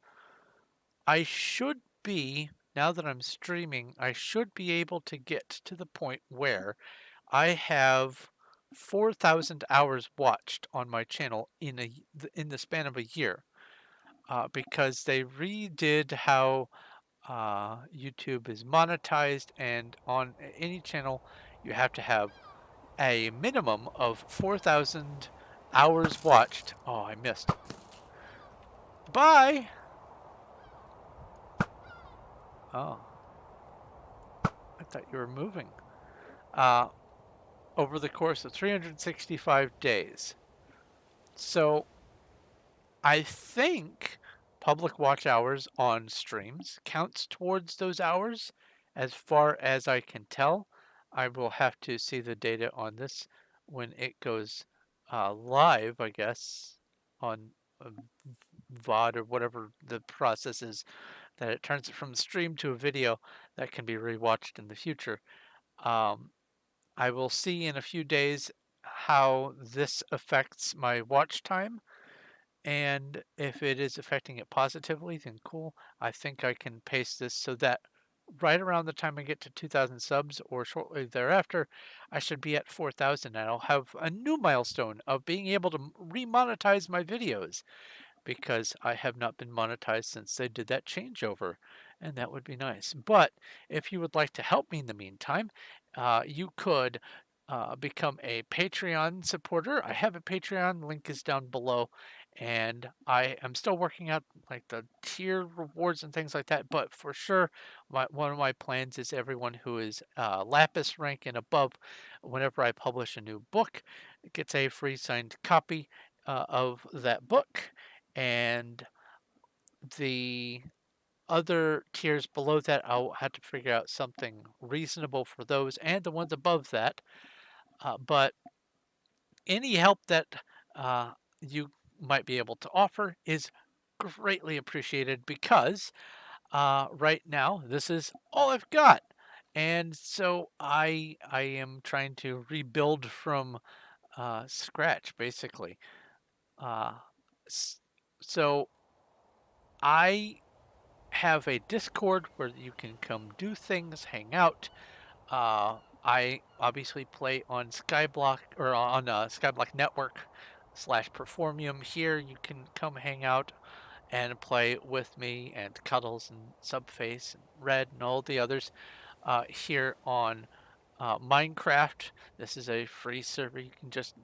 I should be, now that I'm streaming, I should be able to get to the point where I have 4,000 hours watched on my channel in the span of a year, because they redid how YouTube is monetized, and on any channel you have to have a minimum of 4,000 hours watched. Oh, I missed. Bye. Oh, I thought you were moving. Uh, over the course of 365 days. So I think public watch hours on streams counts towards those hours as far as I can tell. I will have to see the data on this when it goes live, I guess, on VOD or whatever the process is that it turns it from the stream to a video that can be rewatched in the future. Um, I will see in a few days how this affects my watch time, and if it is affecting it positively, then cool. I think I can pace this so that right around the time I get to 2,000 subs or shortly thereafter, I should be at 4,000, and I'll have a new milestone of being able to remonetize my videos, because I have not been monetized since they did that changeover, and that would be nice. But if you would like to help me in the meantime, you could become a Patreon supporter. I have a Patreon, link is down below, and I am still working out like the tier rewards and things like that. But for sure, one of my plans is everyone who is Lapis rank and above, whenever I publish a new book, gets a free signed copy of that book, and the other tiers below that, I'll have to figure out something reasonable for those and the ones above that. But any help that you might be able to offer is greatly appreciated, because right now this is all I've got. And so I am trying to rebuild from scratch, basically. Uh, so I have a Discord where you can come do things, hang out. I obviously play on Skyblock, or on Skyblock Network / Performium. Here you can come hang out and play with me and Cuddles and Subface and Red and all the others. Here on Minecraft, this is a free server. You can just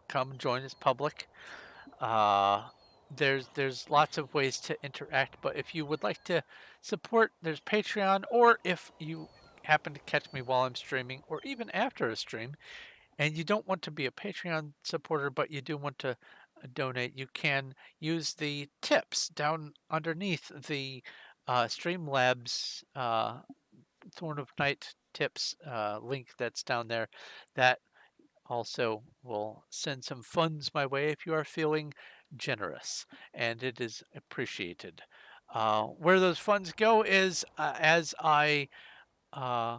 come join as public. Uh, there's lots of ways to interact, but if you would like to support, there's Patreon, or if you happen to catch me while I'm streaming or even after a stream and you don't want to be a Patreon supporter, but you do want to donate, you can use the tips down underneath the Streamlabs Thorn of Night tips link that's down there. That also will send some funds my way if you are feeling generous, and it is appreciated. Where those funds go is as I uh,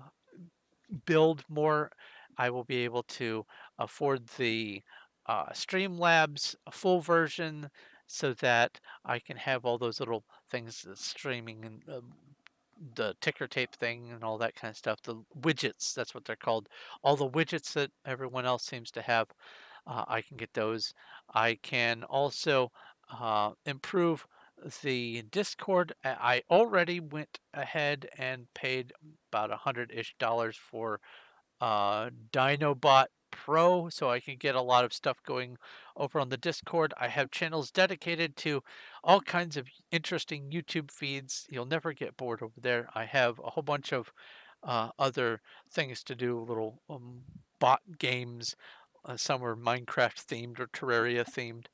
build more, I will be able to afford the Streamlabs full version so that I can have all those little things, streaming and the ticker tape thing and all that kind of stuff. The widgets, that's what they're called. All the widgets that everyone else seems to have, I can get those. I can also improve the Discord. I already went ahead and paid about $100-ish for Dinobot Pro, so I can get a lot of stuff going over on the Discord. I have channels dedicated to all kinds of interesting YouTube feeds. You'll never get bored over there. I have a whole bunch of other things to do, little bot games. Some are Minecraft themed or Terraria themed.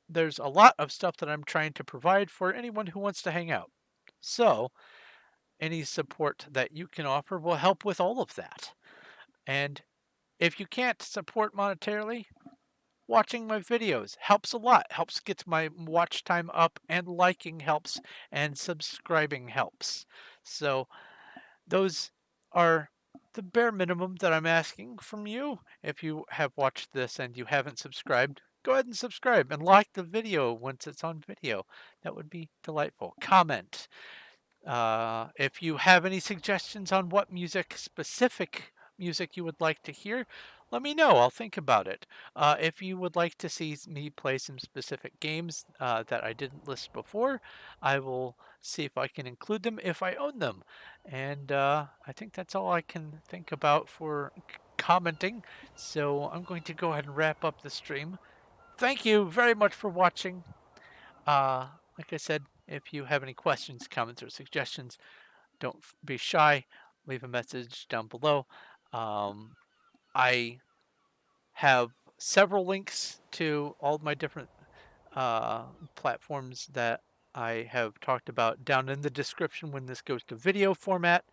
There's a lot of stuff that I'm trying to provide for anyone who wants to hang out. So, any support that you can offer will help with all of that. And if you can't support monetarily, watching my videos helps a lot. Helps get my watch time up, and liking helps, and subscribing helps. So those are the bare minimum that I'm asking from you. If you have watched this and you haven't subscribed, go ahead and subscribe and like the video once it's on video. That would be delightful. Comment. If you have any suggestions on what specific music you would like to hear, let me know. I'll think about it. If you would like to see me play some specific games that I didn't list before, I will see if I can include them if I own them. And I think that's all I can think about for commenting. So I'm going to go ahead and wrap up the stream. Thank you very much for watching. Uh, like I said, if you have any questions, comments, or suggestions, don't be shy. Leave a message down below. I have several links to all of my different uh, platforms that I have talked about down in the description when this goes to video format.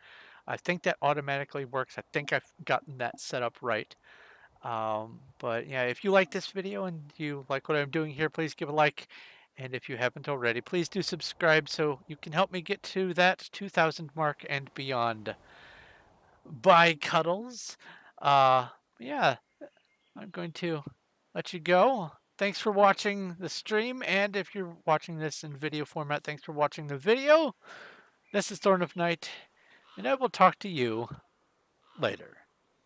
I think that automatically works. I think I've gotten that set up right. But yeah, if you like this video and you like what I'm doing here, please give a like. And if you haven't already, please do subscribe so you can help me get to that 2,000 mark and beyond. Bye, Cuddles. Yeah, I'm going to let you go. Thanks for watching the stream, and if you're watching this in video format, thanks for watching the video. This is Thorn of Night, and I will talk to you later.